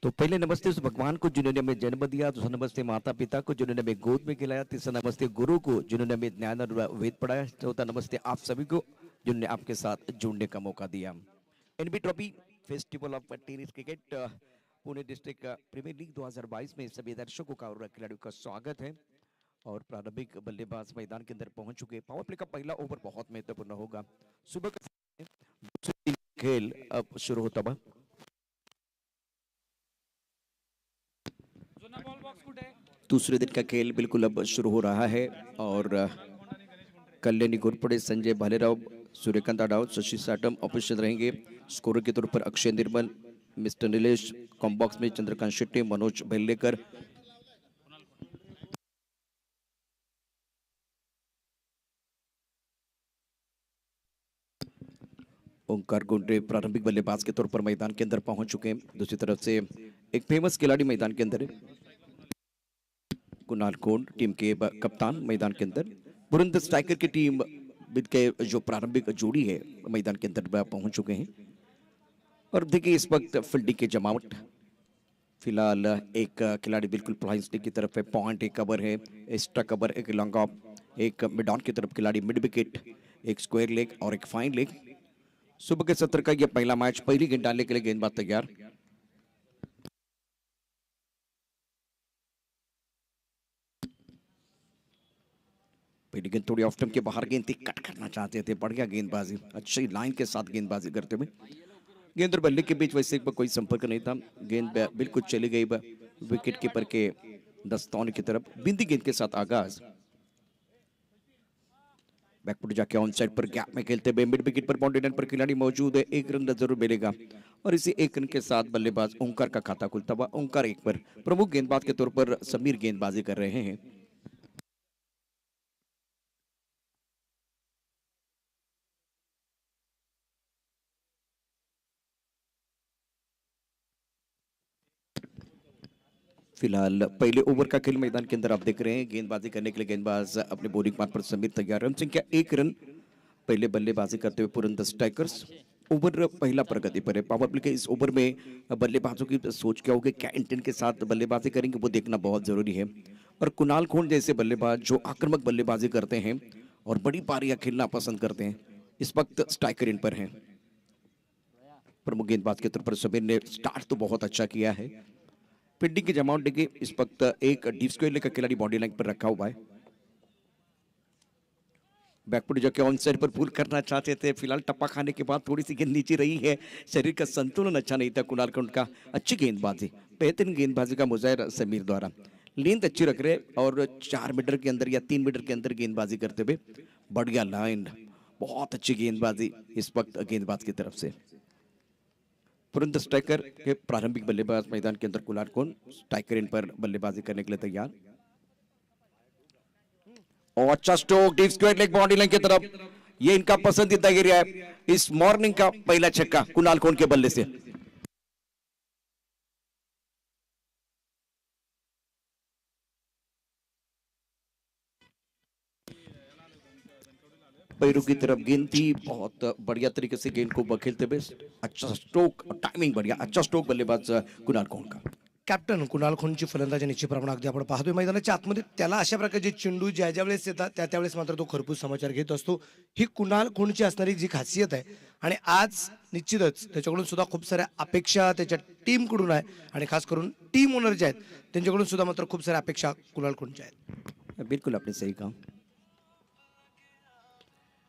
तो पहले नमस्ते उस भगवान को जिन्होंने हमें जन्म दिया, दूसरा नमस्ते माता पिता को जिन्होंने हमें गोद में खिलाया, तीसरा नमस्ते गुरु को जिन्होंने हमें ज्ञान और वेद पढ़ाया, चौथा नमस्ते आप सभी को जिन्होंने आपके साथ जुड़ने का मौका दिया। NB trophy festival of tennis cricket Pune district premier league 2022 में सभी दर्शकों का और खिलाड़ियों का स्वागत है। और प्रारंभिक बल्लेबाज मैदान के अंदर पहुंच चुके। पावर प्ले का पहला ओवर बहुत महत्वपूर्ण होगा। सुबह का खेल अब शुरू होता है। दूसरे दिन का खेल बिल्कुल अब शुरू हो रहा है और कल्याणी घोरपड़े, संजय भालेराव, सूर्यकांत आडाव, शशि साटम उपस्थित रहेंगे। स्कोरर के तौर पर अक्षय निर्मल, मिस्टर नीलेश, कॉम्बॉक्स में चंद्रकांत शेट्टी, मनोज बेल्लेकर, ओंकार गुंडे प्रारंभिक बल्लेबाज के तौर पर मैदान के अंदर पहुंच चुके हैं। दूसरी तरफ से एक फेमस खिलाड़ी मैदान के अंदर है, कुणाल कोंड टीम के कप्तान मैदान के अंदर। पुरंदर स्ट्राइकर की टीम के जो प्रारंभिक जोड़ी है मैदान के अंदर पहुंच चुके हैं। और देखिए इस वक्त फील्डिंग की जमावट, फिलहाल एक खिलाड़ी बिल्कुल फ्लाइंग स्टिक की तरफ है, पॉइंट एक कवर है, एक्स्ट्रा कवर, एक लॉन्ग ऑफ, एक मिड ऑन की तरफ खिलाड़ी, मिड विकेट, एक स्क्वायर लेग और एक फाइन लेग। सुबह के सत्र का यह पहला मैच, पहली गेंद डालने के लिए गेंदबाज तैयार। पहली गेंद थोड़ी ऑफ स्टंप के बाहर गेंद थी, कट करना चाहते थे, बढ़िया गेंदबाजी, अच्छी लाइन के साथ गेंदबाजी करते हुए। गेंद और बल्ले के बीच वैसे कोई संपर्क नहीं था, गेंद बिल्कुल चली गई विकेट कीपर के दस्ताने की तरफ। बिंदी गेंद के साथ आगाज, बैकफुट जाके ऑन साइड पर गैप में खेलते हुए मिड विकेट पर बाउंड्री लाइन पर खिलाड़ी मौजूद है, एक रन जरूर मिलेगा। और इसी एक रन के साथ बल्लेबाज ओंकार का खाता खुलता हुआ। ओंकार एक पर प्रमुख गेंदबाज के तौर पर समीर गेंदबाजी कर रहे हैं। फिलहाल पहले ओवर का खेल मैदान के अंदर आप देख रहे हैं। गेंदबाजी करने के लिए गेंदबाज अपने बोलिंग मार्ग पर समीर तैयार। रन संख्या 1 रन पहले बल्लेबाजी करते हुए पुरंदर स्ट्राइकर्स। ओवर पहला प्रगति पर है। पावर प्ले के इस ओवर में बल्लेबाजों की सोच क्या होगी, क्या इंटेंट के साथ बल्लेबाजी करेंगे, वो देखना बहुत जरूरी है। और कुणाल खोंड जैसे बल्लेबाज जो आक्रामक बल्लेबाजी करते हैं और बड़ी पारियां खेलना पसंद करते हैं, इस वक्त स्ट्राइकर इन पर है। प्रमुख गेंदबाज के तौर पर समीर ने स्टार्ट तो बहुत अच्छा किया है। फील्डिंग की जमावट देखिए, इस वक्त एक डीप स्क्वायर लेकर खिलाड़ी बॉडी लाइन पर रखा हुआ है। बैकफुट जाके ऑन साइड पर पुल करना चाहते थे, फिलहाल टप्पा खाने के बाद थोड़ी सी गेंद नीचे रही है, शरीर का संतुलन अच्छा नहीं था कुणाल कोंड का। अच्छी गेंदबाजी, बेहतरीन गेंदबाजी का मुजाहिरा समीर द्वारा। लेंथ अच्छी रख रहे और 4 मीटर के अंदर या 3 मीटर के अंदर गेंदबाजी करते हुए बढ़िया लाइन, बहुत अच्छी गेंदबाजी इस वक्त गेंदबाज की तरफ से। पुरंदर स्ट्राइकर के प्रारंभिक बल्लेबाज मैदान के अंदर कुणाल कोंड, स्ट्राइकर इन पर बल्लेबाजी करने के लिए तैयार। और अच्छा stroke deep square leg boundary line की तरफ, ये इनका पसंदीदा एरिया है। इस मॉर्निंग का पहला छक्का कुणाल कोंड के बल्ले से। पैरों की तरफ गेंद थी, बहुत बढ़िया तरीके से गेंद को बखेलते हुए अच्छा स्ट्रोक, टाइमिंग बढ़िया, अच्छा स्ट्रोक बल्लेबाज कुणाल कोंड का। कॅप्टन कुणाल खोंडची फलंदाजी निश्चितप्रमाणे अगदी आपण पाहतोय मैदानाच्या आतमध्ये त्याला अशा प्रकारचे चेंडू ज्या वेळेस येतात त्यावेळेस मात्र तो खरपूस समाचार घेत असतो। ही कुणाल खोंडची असणारी जी खासियत आहे आणि आज निश्चितच त्याच्याकडून सुद्धा खूप साऱ्या अपेक्षा त्याच्या टीमकडून आहे आणि खास करून टीम ओनर जे आहेत त्यांच्याकडून सुद्धा मात्र खूप साऱ्या अपेक्षा कुणाल खोंडच्या आहेत। बिल्कुल आपने सही कहा।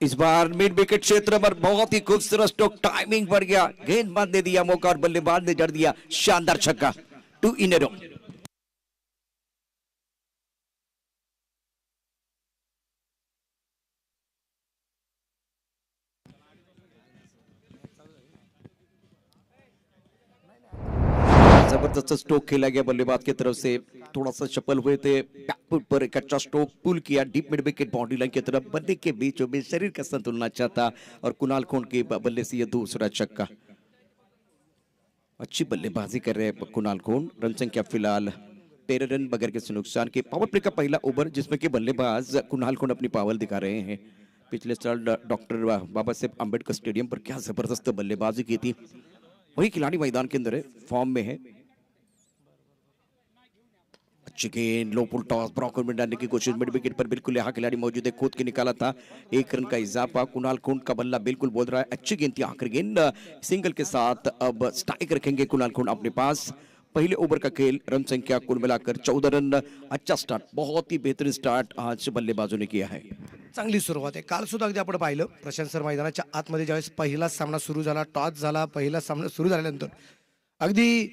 इस बार मिड विकेट क्षेत्र पर बहुत ही खूबसूरत स्ट्रोक, टाइमिंग बढ़ गया, गेंदबाज ने दिया मौका और बल्लेबाज ने जड़ दिया शानदार छक्का। 2 in a row। जबरदस्त स्ट्रोक खेला गया बल्लेबाज की तरफ से, थोड़ा सा चपल हुए थे, बैकफुट पर एक अच्छा स्ट्रोक पुल किया deep mid wicket boundary line की तरफ। बल्ले के बीचों बीच शरीर का संतुलन अच्छा था और कुणाल खोंड के बल्ले से यह दूसरा छक्का। अच्छी बल्लेबाजी कर रहे हैं कुणाल खोंड। रन संख्या फिलहाल 13 रन बगैर किसी नुकसान के। पावर प्ले का पहला ओवर जिसमें कि बल्लेबाज कुणाल खोंड अपनी पावर दिखा रहे हैं। पिछले साल डॉक्टर बाबा साहेब अम्बेडकर स्टेडियम पर क्या जबरदस्त बल्लेबाजी की थी, वही खिलाड़ी मैदान के अंदर है, फॉर्म में है। अच्छी गेंद, लो पुल टॉस, ब्रॉकर में डालने की कोशिश, मिड विकेट पर बिल्कुल यहाँ खिलाड़ी मौजूद है, कूद के निकाला था, 1 रन का इजाफा। कुणाल खूंट का बल्ला बिल्कुल बोल रहा है, अच्छी गेंद थी, आखिरी गेंद सिंगल के साथ अब स्ट्राइक रखेंगे कुणाल खूंट अपने पास। पहले ओवर का खेल, रन संख्या कुल मिलाकर 14 रन। अच्छा स्टार्ट, बहुत ही बेहतरीन स्टार्ट आज बल्लेबाजों ने किया है। चांगली सुरुवात आहे। काल सुद्धा अगदी आपण पाहिलं प्रशांत सर मैदानाच्या आतमध्ये ज्यावेळेस पहिला सामना सुरू झाला, टॉस झाला, पहिला सामना सुरू झाल्यानंतर अगदी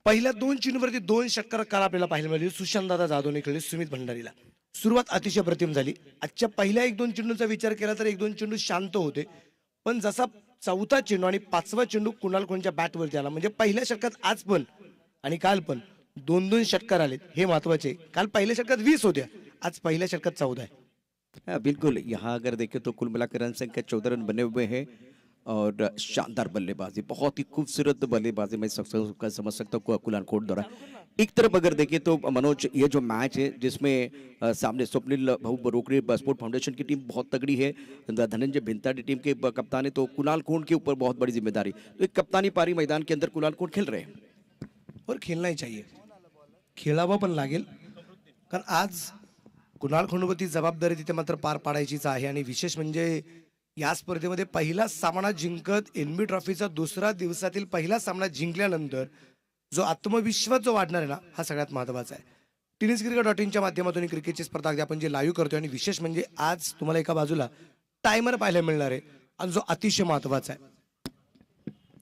पहिल्या 2 चेंडूवरती 2 षटकार काल आपल्याला पाहायला मिळाले। सुशांत दादा जाधवने खेळले सुमित भंडारीला। सुरुवात अतिशय प्रतिम झाली। आजच्या पहिल्या 1-2 चेंडूंचा विचार केला तर 1-2 चेंडू शांत होते, पण जसा चौथा चेंडू आणि 5वा चेंडू कुणाल कोणच्या बॅटवरती आला, म्हणजे पहिल्या षटकात आज पण आणि काल पण 2-2 षटकार आले, हे महत्वाचे। काल पहिल्या षटकात 20 होत्या, आज पहिल्या षटकात 14 है। हाँ, बिल्कुल, यहाँ अगर देखें तो कुल मिलाकर रन संख्या 14 रन बने हुए हैं और शानदार बल्लेबाजी, बहुत ही खूबसूरत बल्लेबाजी मैं समझ सकता हूँ कुणाल खूंट द्वारा। एक तरफ अगर देखें तो मनोज, ये जो मैच है जिसमें सामने स्वप्निल भाऊ बरोकरे स्पोर्ट फाउंडेशन की टीम बहुत तगड़ी है, धनंजय भिंताडी टीम के कप्तान है, तो कुणाल खूंट के ऊपर बहुत बड़ी जिम्मेदारी। तो एक कप्तानी पारी मैदान के अंदर कुणाल खूंट खेल रहे हैं और खेलना ही चाहिए, खेळावं पण लागेल, कारण आज कुणाल खूंटवरती जबाबदारी तिथे मात्र पार पाडायचीच आहे। आणि विशेष म्हणजे या स्पर्धेमध्ये पहिला सामना जिंकत एनबी ट्रॉफीचा दुसरा दिवसातील पहिला सामना जिंकल्यानंतर जो आत्मविश्वास जो वाढणार आहे ना, हा सगळ्यात महत्त्वाचा आहे। टेनिसक्रिकेट.in च्या माध्यमातून क्रिकेटची स्पर्धा अगदी आपण जे लाईव्ह करतोय, आणि विशेष म्हणजे आज तुम्हाला एका बाजूला टाइमर पाहायला मिळणार आहे, आणि जो अतिशय महत्त्वाचा आहे।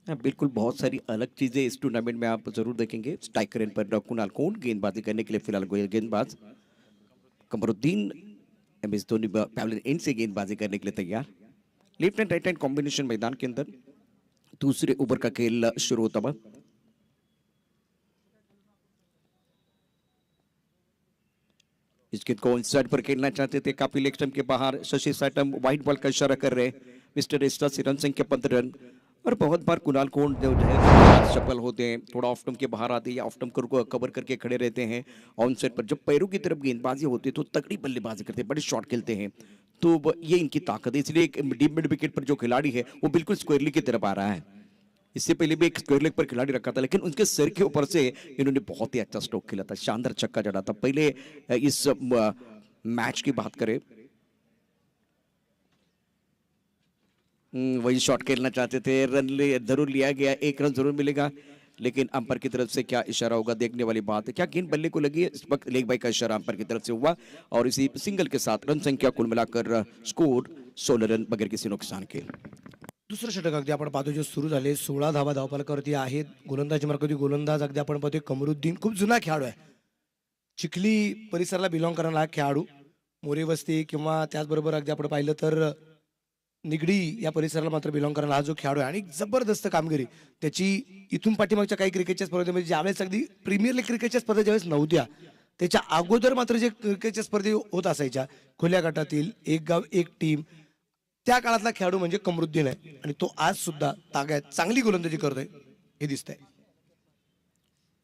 हाँ, बिल्कुल, बहुत सारी अलग चीजें इस टूर्नामेंट में आप जरूर देखेंगे। स्ट्राइकर पर कुणाल खूंट, गेंदबाजी करने के लिए फिलहाल गेंदबाज कमरुद्दीन, एमएस धोनी पैवलियन एंड से गेंदबाजी करने के लिए तैयार। Left end right hand combination मैदान के अंदर दूसरे ओवर का खेल शुरू होता हुआ। इस गेंद को इनसाइड पर खेलना चाहते थे, काफी लेग स्टंप के बाहर, शशि सैटम व्हाइट बॉल का इशारा कर रहे, मिस्टर एस्टा से रन संख्या 15 रन। और बहुत बार कुणाल खूंट जो है सफल होते हैं, थोड़ा ऑफ स्टंप के बाहर आते हैं या ऑफ स्टंप को कवर करके खड़े रहते हैं ऑन साइड पर। जब पैरों की तरफ गेंदबाजी होती है तो तगड़ी बल्लेबाजी करते हैं, बड़े शॉट खेलते हैं, तो ये इनकी ताकत है। इसलिए एक डीप मिड विकेट पर जो खिलाड़ी है वो बिल्कुल स्क्वायरली की तरफ आ रहा है। इससे पहले भी एक स्क्वायर लेग पर खिलाड़ी रखा था, लेकिन उनके सिर के ऊपर से इन्होंने बहुत ही अच्छा स्ट्रोक खेला था, शानदार छक्का जड़ा था। पहले इस मैच की बात करें, वही शॉट खेलना चाहते थे, रन जरूर लिया गया, 1 रन जरूर मिलेगा, लेकिन अंपायर की तरफ से क्या इशारा होगा देखने वाली बात है। क्या गेंद बल्ले को लगी है, इस वक्त लेग बाई का इशारा अंपायर की तरफ से हुआ, और इसी सिंगल के साथ रन संख्या कुल मिलाकर स्कोर 16 रन बगैर किसी नुकसान के। दुसरं षटक अगदी आपण पाहतो जे सुरू झाले, 16 धावा धावफलकावरती आहेत। गोलंदाजी मार्गावरती गोलंदाज अगदी आपण पाहतोय कमरुद्दीन, खूप जुना खेळाडू आहे, चिखली परिसराला बिलॉंग करणारा खेळाडू, मोरे वस्ती किंवा त्याचबरोबर अगदी आपण पाहिलं तर निगडी या परिसराला मात्र बिलॉंग करणारा हा जो खेळाडू आहे, आणि जबरदस्त कामगिरी त्याची इथून पाठीमागच्या काही क्रिकेटच्या स्पर्धेमध्ये ज्यावेळेस अगदी प्रीमियर लीग क्रिकेटच्या स्पर्धा ज्यावेळेस नव्हत्या, त्याच्या अगोदर मात्र जे क्रिकेटच्या स्पर्धे होत असायच्या खुल्या गटातील, एक गाव एक टीम, त्या काळातला खेळाडू म्हणजे कमरुद्दीन आहे, आणि तो आज सुद्धा ताग्यात चांगली गोलंदाजी करतोय हे दिसतंय।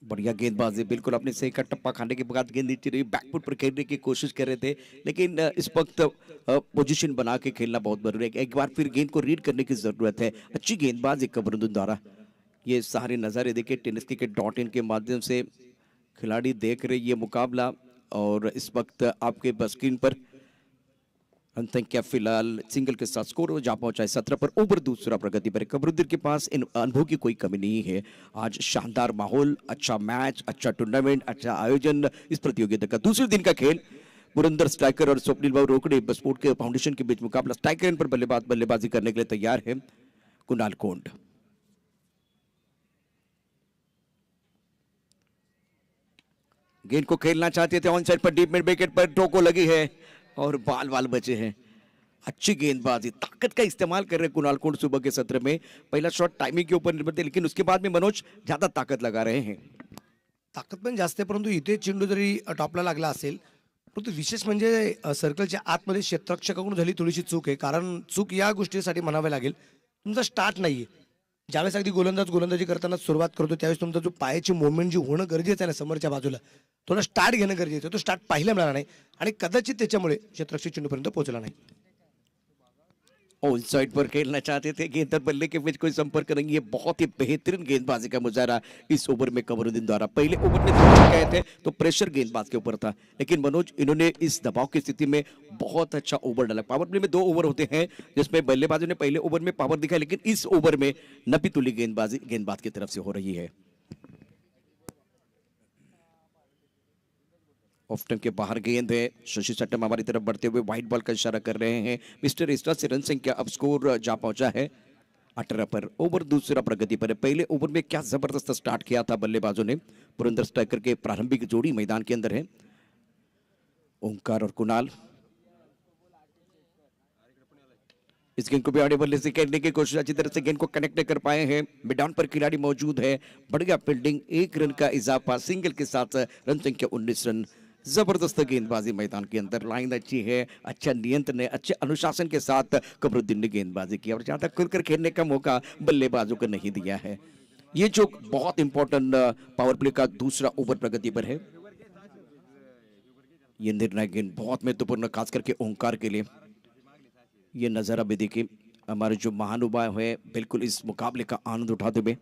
बढ़िया गेंदबाजी, बिल्कुल अपने सही का टप्पा खाने के बाद गेंद नीचे रही, बैकफुट पर खेलने की कोशिश कर रहे थे, लेकिन इस वक्त पोजीशन बना के खेलना बहुत जरूरी है। एक बार फिर गेंद को रीड करने की जरूरत है। अच्छी गेंदबाजी कमरुद्दीन द्वारा। ये सारे नज़ारे देखिए टेनिसक्रिकेट.in के माध्यम से खिलाड़ी देख रहे ये मुकाबला, और इस वक्त आपके स्क्रीन पर रन संख्या फिलहाल सिंगल के साथ स्कोर जा पहुंचा है 17 पर। ओवर दूसरा प्रगति पर। कमरुद्दीन के पास इन अनुभव की कोई कमी नहीं है। आज शानदार माहौल, अच्छा मैच, अच्छा टूर्नामेंट, अच्छा आयोजन इस प्रतियोगिता का। दूसरे दिन का खेल, पुरंदर स्ट्राइकर और स्वप्निल भाऊ रोकड़े स्पोर्ट के फाउंडेशन के बीच मुकाबला। स्ट्राइकर पर बल्लेबाजी करने के लिए तैयार है कुणाल खूंट। गेंद को खेलना चाहते थे ऑन साइड पर, डीप मिड विकेट पर टोको लगी है और बाल बचे हैं। अच्छी गेंदबाजी, ताकत का इस्तेमाल कर रहे कुणाल खूंट सुबह के सत्र में। पहला शॉट टाइमिंग के ऊपर निर्भर थे, लेकिन उसके बाद में मनोज ज्यादा ताकत लगा रहे हैं। ताकद पण जास्त आहे, परंतु इथे चेंडू जरी टॉपला लागला असेल, परंतु विशेष म्हणजे सर्कलच्या आतमध्ये क्षेत्ररक्षकाकडून झाली थोडीशी चूक आहे, कारण चूक या गोष्टीसाठी म्हणावी लागेल, तुमचा स्टार्ट नाहीये। ज्यावेळेस अगदी गोलंदाजी करताना सुरुवात करतो त्यावेळेस तुमचा जो पायाची मूवमेंट जी होणं गरजेचं आहे ना समोरच्या बाजूला, थोडा स्टार्ट घेणं गरजेचं आहे। तो स्टार्ट पाहायला मिळाला नाही, आणि कदाचित त्याच्यामुळे क्षेत्ररक्षक चेंडूपर्यंत पोहोचला नाही। ऑन साइड पर खेलना चाहते थे, गेंद और बल्ले के बीच कोई संपर्क नहीं है। बहुत ही बेहतरीन गेंदबाजी का मुजाहरा इस ओवर में कमरुद्दीन द्वारा। पहले ओवर में दो गए थे तो प्रेशर गेंदबाज के ऊपर था, लेकिन मनोज इन्होंने इस दबाव की स्थिति में बहुत अच्छा ओवर डाला। पावर प्ले में 2 ओवर होते हैं जिसमें बल्लेबाजों ने पहले ओवर में पावर दिखाया, लेकिन इस ओवर में नबी तुली गेंदबाजी गेंदबाज की तरफ से हो रही है। ऑफ स्टंप के बाहर गेंद है। शशि सट्टम हमारी तरफ बढ़ते हुए व्हाइट बॉल का इशारा कर रहे हैं। मिस्टर इस्टा से रन संख्या अब स्कोर जा पहुंचा है 18 पर। ओवर दूसरा प्रगति पर है। पहले ओवर में क्या जबरदस्त स्टार्ट किया था बल्लेबाजों ने। पुरंदर स्ट्राइकर के प्रारंभिक जोड़ी मैदान के अंदर है, ओंकार और कुणाल। इस गेंद को भी आड़े बल्ले से खेलने की कोशिश, अच्छी तरह से गेंद को कनेक्ट कर पाए हैं। मैदान पर खिलाड़ी मौजूद है, बढ़िया फील्डिंग, 1 रन का इजाफा, सिंगल के साथ रन संख्या 19 रन। जबरदस्त गेंदबाजी मैदान के अंदर, लाइन अच्छी है, अच्छा नियंत्रण है, अच्छे अनुशासन के साथ कमरुद्दीन ने गेंदबाजी की और ज्यादा खुलकर खेलने का मौका बल्लेबाजों को नहीं दिया है। ये जो बहुत इंपॉर्टेंट पावर प्ले का दूसरा ओवर प्रगति पर है। ये निर्णय गेंद बहुत महत्वपूर्ण, खास करके ओंकार के लिए। ये नजारा भी देखिए, हमारे जो महानुभाव है बिल्कुल इस मुकाबले का आनंद उठाते हुए।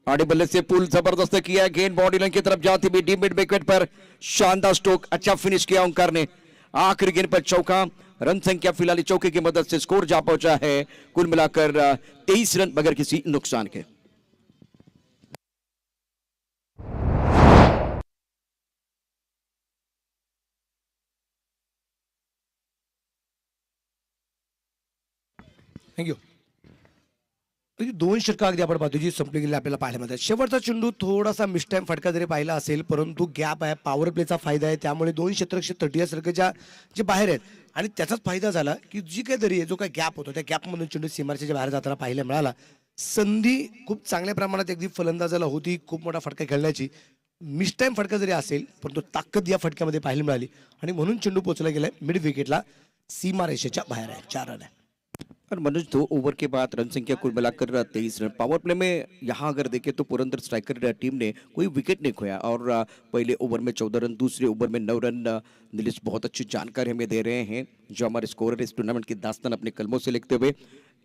आड़े बल्ले से पुल जबरदस्त किया, गेंद बॉडी लाइन की तरफ जाती हुई डीप मिड विकेट पर शानदार स्ट्रोक, अच्छा फिनिश किया ओंकार ने। आखिरी गेंद पर चौका, रन संख्या फिलहाल चौके की मदद से स्कोर जा पहुंचा है कुल मिलाकर 23 रन बगैर किसी नुकसान के। थँक्यू। 2 षटकं अगदी आपण पाहतो जी संपली गेली आपल्याला पाहायला मिळतात। शेवटचा चेंडू थोडासा मिसटाईम फटका जरी पाहिला असेल, परंतु गॅप आहे, पॉवर प्लेचा फायदा आहे, त्यामुळे 2 क्षेत्ररक्षक तटीय सर्कलच्या जे बाहेर आहेत आणि त्याचाच फायदा झाला की जी काही दरी आहे, जो काही गॅप होतो त्या गॅपमधून चेंडू सीमारेषेच्या बाहेर जाताना पाहायला मिळाला। संधी खूप चांगल्या प्रमाणात अगदी फलंदाजाला होती खूप मोठा फटका खेळण्याची। मिसटाईम फटका जरी असेल परंतु ताकद या फटक्यामध्ये पाहायला मिळाली आणि म्हणून चेंडू पोहोचला गेलाय मिड विकेटला, सीमारेषेच्या बाहेर आहे। 4 रन आहे। और मनोज 2 ओवर के बाद रन संख्या कुल मिलाकर 23 रन। पावर प्ले में यहाँ अगर देखें तो पुरंदर स्ट्राइकर टीम ने कोई विकेट नहीं खोया और पहले ओवर में 14 रन, दूसरे ओवर में 9 रन। नीलेश बहुत अच्छी जानकारी हमें दे रहे हैं, जो हमारे स्कोरर इस टूर्नामेंट की दास्तान अपने कलमों से लिखते हुए।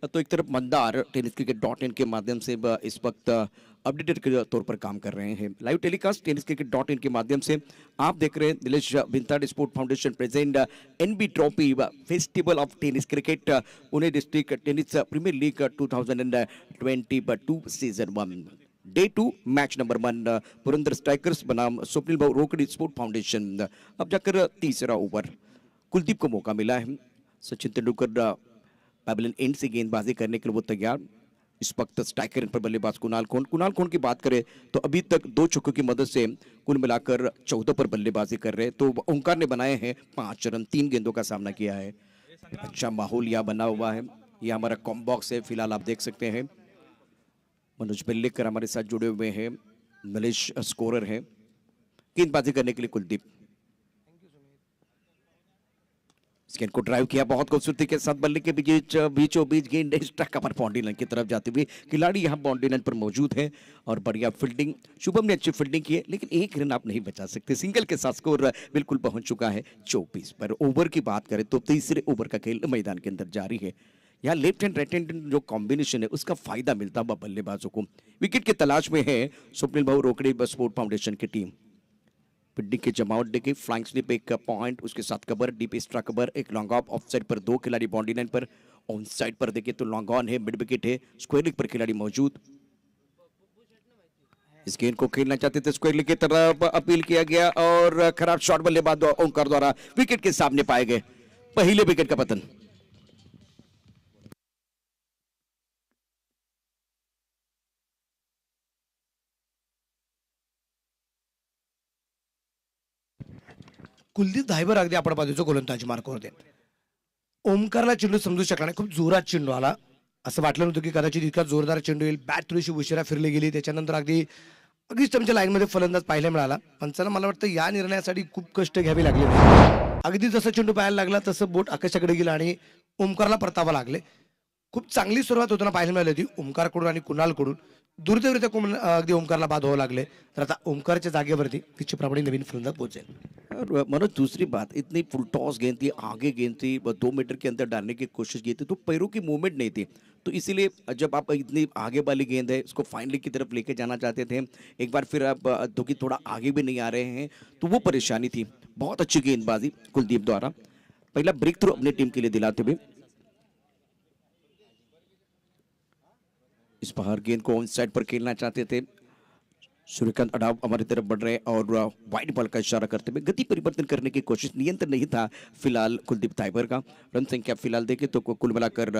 तो एक तरफ मंदार टेनिस क्रिकेट .in के माध्यम से इस वक्त अपडेटेड के तौर पर काम कर रहे हैं। Live telecast tennis cricket .in के माध्यम से आप देख रहे हैं। Nilesh Bintad sport foundation present NB trophy festival of tennis cricket Pune district tennis premier league 2022 season 1 day 2 match number 1 Purandar strikers बनाम स्वप्निल भाऊ रोकड़ी स्पोर्ट फाउंडेशन। अब जाकर तीसरा ओवर कुलदीप को मौका मिला है। सचिन तेंदुलकर पैवेलियन एंड से गेंदबाजी करने के लिए वो तैयार। इस वक्त स्ट्राइकर पर बल्लेबाज कुणाल खोंड की बात करें तो अभी तक 2 छक्कों की मदद से कुल मिलाकर 14 पर बल्लेबाजी कर रहे हैं। तो ओंकार ने बनाए हैं 5 रन, 3 गेंदों का सामना किया है। अच्छा माहौल यहाँ बना हुआ है। यह हमारा कॉम बॉक्स है, फिलहाल आप देख सकते हैं। मनोज बेल्लेकर हमारे साथ जुड़े हुए हैं, मलेश स्कोरर है। गेंदबाजी करने के लिए कुलदीप, गेंद को ड्राइव किया बहुत खूबसूरती के साथ, बल्ले के बीचों बीच गेंद स्ट्राइक पर बाउंड्री लाइन की तरफ जाती हुई। खिलाड़ी यहाँ बाउंड्री लाइन पर मौजूद है और बढ़िया फील्डिंग, शुभम ने अच्छी फील्डिंग की है, लेकिन 1 रन आप नहीं बचा सकते। सिंगल के साथ स्कोर बिल्कुल पहुंच चुका है 24 पर। ओवर की बात करें तो तीसरे ओवर का खेल मैदान के अंदर जारी है। यहाँ लेफ्ट हैंड राइट हैंड जो कॉम्बिनेशन है उसका फायदा मिलता हुआ बल्लेबाजों को। विकेट की तलाश में है स्वप्निल भाऊ रोकड़ी स्पोर्ट फाउंडेशन की टीम। फील्डिंग के जमावट देखिए, फ्लाइंग स्लिप एक पॉइंट, उसके साथ कवर, डीप एक्स्ट्रा कवर, एक लॉन्ग ऑफ साइड पर 2 खिलाड़ी बाउंड्री लाइन पर। ऑन साइड पर देखिए तो लॉन्ग ऑन है, मिड विकेट है, स्क्वायर लेग पर खिलाड़ी मौजूद। इस गेंद को खेलना चाहते थे, स्क्वायर लेग की तरफ अपील किया गया और खराब शॉट बल्लेबाज ओंकार द्वारा विकेट के सामने पाए गए। पहले विकेट का पतन। कुलदीप धायबर अगदी आपण बाजूचा गोलंदाजी मार्कवर दे। ओमकारला चेंडू समजू शकला नाही, खूप जोरात चेंडू आला। असं वाटलं नव्हतं की कदाचित इतका जोरदार चेंडू येईल। बॅट थोडीशी उशिरा फिरली गेली, त्याच्यानंतर अगदी स्टंपच्या लाईनमध्ये फलंदाज पाहायला मिळाला। पंचाला मला वाटतं या निर्णयासाठी खूप कष्ट घ्यावे लागले। अगदी जसं चेंडू पाहायला लागला तसं बोट आकाशाकडे गेलं आणि ओमकारला परतावा लागले। खूप चांगली सुरुवात होताना पाहायला मिळाली होती ओमकारकडून आणि कुणालकडून। दुर्दैवरित्या अगदी ओमकारला बाद व्हावं लागले। तर आता ओमकारच्या जागेवरती तिच्याप्रमाणे नवीन फलंदाज पोहोचेल। और मनोज दूसरी बात, इतनी फुल टॉस गेंद थी, आगे गेंद थी, 2 मीटर के अंदर डालने की कोशिश की थी, तो पैरों की मूवमेंट नहीं थी। तो इसीलिए जब आप इतनी आगे वाली गेंद है उसको फाइनली की तरफ लेके जाना चाहते थे, एक बार फिर आप तो कि थोड़ा आगे भी नहीं आ रहे हैं, तो वो परेशानी थी। बहुत अच्छी गेंदबाजी कुलदीप द्वारा, पहला ब्रेक थ्रू अपनी टीम के लिए दिलाते हुए। इस बाहर गेंद को ऑन साइड पर खेलना चाहते थे सूर्यकांत अडाव, हमारी तरफ बढ़ रहे और वाइड बॉल का इशारा करते हुए गति परिवर्तन करने की कोशिश, नियंत्रण नहीं था फिलहाल कुलदीप टाइबर का। रन संख्या फिलहाल देखें तो कुल मिलाकर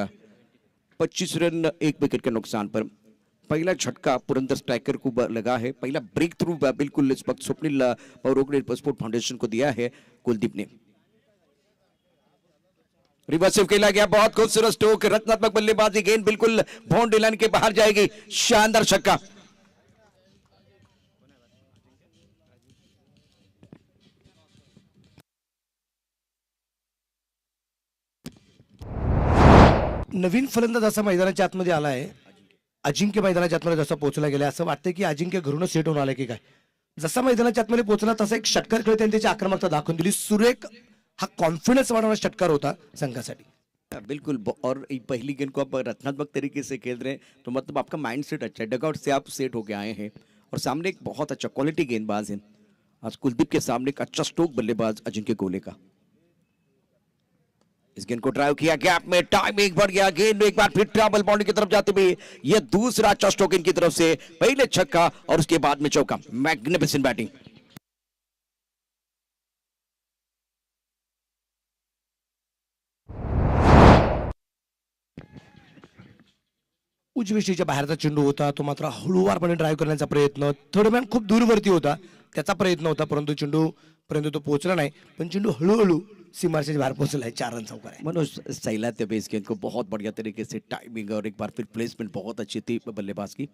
25 रन, 1 विकेट के नुकसान पर। पहला झटका पुरंदर स्ट्राइकर को लगा है, पहला ब्रेक थ्रू बिल्कुल इस वक्त स्वप्निल रोकड़े स्पोर्ट फाउंडेशन को दिया है कुलदीप ने। रिवर्सिव खेला गया, बहुत खूबसूरत स्ट्रोक, रत्नात्मक बल्लेबाजी, गेंद बिल्कुल बाउंड्री लाइन के बाहर जाएगी, शानदार छक्का। नवीन फलंदाज असा मैदानाच्या आतमध्ये आला आहे, अजिंक्य मैदानाच्या आतमध्ये जसा पोहोचला गेला, असं वाटतं की अजिंक्य घरूनच सेट होऊन आले की काय. जसा मैदानाच्या आतमध्ये पोहोचला तसा एक षटकार खेळत त्यांनी त्याची आक्रमकता दाखवून दिली. सुरेख हा कॉन्फिडन्स वाढवणारा षटकार होता संघासाठी. बिल्कुल और पहली गेंद को आप रचनात्मक तरीके से खेल रहे हैं तो मतलब आपका माइंड सेट अच्छा है, डगआउट से आप सेट होके आए हैं और सामने एक बहुत अच्छा क्वालिटी गेंदबाज है आज कुलदीप के सामने, एक अच्छा स्ट्रोक बल्लेबाज अजिंक्य गोले का। इस गेंद को ड्राइव किया, गैप में टाइमिंग बढ़ गया, गेंद एक बार फिर ट्रबल बाउंड्री की तरफ जाते हुए यह दूसरा अच्छा स्ट्रोक इनकी तरफ से, पहले छक्का और उसके बाद में चौका। Magnificent batting. उजवीशीच्या बाहेरचा चेंडू होता, तो मात्र हळूवारपणे ड्राईव्ह करण्याचा प्रयत्न, थर्ड मॅन खूप दूरवरती होता, त्याचा प्रयत्न होता परंतु चेंडू पर्यंत तो पोहोचला नाही, पण चेंडू हळूहळू सीमारेषेच्या बाहेर पोहोचलाय. 4 रन चौकार आहे. मनोज सैलाते पे इस गेंद को बहुत बढ़िया तरीके से टाइमिंग और एक बार फिर प्लेसमेंट बहुत अच्छी थी बल्लेबाज की।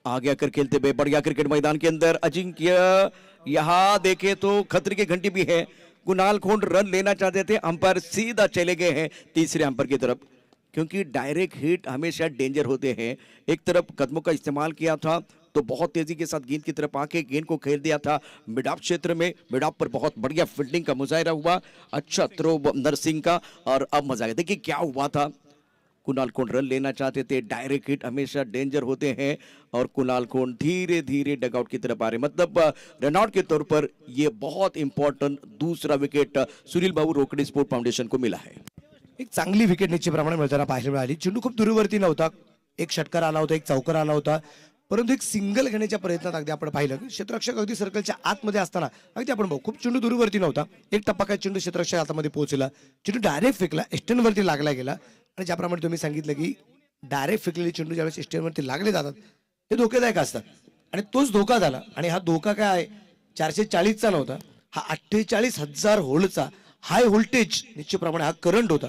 आगे आकर खेलते हुए बढ़िया क्रिकेट मैदान के अंदर अजिंक्य, यहाँ देखे तो खतरे की घंटी भी है, कुणाल खोंड रन लेना चाहते थे, अंपायर सीधा चले गए हैं तीसरे अंपायर की तरफ, क्योंकि डायरेक्ट हिट हमेशा डेंजर होते हैं। एक तरफ कदमों का इस्तेमाल किया था तो बहुत तेजी के साथ गेंद की तरफ आके गेंद को खेल दिया था मिड ऑफ क्षेत्र में, मिड ऑफ पर बहुत बढ़िया फील्डिंग का मुजाहिरा हुआ, अच्छा थ्रो नरसिंह का, और अब मजा आया। देखिए क्या हुआ था, कुणाल खोंड रन लेना चाहते थे, डायरेक्ट हिट हमेशा डेंजर होते हैं और कुणाल खोंड धीरे धीरे डगआउट की तरफ आ रहे, मतलब रनआउट के तौर पर ये बहुत इंपॉर्टेंट दूसरा विकेट सुनील बाबू रोकड़े स्पोर्ट फाउंडेशन को मिला है। एक चांगली विकेट निश्चितप्रमाणे मिळताना पाहायला मिळाली. चेंडू खूप दूरवरती नव्हता, एक षटकार आला होता, एक चौकार आला होता, परंतु एक सिंगल घेण्याच्या प्रयत्नात अगदी आपण पाहिलं क्षेत्ररक्षक अगदी सर्कलच्या आतमध्ये असताना अगदी आपण खूप चेंडू दूरवरती नव्हता, एक टप्पा काय चेंडू क्षेत्ररक्षक आतमध्ये पोहोचला, चेंडू डायरेक्ट फेकला, एस्टनवरती लागला गेला. आणि ज्याप्रमाणे तुम्ही सांगितलं की डायरेक्ट फेकलेले चेंडू ज्यावेळेस एस्टनवरती लागले जातात ते धोकेदायक असतात आणि तोच धोका झाला. आणि हा धोका काय आहे, 440चा नव्हता, हा 48,000 होल्डचा हाय व्होल्टेज निश्चितप्रमाणे हा करंट होता,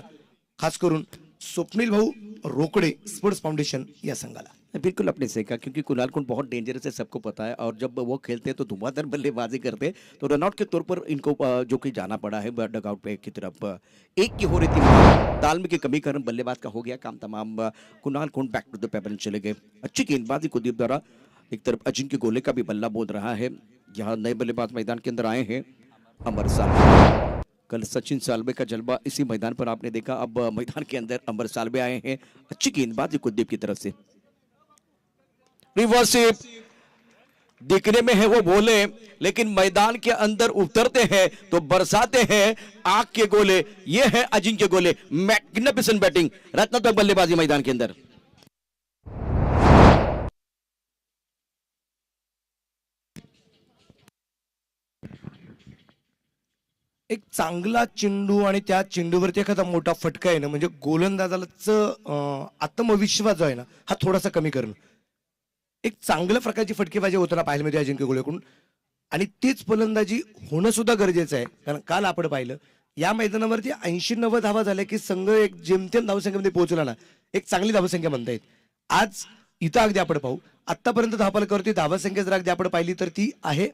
खास करून स्वप्निल भाऊ रोकड़े स्पोर्ट्स फाउंडेशन या संघाला. बिल्कुल आपने सही कहा, क्योंकि कुणाल खोंड बहुत डेंजरस है, सबको पता है, और जब वो खेलते हैं तो धुआंधार बल्लेबाजी करते हैं, तो रनआउट के तौर पर इनको जो कि जाना पड़ा है डगआउट पे की तरफ। एक की हो रही थी तालमेल की कमी कारण बल्लेबाज का हो गया काम तमाम, कुणाल खोंड बैक टू द पेपर चले गए। अच्छी गेंदबाजी कुलदीप द्वारा, एक तरफ अजिंक्य गोले का भी बल्ला बोल रहा है। यहाँ नए बल्लेबाज मैदान के अंदर आए हैं, अमर साल्वे, कल सचिन साल्वे का जलवा इसी मैदान पर आपने देखा, अब मैदान के अंदर अमर साल्वे आए हैं। अच्छी गेंदबाजी कुलदीप की तरफ से, रिवर्सिव दिखने में है वो बोले, लेकिन मैदान के अंदर उतरते हैं तो बरसाते हैं आग के गोले। ये है अजिंक्य गोले, मैग्निफिसेंट बैटिंग, रत्नात्मक बल्लेबाजी मैदान के अंदर। एक चांगला चेंडू आणि त्या चेंडूवरती एखादा मोठा फटका आहे ना, म्हणजे गोलंदाजाचं आत्मविश्वास जो आहे ना हा थोडासा कमी करणं. एक चांगल्या प्रकारची फटकेबाजी होताना पाहायला मिळते अजिंक्य गोलेकडून, आणि तीच फलंदाजी होणं सुद्धा गरजेचं आहे. कारण काल आपण पाहिलं या मैदानावरती 80-90 धावा झाल्या की संघ एक जेमतेम धावसंख्येमध्ये पोहोचला ना, एक चांगली धावसंख्या म्हणता येईल. आज इथं अगदी आपण पाहू आतापर्यंत धावफलकावरती धावसंख्या जर अगदी आपण पाहिली तर ती आहे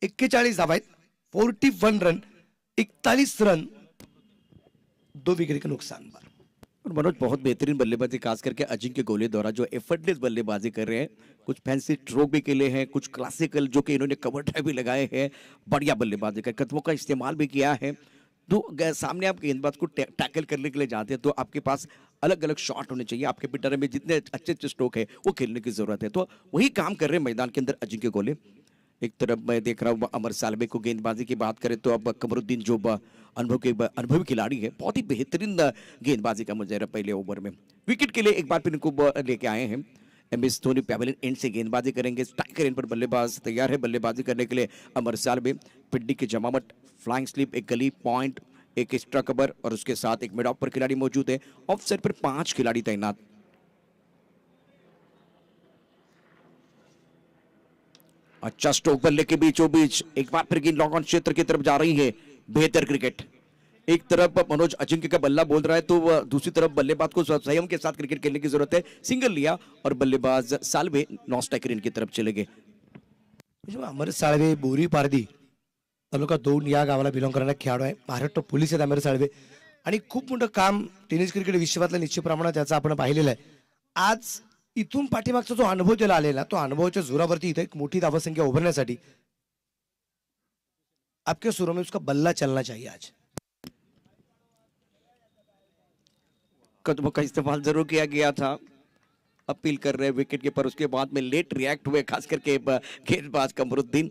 41 धावा आहेत, 41 रन, 41 रन, 2 विकेट का नुकसान. और मनोज बहुत बेहतरीन बल्लेबाजी, खास करके अजिंक्य गोले द्वारा जो एफर्टलेस बल्लेबाजी कर रहे हैं। कुछ फैंसी स्ट्रोक भी खेले हैं, कुछ क्लासिकल जो कि इन्होंने कवर ड्राइव भी लगाए हैं। बढ़िया बल्लेबाजी का कदमों का इस्तेमाल भी किया है। तो सामने आप गेंदबाज को टैकल करने के लिए जाते हैं तो आपके पास अलग अलग शॉट होने चाहिए। आपके पिटर में जितने अच्छे अच्छे स्ट्रोक है वो खेलने की जरूरत है, तो वही काम कर रहे हैं मैदान के अंदर अजिंक्य गोले। एक तरफ मैं देख रहा हूँ अमर सालवे को, गेंदबाजी की बात करें तो अब कमरुद्दीन जो अनुभवी खिलाड़ी है, बहुत ही बेहतरीन गेंदबाजी का मुजाहरा पहले ओवर में। विकेट के लिए एक बार फिर इनको लेके आए हैं। MS धोनी पैवेलियन एंड से गेंदबाजी करेंगे। स्ट्राइकर एंड पर बल्लेबाज तैयार है बल्लेबाजी करने के लिए अमर सालवे। पिड्डी की जमावट, फ्लाइंग स्लिप, एक गली पॉइंट, एक एक्स्ट्रा कवर और उसके साथ एक मिड ऑफ पर खिलाड़ी मौजूद है। ऑफ साइड पर 5 खिलाड़ी तैनात। अच्छा स्ट्रोक बल्ले के बीचों बीच, एक बार फिर गेंद लॉन्ग ऑन क्षेत्र की तरफ जा रही है। बेहतर क्रिकेट। एक तरफ मनोज अजिंक्य का बल्ला बोल रहा है तो दूसरी तरफ बल्लेबाज को संयम के साथ क्रिकेट खेलने की जरूरत है। सिंगल लिया और बल्लेबाज सालवे नॉन स्ट्राइकर इनकी तरफ चले गए। अमर साळवे बोरी पारदी तालुका 2 या गावाला बिलॉंग करणारा खेळाडू आहे। महाराष्ट्र पोलीस आहेत अमर साळवे आणि खूप मोठं काम टेनिस क्रिकेट विश्वातल्या निश्चित प्रमाणात त्याचा आपण पाहिलेलं आहे। आज इथून पाठीमागचा जो अनुभव त्याला आलेला, तो अनुभवाच्या जोरावरती इथे एक मोठी धावसंख्या उभारण्यासाठी आपके सुरों में उसका बल्ला चलना चाहिए। आज कदमों का इस्तेमाल जरूर किया गया था। अपील कर रहे विकेट कीपर, उसके बाद में लेट रिएक्ट हुए, खास करके गेंदबाज कमरुद्दीन।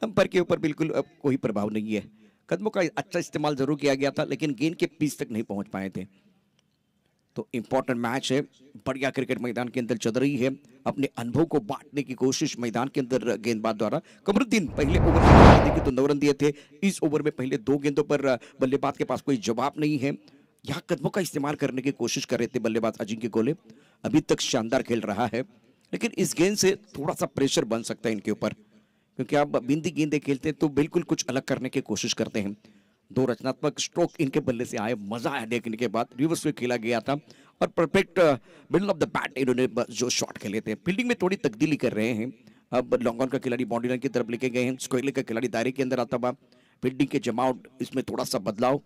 अंपायर के ऊपर बिल्कुल कोई प्रभाव नहीं है। कदमों का अच्छा इस्तेमाल जरूर किया गया था लेकिन गेंद के पीस तक नहीं पहुंच पाए थे। तो इंपॉर्टेंट मैच है, बढ़िया क्रिकेट मैदान के अंदर चल रही है। अपने अनुभव को बांटने की कोशिश मैदान के अंदर गेंदबाज द्वारा। कमरुद्दीन पहले ओवर में देखिए तो 9 रन दिए थे। इस ओवर में पहले 2 गेंदों पर बल्लेबाज के पास कोई जवाब नहीं है। यहाँ कदमों का इस्तेमाल करने की कोशिश कर रहे थे बल्लेबाज अजिंक्य गोले। अभी तक शानदार खेल रहा है लेकिन इस गेंद से थोड़ा सा प्रेशर बन सकता है इनके ऊपर, क्योंकि आप बिंदी गेंदे खेलते हैं तो बिल्कुल कुछ अलग करने की कोशिश करते हैं। 2 रचनात्मक स्ट्रोक इनके बल्ले से आए, मजा आया देखने के बाद। रिवर्स में खेला गया था और perfect middle of the bat इन्होंने जो शॉट खेले थे। फील्डिंग में थोड़ी तब्दीली कर रहे हैं। अब लॉन्ग ऑन का खिलाड़ी बाउंड्री लाइन की तरफ लेके गए हैं। स्क्वायरले का खिलाड़ी दायरे के अंदर आता हुआ। फील्डिंग के जमावट, इसमें थोड़ा सा बदलाव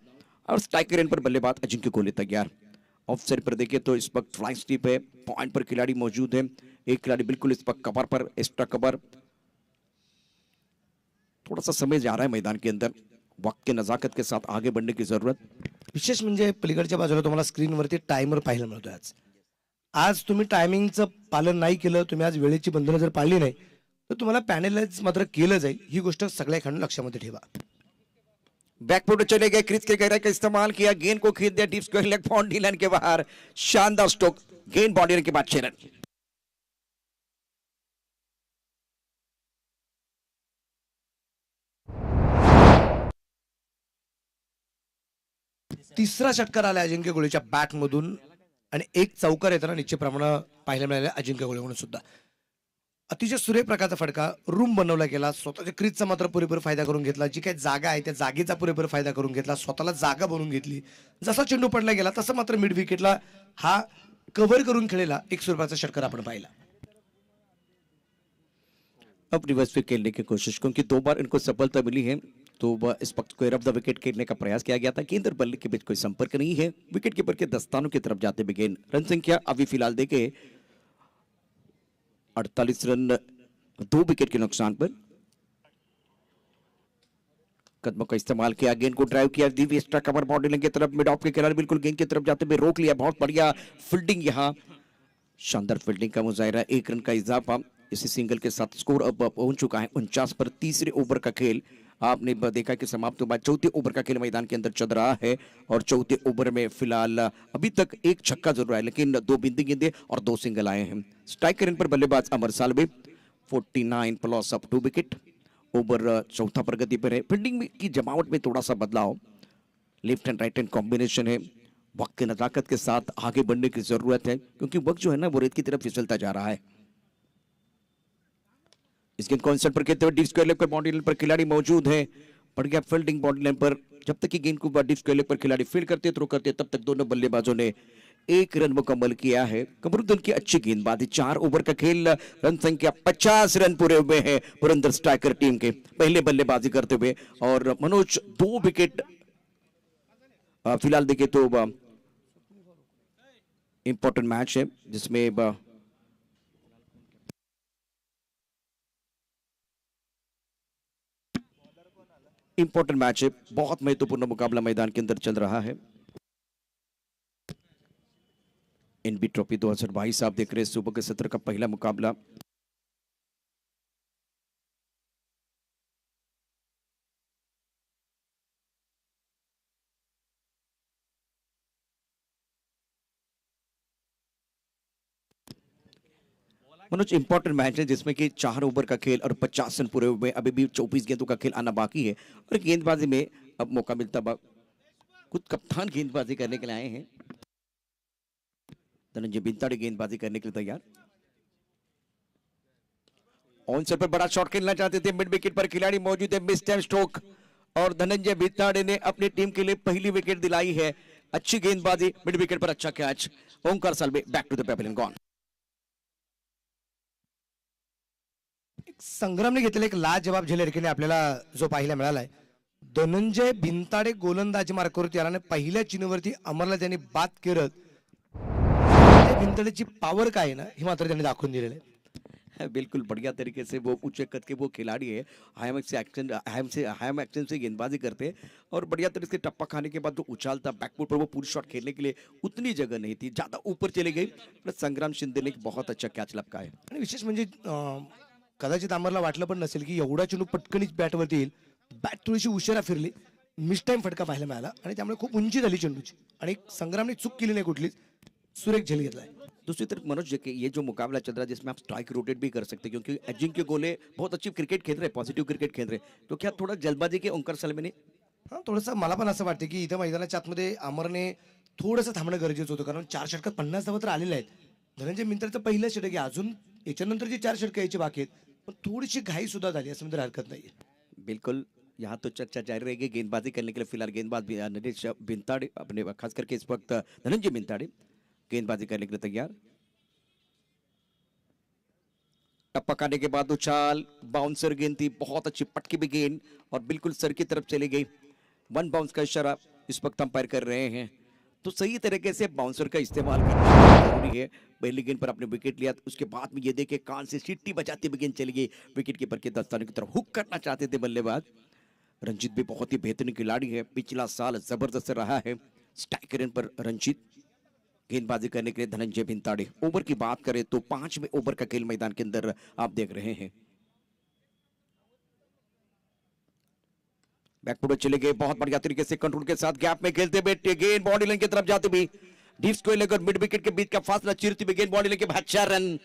और स्ट्राइकर एंड पर बल्लेबाज अजिंक्य गोले तैयार। ऑफ साइड पर देखिए तो इस वक्त फ्लाइंग स्लिप है, पॉइंट पर खिलाड़ी मौजूद है। एक खिलाड़ी बिल्कुल इस वक्त कवर पर, एक्स्ट्रा कवर। थोड़ा सा समय जा रहा है मैदान के अंदर, वक्त के नजाकत के साथ आगे बढ़ने की जरूरत। विशेष म्हणजे पलीकडच्या बाजूला तुम्हाला स्क्रीनवरती टाइमर पाहायला मिळतोय। आज तुम्ही टायमिंगचं पालन नाही केलं, तुम्ही आज वेळेची बंधनं जर पाळली नाही तर तुम्हाला पॅनलाइज मात्र केलं जाईल। ही गोष्ट सगळ्या खेळाडूंनी लक्षामध्ये ठेवा। बैकफुट चले गए, क्रीज के गहराई का इस्तेमाल किया, गेंद को खींच दिया deep square leg boundary line के बाहर। शानदार स्ट्रोक, गेंद बाउंड्री लाइन के बाद 6 रन। तिसरा षटकार आला अजिंक्य गोलेच्या बॅटमधून आणि एक चौकार येताना निश्चित प्रमाणात पाहायला मिळाले अजिंक्य गोले म्हणून सुद्धा। अतिशय सुरेख प्रकारचा फटका, रूम बनवला गेला, स्वतःच्या क्रीजचा मात्र पुरेपूर फायदा करून घेतला। जी काही जागा आहे त्या जागेचा पुरेपूर फायदा करून घेतला, स्वतःला जागा बनवून घेतली। जसा चेंडू पडला गेला तसा मात्र मिड विकेटला हा कव्हर करून खेळलेला एक स्वरूपाचा षटकार आपण पाहिला। अब रिवर्स पे खेलने की कोशिश, क्योंकि 2 बार इनको सफलता मिली है तो वह इस वक्त स्क्वायर ऑफ द विकेट खेलने का प्रयास किया गया था। गेंद और बल्ले के बीच कोई संपर्क नहीं है। विकेट कीपर के दस्तानों की तरफ जाते हुए गेंद। रन संख्या अभी फिलहाल देखे 48 रन 2 विकेट के नुकसान पर। कदमों का इस्तेमाल किया, गेंद को ड्राइव किया, the extra cover boundary line की तरफ। मिड ऑफ के खिलाड़ी बिल्कुल गेंद की तरफ जाते हुए रोक लिया। बहुत बढ़िया फील्डिंग, यहाँ शानदार फील्डिंग का मुजाहिरा। 1 रन का इजाफा इसी सिंगल के साथ स्कोर अब पहुंच चुका है 49 पर। तीसरे ओवर का खेल आपने देखा कि समाप्त हुआ। चौथे ओवर का खेल मैदान के अंदर चल रहा है और चौथे ओवर में फिलहाल अभी तक 1 छक्का जरूर है लेकिन 2 बिंदी गेंदे और 2 सिंगल आए हैं। स्ट्राइकर इन पर बल्लेबाज अमर Salve. 49 plus of 2 wicket. Over चौथा प्रगति पर है। फील्डिंग की जमावट में थोड़ा सा बदलाव, left end right hand combination है। वक्त की नजाकत के साथ आगे बढ़ने की जरूरत है क्योंकि वक्त जो है ना वो रेत की तरफ फिसलता जा रहा है। इस गेंद को पर कहते हुए डीप स्क्वायर लेग पर बाउंड्री लाइन पर खिलाड़ी मौजूद है। बढ़िया फील्डिंग बाउंड्री लाइन पर। जब तक कि गेंद को डीप स्क्वायर लेग पर खिलाड़ी फील्ड करते थ्रो करते तब तक दोनों बल्लेबाजों ने 1 रन मुकम्मल किया है। कमरुद्दीन की अच्छी गेंदबाजी। 4 ओवर का खेल, रन संख्या 50 रन पूरे हुए हैं पुरंदर स्ट्राइकर टीम के पहले बल्लेबाजी करते हुए। और मनोज 2 विकेट फिलहाल देखे तो इंपॉर्टेंट मैच है जिसमें इंपॉर्टेंट मैच है, बहुत महत्वपूर्ण मुकाबला मैदान के अंदर चल रहा है। एनबी ट्रॉफी 2022 आप देख रहे हैं, सुबह के सत्र का पहला मुकाबला। मनोज, इंपॉर्टेंट मैच है जिसमें कि 4 ओवर का खेल और 50 रन पूरे हुए, अभी भी 24 गेंदों का खेल आना बाकी है। और गेंदबाजी में अब मौका मिलता, खुद कप्तान गेंदबाजी करने के लिए आए हैं। धनंजय बिंताड़े गेंदबाजी करने के लिए तैयार। ऑन सेट पर बड़ा शॉट खेलना चाहते थे, मिड विकेट पर खिलाड़ी मौजूद है, मिस टाइम स्ट्रोक, और धनंजय बिंताड़े ने अपनी टीम के लिए पहली विकेट दिलाई है। अच्छी गेंदबाजी, मिड विकेट पर अच्छा catch. Omkar Salve back to the pavilion gone. संग्रामने घेतलेला एक लाजवाब झेलरेखीने आपल्याला जो पाहायला मिळालाय, धनंजय बिनताडे गोलंदाजी मार्गावरती आला आणि पहिल्या चिन्हवरती अमरला त्यांनी बाद करत बिनताडेची पॉवर काय आहे ना हे मात्र त्यांनी दाखवून दिलेलं आहे। बिल्कुल बढ़िया तरीके से वो ऊंचे कद के वो खिलाड़ी है। हायम एक्शन से गेंदबाजी करते हैं और बढ़िया तरीके से टप्पा खाने के बाद जो उछालता बैकफुट पर, वो पूरी शॉट खेलने के लिए उतनी जगह नहीं थी, ज्यादा ऊपर चली गई। संग्राम शिंदे ने एक बहुत अच्छा कैच लपकाया। आणि विशेष म्हणजे कदाचित अमरला वाटलं पण नसेल की एवढा चेंडू पटकनीच बॅटवरती येईल। बॅट थोडीशी उशिरा फिरली, मिस टाइम फटका पाहायला मिळाला आणि त्यामुळे खूप उंची झाली चेंडूची आणि संग्रामने चूक केली नाही कुठलीच, सुरेख झेल घेतलाय। दूसरी तरफ मनोज जी, ये जो मुकाबला चल रहा है जिसमें आप स्ट्राइक रोटेट भी कर सकते हैं, क्योंकि अजिंक्य गोले बहुत अच्छी क्रिकेट खेल रहे हैं, पॉजिटिव क्रिकेट खेल रहे हैं, तो क्या थोड़ा जल्दबाजी के ओंकार सालवे ने? हां, थोडंसं मला पण असं वाटतं की इथं मैदानाच्या आतमध्ये अमरने थोडंसं थांबणं गरजेचं होतं, कारण 4 षटकात 50 धावा तर आलेल्या आहेत। धनंजय मिंत्राचं पहिलं षटक आहे, अजून याच्यानंतर जे 4 षटकं यायचे बाकी आहेत, पण थोडीशी घाई सुद्धा झाली असं म्हणता हरकत नाही। बिल्कुल, यहाँ तो चर्चा जारी रहेगी गेंदबाजी करने के लिए। फिलहाल गेंदबाज नरेश बिंताड़े अपने, खास करके इस वक्त धनंजय बिंताड़े गेंदबाजी करने के लिए तैयार। टप्पा खाने के बाद उछाल, बाउंसर गेंद थी, बहुत अच्छी पटकी भी गेंद और बिल्कुल सर की तरफ चली गई। 1 बाउंस का इशारा इस वक्त अंपायर कर रहे हैं, तो सही तरीके से बाउंसर का इस्तेमाल करना जरूरी है। पहली गेंद पर आपने विकेट लिया, उसके बाद में ये देखे कान से सीटी बजाती हुई गेंद चली गई विकेट कीपर के दस्ताने की तरफ। हुक करना चाहते थे बल्लेबाज। रंजीत भी बहुत ही बेहतरीन खिलाड़ी है, पिछला साल जबरदस्त रहा है स्ट्राइक रेट पर रंजीत। गेंदबाजी करने के लिए धनंजय बिंताड़े। ओवर की बात करें तो 5वें ओवर का खेल मैदान के अंदर आप देख रहे हैं। बैकफुट चले गए, बहुत बढ़िया तरीके से कंट्रोल के साथ गैप में खेलते हुए गेंद बॉडी लाइन की तरफ जाते हुए डीप स्क्वायर लेकर मिड विकेट के बीच का फासला चीरती हुई गेंद बॉडी लाइन के बाद 4 रन।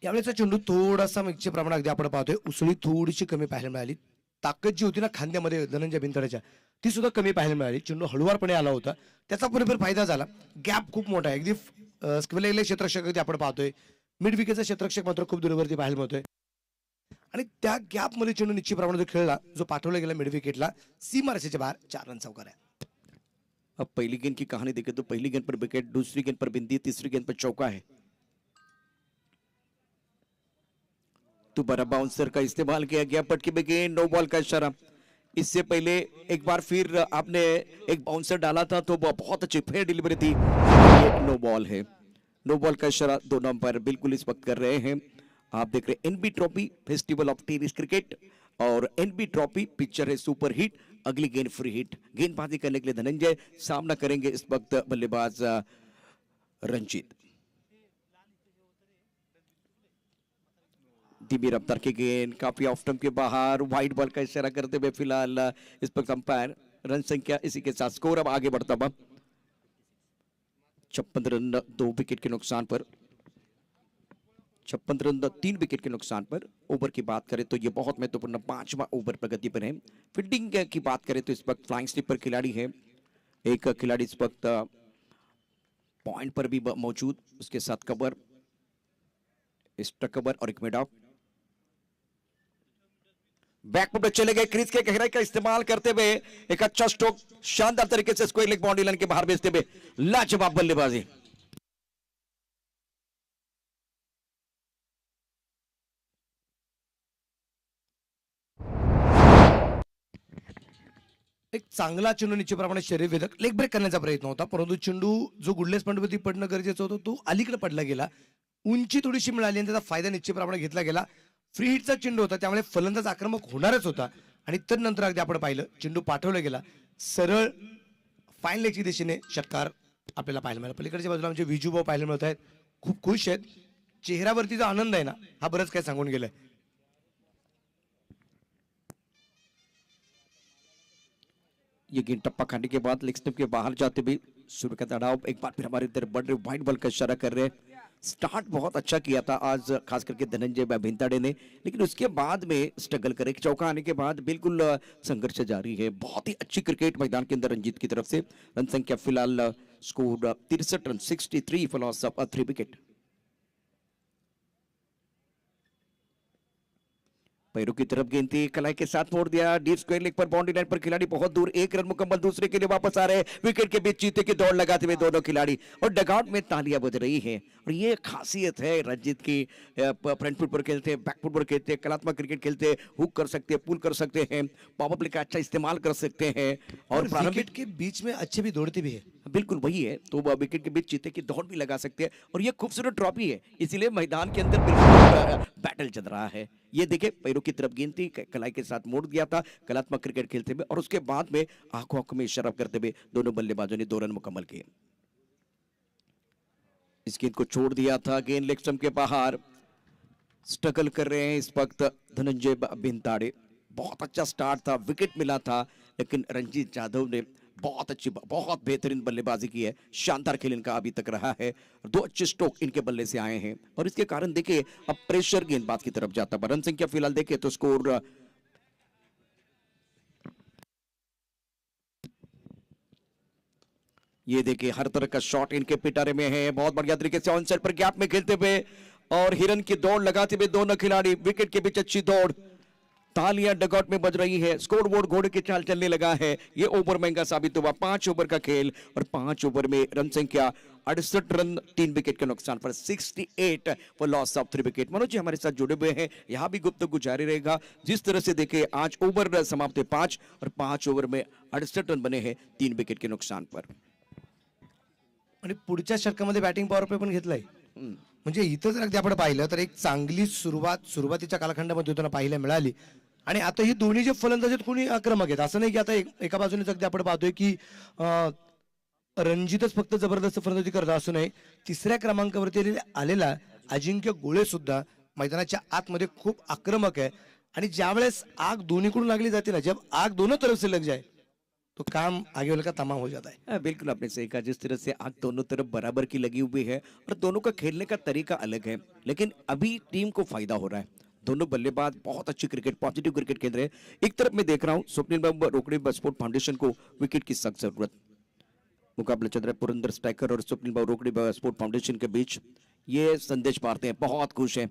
यावेळेचा चेंडू थोडासा मिक्सचे प्रमाण अगदी आपण पाहतोय, उसळी थोडीशी कमी पाहायला मिळाली। ताकद जी होती ना खांद्यामध्ये धनंजय बिनताडेच्या, ती सुद्धा कमी पाहायला मिळाली। चेंडू हळुवारपणे आला होता, त्याचा पुरेपूर फायदा झाला। गॅप खूप मोठा आहे, अगदी स्क्वेअरला क्षेत्ररक्षक अगदी आपण पाहतोय, मिड विकेटचा क्षेत्ररक्षक मात्र खूप दूरवरती पाहायला मिळतोय आणि त्या गॅप मध्ये चेंडू निश्चित प्रमाणात जो खेळला, जो पाठवला गेला मिड विकेटला, सीमारेषेच्या बाहेर 4 रन चौकार आहे। अब पहली गेंद की कहानी देखें तो पहली गेंद पर विकेट, दूसरी गेंद पर बिंदी, तीसरी गेंद पर चौका है। दोबारा बाउंसर का इस्तेमाल किया गया, पटकी में गेंद, नो बॉल का इशारा। इससे पहले एक बार फिर आपने एक बाउंसर डाला था तो वो बहुत अच्छी फेयर डिलीवरी थी, ये नो बॉल है। नो बॉल का इशारा दोनों अंपायर बिल्कुल इस वक्त कर रहे हैं। आप देख रहे हैं NB trophy, festival of tennis cricket, और एनबी ट्रॉफी पिक्चर है सुपर हिट। अगली गेंद फ्री हिट। गेंदबाजी करने के लिए धनंजय, सामना करेंगे इस वक्त बल्लेबाज रंजीत। धीमी रफ्तार की गेंद काफी ऑफ स्टंप के बाहर, वाइड बॉल का इशारा करते हुए फिलहाल इस वक्त अंपायर। रन संख्या इसी के साथ स्कोर अब आगे बढ़ता हुआ 56 रन 2 विकेट के नुकसान पर, 56 रन 3 विकेट के नुकसान पर। ओवर की बात करें तो ये बहुत महत्वपूर्ण 5वां ओवर प्रगति पर है। फील्डिंग की बात करें तो इस वक्त फ्लाइंग स्लीपर खिलाड़ी है, एक खिलाड़ी इस वक्त पॉइंट पर भी मौजूद, उसके साथ कवर, एक्स्ट्रा कवर और एक मिड ऑफ। बैकफुट चले गए, क्रीज के गहराई का इस्तेमाल करते हुए एक अच्छा स्ट्रोक, शानदार तरीके से स्क्वायर लेग बाउंड्री लाइन के बाहर भेजते हुए लाजवाब बल्लेबाजी। एक चांगला चेंडू निश्चितप्रमाणे शरीरवेधक लेग ब्रेक करण्याचा प्रयत्न होता, परंतु चेंडू जो गुडलेस पॉईंटवरती पडणं गरजेचं होतं तो अलीकडे पडला गेला. उंची थोडीशी मिळाली आणि त्याचा फायदा निश्चितप्रमाणे घेतला गेला. फ्री हिटचा चेंडू होता त्यामुळे फलंदाज आक्रमक होणारच होता आणि तदनंतर अगदी आपण पाहिलं चेंडू पाठवला गेला सरळ फाईन लेगच्या दिशेने षटकार आपल्याला पाहायला मिळाला. पलीकडच्या बाजूला आमचे विजूभाऊ पाहायला मिळत आहेत, खूप खुश आहेत. चेहऱ्यावरती जो आनंद आहे ना हा बरंच काय सांगून गेलाय. ये गेंद टप्पा खाने के बाद लेग स्टंप के बाहर जाते हुए शुरू का तड़ाव एक बार फिर हमारी तरफ बढ़ रहे वाइड बॉल का इशारा कर रहे हैं. स्टार्ट बहुत अच्छा किया था आज खास करके धनंजय भिंताड़े ने, लेकिन उसके बाद में स्ट्रगल करे. चौका आने के बाद बिल्कुल संघर्ष जारी है. बहुत ही अच्छी क्रिकेट मैदान के अंदर रंजीत की तरफ से. रन संख्या फिलहाल score 63 run 63 for loss of 3 wicket. पैरों की तरफ गेंद थी, कलाई के साथ मोड़ दिया. डीप स्क्वायर लेग पर बाउंड्री लाइन पर खिलाड़ी बहुत दूर. एक रन मुकम्मल, दूसरे के लिए वापस आ रहे हैं. विकेट के बीच चीते की दौड़ लगाते हुए दोनों खिलाड़ी और डगआउट में तालियां बज रही हैं. और ये खासियत है रंजीत की. फ्रंट फुट पर खेलते हैं, बैक फुट पर खेलते हैं, कलात्मक क्रिकेट खेलते हैं. हुक कर सकते हैं, पुल कर सकते हैं, पावर प्ले का अच्छा इस्तेमाल कर सकते हैं और विकेट के बीच में अच्छे भी दौड़ते भी है. बिल्कुल वही है. तो विकेट के बीच चीते की दौड़ भी लगा सकते हैं और ये खूबसूरत ट्रॉफी है, इसीलिए मैदान के अंदर बिल्कुल बैटल चल रहा है. ये देखिए पैरों की तरफ गेंद थी, कलाई के साथ मोड़ दिया था कलात्मक क्रिकेट खेलते हुए और उसके बाद में आंखों आंखों में इशारा करते हुए दोनों बल्लेबाजों ने 2 रन मुकम्मल किए. इस गेंद को छोड़ दिया था, गेंद लेग स्टंप के बाहर. स्ट्रगल कर रहे हैं इस वक्त धनंजय भिंताड़े. बहुत अच्छा स्टार्ट था, विकेट मिला था, लेकिन रंजीत यादव ने बहुत अच्छी बहुत बेहतरीन बल्लेबाजी की है. शानदार खेल इनका अभी तक रहा है. 2 अच्छे स्ट्रोक इनके बल्ले से आए हैं और इसके कारण देखिए अब प्रेशर गेंदबाज की तरफ जाता है. रन संख्या फिलहाल देखिए तो स्कोर ये देखिए हर तरह का शॉट इनके पिटारे में है. बहुत बढ़िया तरीके से ऑन साइड पर गैप में खेलते हुए और हिरन की दौड़ लगाते हुए दोनों खिलाड़ी. विकेट के बीच अच्छी दौड़, तालियां डगआउट में बज रही है. स्कोर बोर्ड घोड़े की चाल चलने लगा है. ये ओवर महंगा साबित हुआ. 5 ओवर का खेल और 5 ओवर में रन संख्या 68 रन 3 विकेट के नुकसान पर 68 for loss of 3 wicket. Manoj ji हमारे साथ जुड़े हुए हैं, यहाँ भी गुफ्तगू जारी रहेगा. जिस तरह से देखे आज ओवर समाप्त है 5 और 5 ओवर में 68 रन बने हैं 3 विकेट के नुकसान पर. आणि पुढच्या षटकामध्ये बॅटिंग पॉवर प्ले पण घेतलाय. म्हणजे इथं जर अगदी आपण पाहिलं तर एक चांगली सुरुवातीच्या कालखंडामध्ये होताना पाहायला मिळाली. आणि आता ही दोन्ही जे फलंदाज आहेत कोणी आक्रमक आहेत असं नाही की आता एका बाजूने अगदी आपण पाहतोय की रणजितच फक्त जबरदस्त फलंदाजी करत असू नये. 3ऱ्या क्रमांकावरती आलेला अजिंक्य गोळे सुद्धा मैदानाच्या आतमध्ये खूप आक्रमक आहे. आणि ज्यावेळेस आग दोन्हीकडून लागली जाते ना, जब आग दोनों तरफ से लग जाए तो काम आगे वाले का तमाम हो जाता है. बिल्कुल आपने सही कहा. जिस तरह से आग दोनों तरफ बराबर की लगी हुई है और दोनों का खेलने का तरीका अलग है, लेकिन अभी टीम को फायदा हो रहा है. दोनों बल्लेबाज बहुत अच्छी क्रिकेट, पॉजिटिव क्रिकेट खेल रहे हैं. एक तरफ मैं देख रहा हूं स्वप्निल बाबू रोकड़े स्पोर्ट फाउंडेशन को विकेट की सख्त जरूरत. मुकाबला चल रहा है पुरंदर स्ट्राइकर और स्वप्निल बाबू रोकड़े स्पोर्ट फाउंडेशन के बीच. ये संदेश पाते हैं, बहुत खुश है,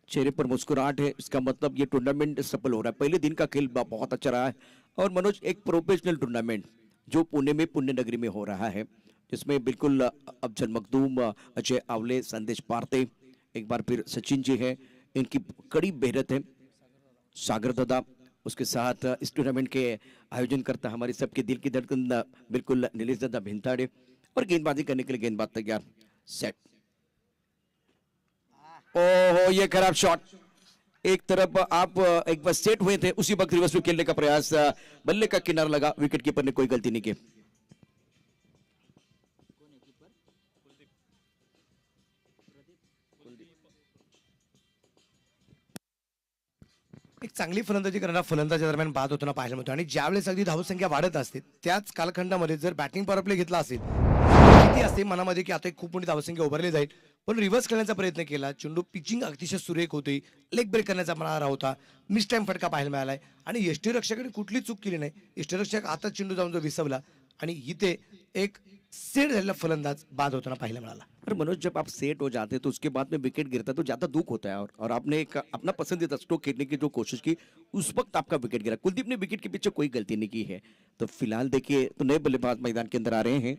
चेहरे पर मुस्कुराहट है. इसका मतलब ये टूर्नामेंट सफल हो रहा है. पहले दिन का खेल बहुत अच्छा रहा है और मनोज एक प्रोफेशनल टूर्नामेंट जो पुणे में पुण्य नगरी में हो रहा है, जिसमें बिल्कुल अफजल मखदूम, अजय आवले, संदेश पारते, एक बार फिर सचिन जी है, इनकी कड़ी मेहनत है. सागर दादा उसके साथ इस टूर्नामेंट के आयोजन करता हमारे सबके दिल की धड़कन बिल्कुल नीलेश दादा भिंताड़े. और गेंदबाजी करने के लिए गेंदबाज तैयार, सेट. ओहो ये खराब शॉट. एक तरफ आप एक बार सेट हुए थे, उसी वक्त रिवर्स में खेलने का प्रयास, बल्ले का किनारा लगा, विकेट कीपर ने कोई गलती नहीं की. एक चांगली फलंदाजी करणारा फलंदाजी दरम्यान बाद होताना पाहायला मिळतो. आणि ज्यावेळेस अगदी धावसंख्या वाढत असते त्याच कालखंडामध्ये जर बॅटिंग पॉवर प्ले घेतला असेल किती असते मनामध्ये की आता एक खूप मोठी धावसंख्या उभारली जाईल, पण रिव्हर्स करण्याचा प्रयत्न केला. चेंडू पिचिंग अतिशय सुरेख होती, लेग ब्रेक करण्याचा मारा होता, मिस टाइम फटका पाहायला मिळालाय आणि यष्टीरक्षकाने कुठली चूक केली नाही. यष्टीरक्षक आता चेंडू जाऊन जो विसवला आणि इथे एक सेट झालेला फलंदाज बाद होताना पाहायला मिळाला. पर मनोज जब आप सेट हो जाते हैं तो उसके बाद में विकेट गिरता है तो ज्यादा दुख होता है. और आपने एक अपना पसंदीदा स्ट्रोक खेलने की जो कोशिश की उस वक्त आपका विकेट गिरा. कुलदीप ने विकेट के पीछे कोई गलती नहीं की है. तो फिलहाल देखिए तो नए बल्लेबाज मैदान के अंदर आ रहे हैं.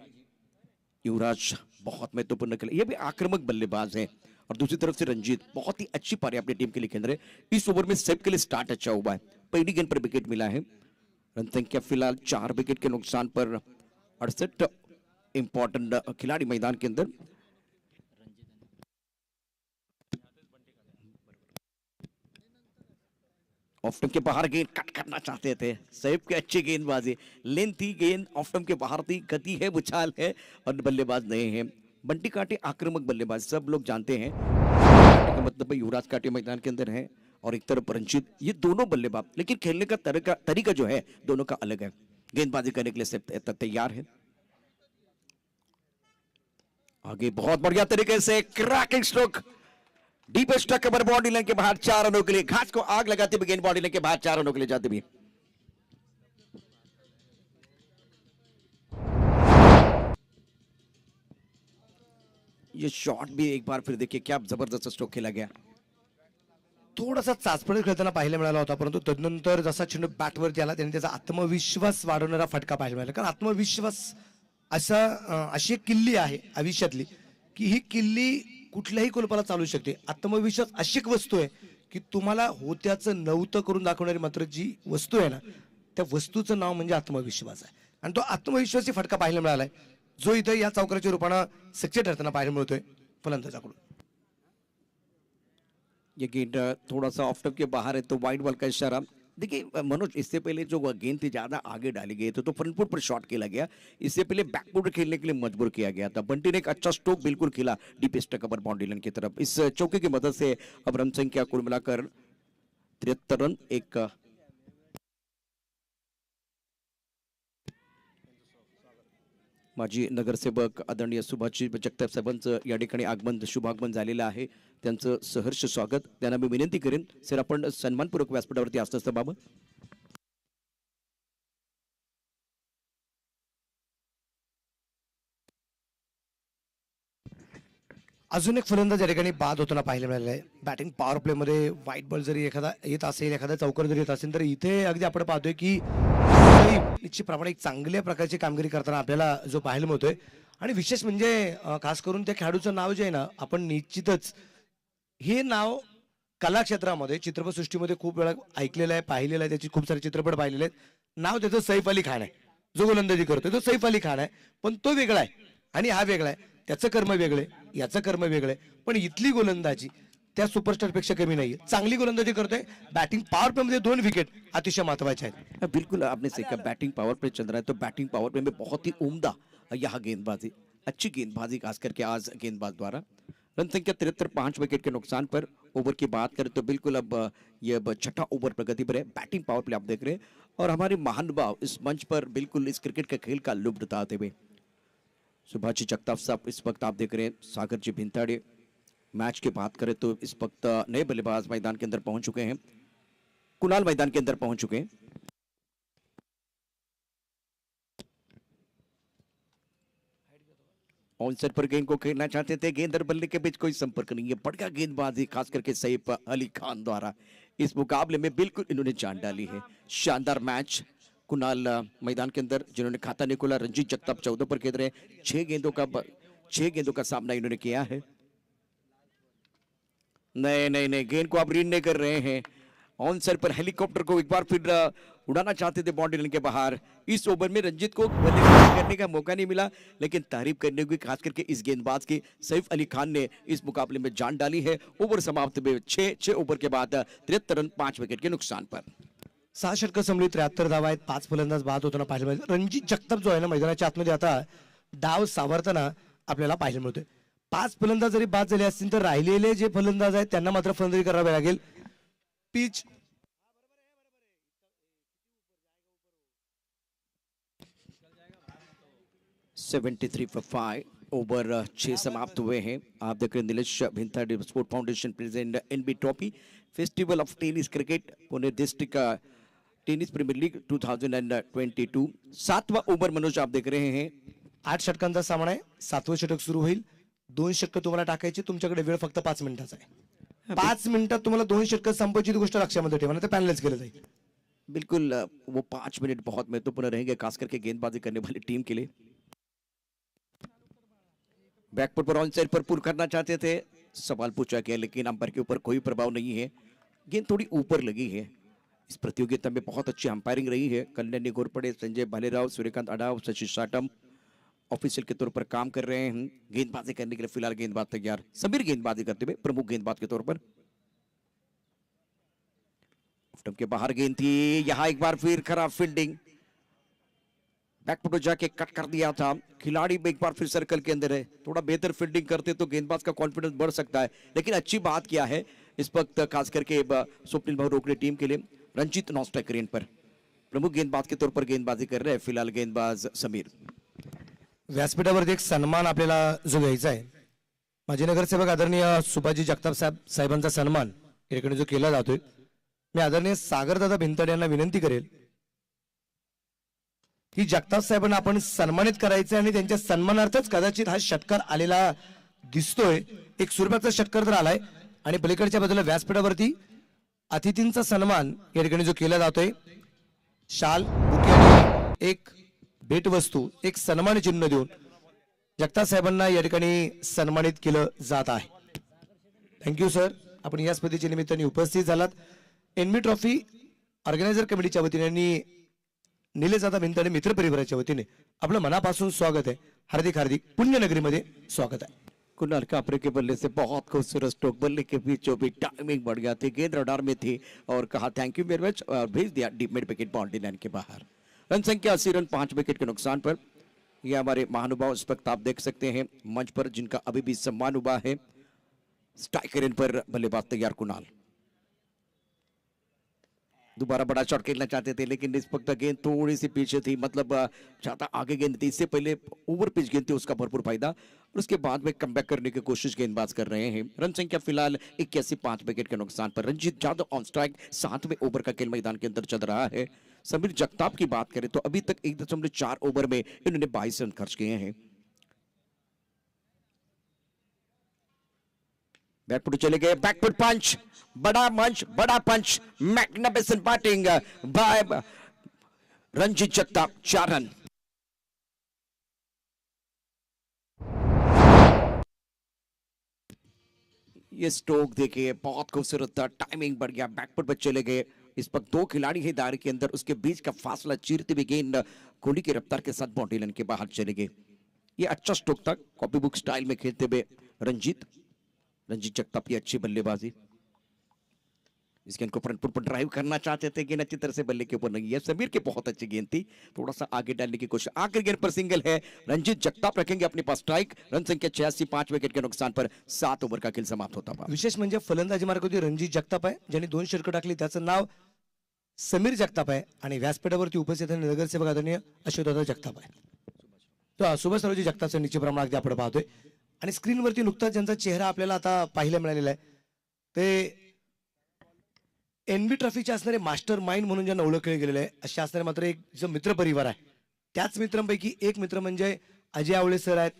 युवराज बहुत महत्वपूर्ण खेले, ये भी आक्रामक बल्लेबाज हैं. और दूसरी तरफ से रंजीत बहुत ही अच्छी पारी अपनी टीम के लिए खेल रहे हैं. इस ओवर में सेट के लिए स्टार्ट अच्छा हुआ है. पहली गेंद पर विकेट मिला है रन संख्या फिलहाल 4 विकेट के नुकसान पर 68 इंपॉर्टेंट खिलाड़ी मैदान के अंदर। ऑफ स्टंप के बाहर गेंद कट करना चाहते थे, सैफ की अच्छी गेंदबाजी, लेंथ थी, गेंद ऑफ स्टंप के बाहर थी, गति है, बुछाल है और बल्लेबाज नहीं है। बंटी कांटे आक्रामक बल्लेबाज सब लोग जानते हैं, का मतलब है युवराज कांटे मैदान के अंदर है और एक तरफ रंजीत, ये दोनों बल्लेबाज, लेकिन खेलने का तरीका जो है दोनों का अलग है। गेंदबाजी करने के लिए तैयार है। आगे बहुत बढ़िया तरीके से क्रैकिंग स्ट्रोक, डीप स्ट्रोक पर बॉडी लाइन के बाहर 4 रनों के लिए, घास को आग लगाते हुए गेंद बॉडी लाइन के बाहर 4 रनों के लिए जाते हुए। ये शॉट भी एक बार फिर देखिए क्या जबरदस्त स्ट्रोक खेला गया। थोडासा चाचपडीत खेळताना पाहायला मिळाला होता, परंतु तदनंतर जसा चेंडू बॅटवरती आला त्याने त्याचा आत्मविश्वास वाढवणारा फटका पाहायला मिळाला. कारण आत्मविश्वास अशी एक किल्ली आहे आयुष्यातली की ही किल्ली कुठल्याही कुलपाला चालू शकते. आत्मविश्वास अशी एक वस्तू आहे की तुम्हाला होत्याचं नव्हतं करून दाखवणारी मात्र जी वस्तू आहे ना, त्या वस्तूचं नाव म्हणजे आत्मविश्वास आहे. आणि तो आत्मविश्वासी फटका पाहायला मिळालाय जो इथं या चौकाराच्या रूपानं सक्सेस ठरताना पाहायला मिळतोय फलंदाजाकडून. ये गेंद थोड़ा सा ऑफ स्टंप के बाहर है तो वाइड बॉल का इशारा। देखिए मनोज, इससे पहले जो गेंद थी ज्यादा आगे डाली गई तो फ्रंट फुट पर शॉट खेला गया, इससे पहले बैक फुट खेलने के लिए मजबूर किया गया था। बंटी ने एक अच्छा स्ट्रोक बिल्कुल खेला डीप स्टक पर बाउंड्री लाइन की तरफ। इस चौके की मदद से अब रन संख्या कुल मिलाकर 73 रन। एक माजी नगरसेवक आदरणीय सुभाष जगताप साहेबांचं या ठिकाणी आगमन, शुभागमन झालेलं आहे, त्यांचं सहर्ष स्वागत. त्यांना मी विनंती करेन सर आपण सन्मानपूर्वक व्यासपीठावरती आसन बाबा. अजून एक फलंदाज या ठिकाणी बाद होताना पाहायला मिळालेला आहे. बॅटिंग पॉवर प्ले मध्ये व्हाईट बॉल जरी एखादा येत असेल, एखादा चौकार जरी येत असेल, तर इथे अगदी आपण पाहतोय की निश्चितप्रमाणे एक चांगल्या प्रकारची कामगिरी करताना आपल्याला जो पाहायला मिळतोय. आणि विशेष म्हणजे खास करून त्या खेळाडूचं नाव जे आहे ना, आपण निश्चितच हे नाव कला क्षेत्रामध्ये चित्रपटसृष्टीमध्ये खूप वेळा ऐकलेलं आहे, पाहिलेलं आहे, त्याची खूप सारे चित्रपट पाहिलेले आहेत. नाव त्याचं सैफ अली खान आहे. जो गोलंदाजी करतोय तो सैफ अली खान आहे, पण तो वेगळा आहे आणि हा वेगळा आहे. त्याचं कर्म वेगळे, याचं कर्म वेगळे, पण इथली गोलंदाजी त्या सुपरस्टार पेक्षा कमी नाही. चांगली गोलंदाजी करतोय. बॅटिंग पॉवर प्ले मध्ये 2 विकेट अतिशय महत्वाचे आहेत. बिल्कुल आपने सही कहा, बैटिंग पावर प्ले चल रहा है तो बैटिंग पावर प्ले में बहुत ही उम्दा यहाँ गेंदबाजी, अच्छी गेंदबाजी खास करके आज गेंदबाज द्वारा। रन संख्या 73, 5 विकेट के नुकसान पर। ओवर की बात करें तो बिल्कुल अब ये छठा ओवर प्रगति पर है। बैटिंग पावर प्ले आप देख रहे हैं और हमारे महानुभाव इस मंच पर बिल्कुल इस क्रिकेट के खेल का लुत्फ उठाते हुए। सुभाष जगताप साहब इस वक्त आप देख रहे हैं, सागर जी भिंताड़े। मैच की बात करें तो इस वक्त नए बल्लेबाज मैदान के अंदर पहुंच चुके हैं, कुणाल मैदान के अंदर पहुंच चुके हैं। ऑन सेट पर गेंद को खेलना चाहते थे, गेंद और बल्ले के बीच कोई संपर्क नहीं है। बढ़िया गेंदबाजी खास करके सैफ अली खान द्वारा इस मुकाबले में बिल्कुल इन्होंने जान डाली है। शानदार मैच कुणाल मैदान के अंदर जिन्होंने खाता नहीं खोला। रंजीत जगताप 14 पर खेल रहे हैं। 6 गेंदों का सामना इन्होंने किया है। नहीं, गेंद को आप रीड नहीं कर रहे हैं। ऑन साइड पर हेलीकॉप्टर को एक बार फिर उड़ाना चाहते थे बाउंड्री लाइन के बाहर। इस ओवर में रंजीत को बल्लेबाजी करने का मौका नहीं मिला, लेकिन तारीफ करने की खास करके इस गेंदबाज की सैफ अली खान ने इस मुकाबले में जान डाली है। ओवर समाप्त हुए 6 ओवर के बाद 73 रन 5 विकेट के नुकसान पर। 6 षटकं संपली, 73 धावा आहेत. 5 फलंदाज बाद होताना पाहायला मिळाले. रणजित जगताप जो आहे ना मैदानाच्या आतमध्ये आता डाव सावरताना आपल्याला पाहायला मिळतोय. 5 फलंदाज जरी बाद झाले असतील तर राहिलेले जे फलंदाज आहेत त्यांना मात्र फलंदाजी करावी लागेल. पिच 73 for 5 ओवर 6 समाप्त हुए हैं। आप देख रहे हैं Nilesh Bhintade sport foundation present NB trophy festival of tennis cricket Pune district tennis premier league 2022। 7वां ओवर मनोज आप देख रहे हैं। 8 षटकांचा सामना आहे. 7वं षटक सुरू होईल. 2 षटकं तुम्हाला टाकायची. तुमच्याकडे वेळ फक्त 5 मिनिटाचा आहे. 5 मिनिटात तुम्हाला 2 षटकं संपवायची गोष्ट लक्षामध्ये ठेवा, तर पॅनलाइज केलं जाईल. बिल्कुल वो 5 मिनट बहुत महत्वपूर्ण रहेंगे खास करके गेंदबाजी करने वाली टीम के लिए। बैकफुट पर ऑन साइड पर पुल करना चाहते थे, सवाल पूछा गया लेकिन अंपायर के ऊपर कोई प्रभाव नहीं है। गेंद थोड़ी ऊपर लगी है, इस प्रतियोगिता में बहुत अच्छी अंपायरिंग रही है। कल्याणी घोरपड़े, संजय भालेराव, सूर्यकांत अडाव, शशि शाटम ऑफिशियल के तौर पर काम कर रहे हैं। गेंदबाजी करने के लिए फिलहाल गेंदबाज तैयार, समीर गेंदबाजी करते हुए प्रमुख गेंदबाज के तौर पर। स्टंप के बाहर गेंद थी, यहां एक बार फिर खराब फील्डिंग, बैकफुट जाके कट कर दिया था। खिलाड़ी एक बार फिर सर्कल के अंदर है, थोड़ा बेहतर फील्डिंग करते तो गेंदबाज का कॉन्फिडेंस बढ़ सकता है, लेकिन अच्छी बात क्या है इस वक्त खास करके स्वप्निल भाऊ रोकड़े टीम के लिए रंजीत नॉन स्ट्राइक रेंज पर प्रमुख गेंदबाज के तौर पर गेंदबाजी कर रहे हैं फिलहाल गेंदबाज समीर। व्यासपीठावरती एक सन्मान आपल्याला जो घ्यायचा आहे, माजी नगरसेवक आदरणीय सुभाजी जगताप साहेबांचा सन्मान या ठिकाणी जो केला जातोय, मी आदरणीय सागरदादा भिंतडे यांना विनंती करेल की जगताप साहेबांना आपण सन्मानित करायचं आणि त्यांच्या सन्मानार्थच कदाचित हा षटकार आलेला दिसतोय। एक स्वरूपाचा षटकार तर आलाय आणि पलीकडच्या बाजूला व्यासपीठावरती अतिथींचा सन्मान या ठिकाणी जो केला जातोय, शाल, बुके आणि एक भेटवस्तू, एक सन्मान चिन्ह देऊन जगताप साहेबांना या ठिकाणी सन्मानित केलं जात आहे। थँक्यू सर, आपण या स्पर्धेच्या निमित्ताने उपस्थित झालात। एनबी ट्रॉफी ऑर्गनायझर कमिटीच्या वतीने आणि निलेशदादा भिंतडे मित्र परिवाराच्या वतीने आपलं मनापासून स्वागत आहे। हार्दिक हार्दिक पुण्यनगरीमध्ये स्वागत आहे। कुणाल कापरे के बल्ले से बहुत खूबसूरत स्ट्रोक, बल्ले के बीचों बीच टाइमिंग बढ़ गया थी, गेंद रडार में थी और कहा थैंक यू वेरी मच और भेज दिया deep mid wicket boundary line के बाहर। रन संख्या 80 रन 5 विकेट के नुकसान पर। ये हमारे महानुभाव इस वक्त आप देख सकते हैं मंच पर, जिनका अभी भी सम्मान हुआ है। स्ट्राइकर इन पर बल्लेबाज तैयार कुणाल दोबारा बड़ा शॉट खेलना चाहते थे, लेकिन इस वक्त गेंद थोड़ी सी पीछे थी, मतलब ज्यादा आगे गेंद थी। इससे पहले ओवर पिच गेंद थी, उसका भरपूर फायदा और उसके बाद में कमबैक करने की कोशिश गेंदबाज कर रहे हैं। रन संख्या फिलहाल 81 5 विकेट के नुकसान पर। रंजीत यादव ऑन स्ट्राइक, 7वें ओवर का खेल मैदान के अंदर चल रहा है। समीर जगताप की बात करें तो अभी तक 1.4 ओवर में इन्होंने 22 रन खर्च किए हैं। बैकफुट चले गए, बैकफुट पंच, बड़ा मंच, बड़ा पंच, magnificent batting by Ranjit Jagtap, 4 run. ये स्ट्रोक देखिए बहुत खूबसूरत था, टाइमिंग बढ़ गया, बैकफुट पर चले गए। इस वक्त 2 खिलाड़ी है दायरे के अंदर, उसके बीच का फासला चीरते हुए गेंद कोहली की रफ्तार के साथ बाउंड्री लाइन के बाहर चले गए। ये अच्छा स्ट्रोक था, कॉपी बुक स्टाइल में खेलते हुए रंजीत जगताप की अच्छी बल्लेबाजी। इस गेंद को फ्रंट फुट पर ड्राइव करना चाहते थे, गेंद अच्छी तरह से बल्ले के ऊपर नहीं है। समीर की बहुत अच्छी गेंद थी, थोड़ा सा आगे डालने की कोशिश। आखिर गेंद पर सिंगल है, रंजीत जगताप रखेंगे अपने पास स्ट्राइक। रन संख्या 86 5 विकेट के नुकसान पर 7 ओवर का खेल समाप्त होता है। विशेष म्हणजे फलंदाजी मार्गावरती रणजित जगताप आहे, ज्यांनी 2 षटकं टाकली, त्याचं नाव समीर जगताप आहे आणि व्यासपीठावरती उपस्थित आहे नगरसेवक आदरणीय अशोकदादा जगताप आहे। तो सुभाष सरोजी जगतापचा निश्चित प्रमाणात अगदी आपण पाहतोय आणि स्क्रीनवरती नुकताच ज्यांचा चेहरा आपल्याला आता पाहायला मिळालेला आहे ते एनबी ट्रॉफीचे असणारे मास्टर माइंड म्हणून ज्यांना ओळखले गेलेले आहे असे असणारे मात्र एक जो मित्र परिवार आहे, त्याच मित्रांपैकी एक मित्र म्हणजे अजय आवळे सर आहेत।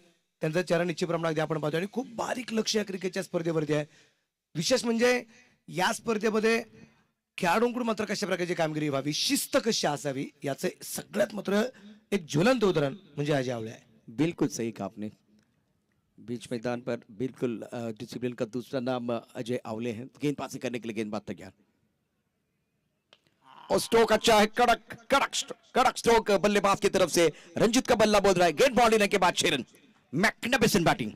त्यांचा चेहरा निश्चित प्रमाणात आपण पाहतोय आणि खूप बारीक लक्ष या क्रिकेटच्या स्पर्धेवरती आहे। विशेष म्हणजे या स्पर्धेमध्ये खेळाडूंकडून मात्र कशा प्रकारची कामगिरी व्हावी, शिस्त कशी असावी, याचे सगळ्यात मात्र एक ज्वलंत उदाहरण म्हणजे अजय आवळे आहे। बिल्कुल सही कहा आपने, बीच मैदान पर बिल्कुल डिसिप्लिन का दूसरा नाम अजय आवले हैं। गेंदबाजी करने के लिए गेंदबाज तैयार और स्ट्रोक अच्छा है, कड़क कड़क कड़क स्ट्रोक बल्लेबाज की तरफ से। रंजीत का बल्ला बोल रहा है, गेंद बाउंड्री के बाद 6 रन, मैग्निफिसेंट बैटिंग।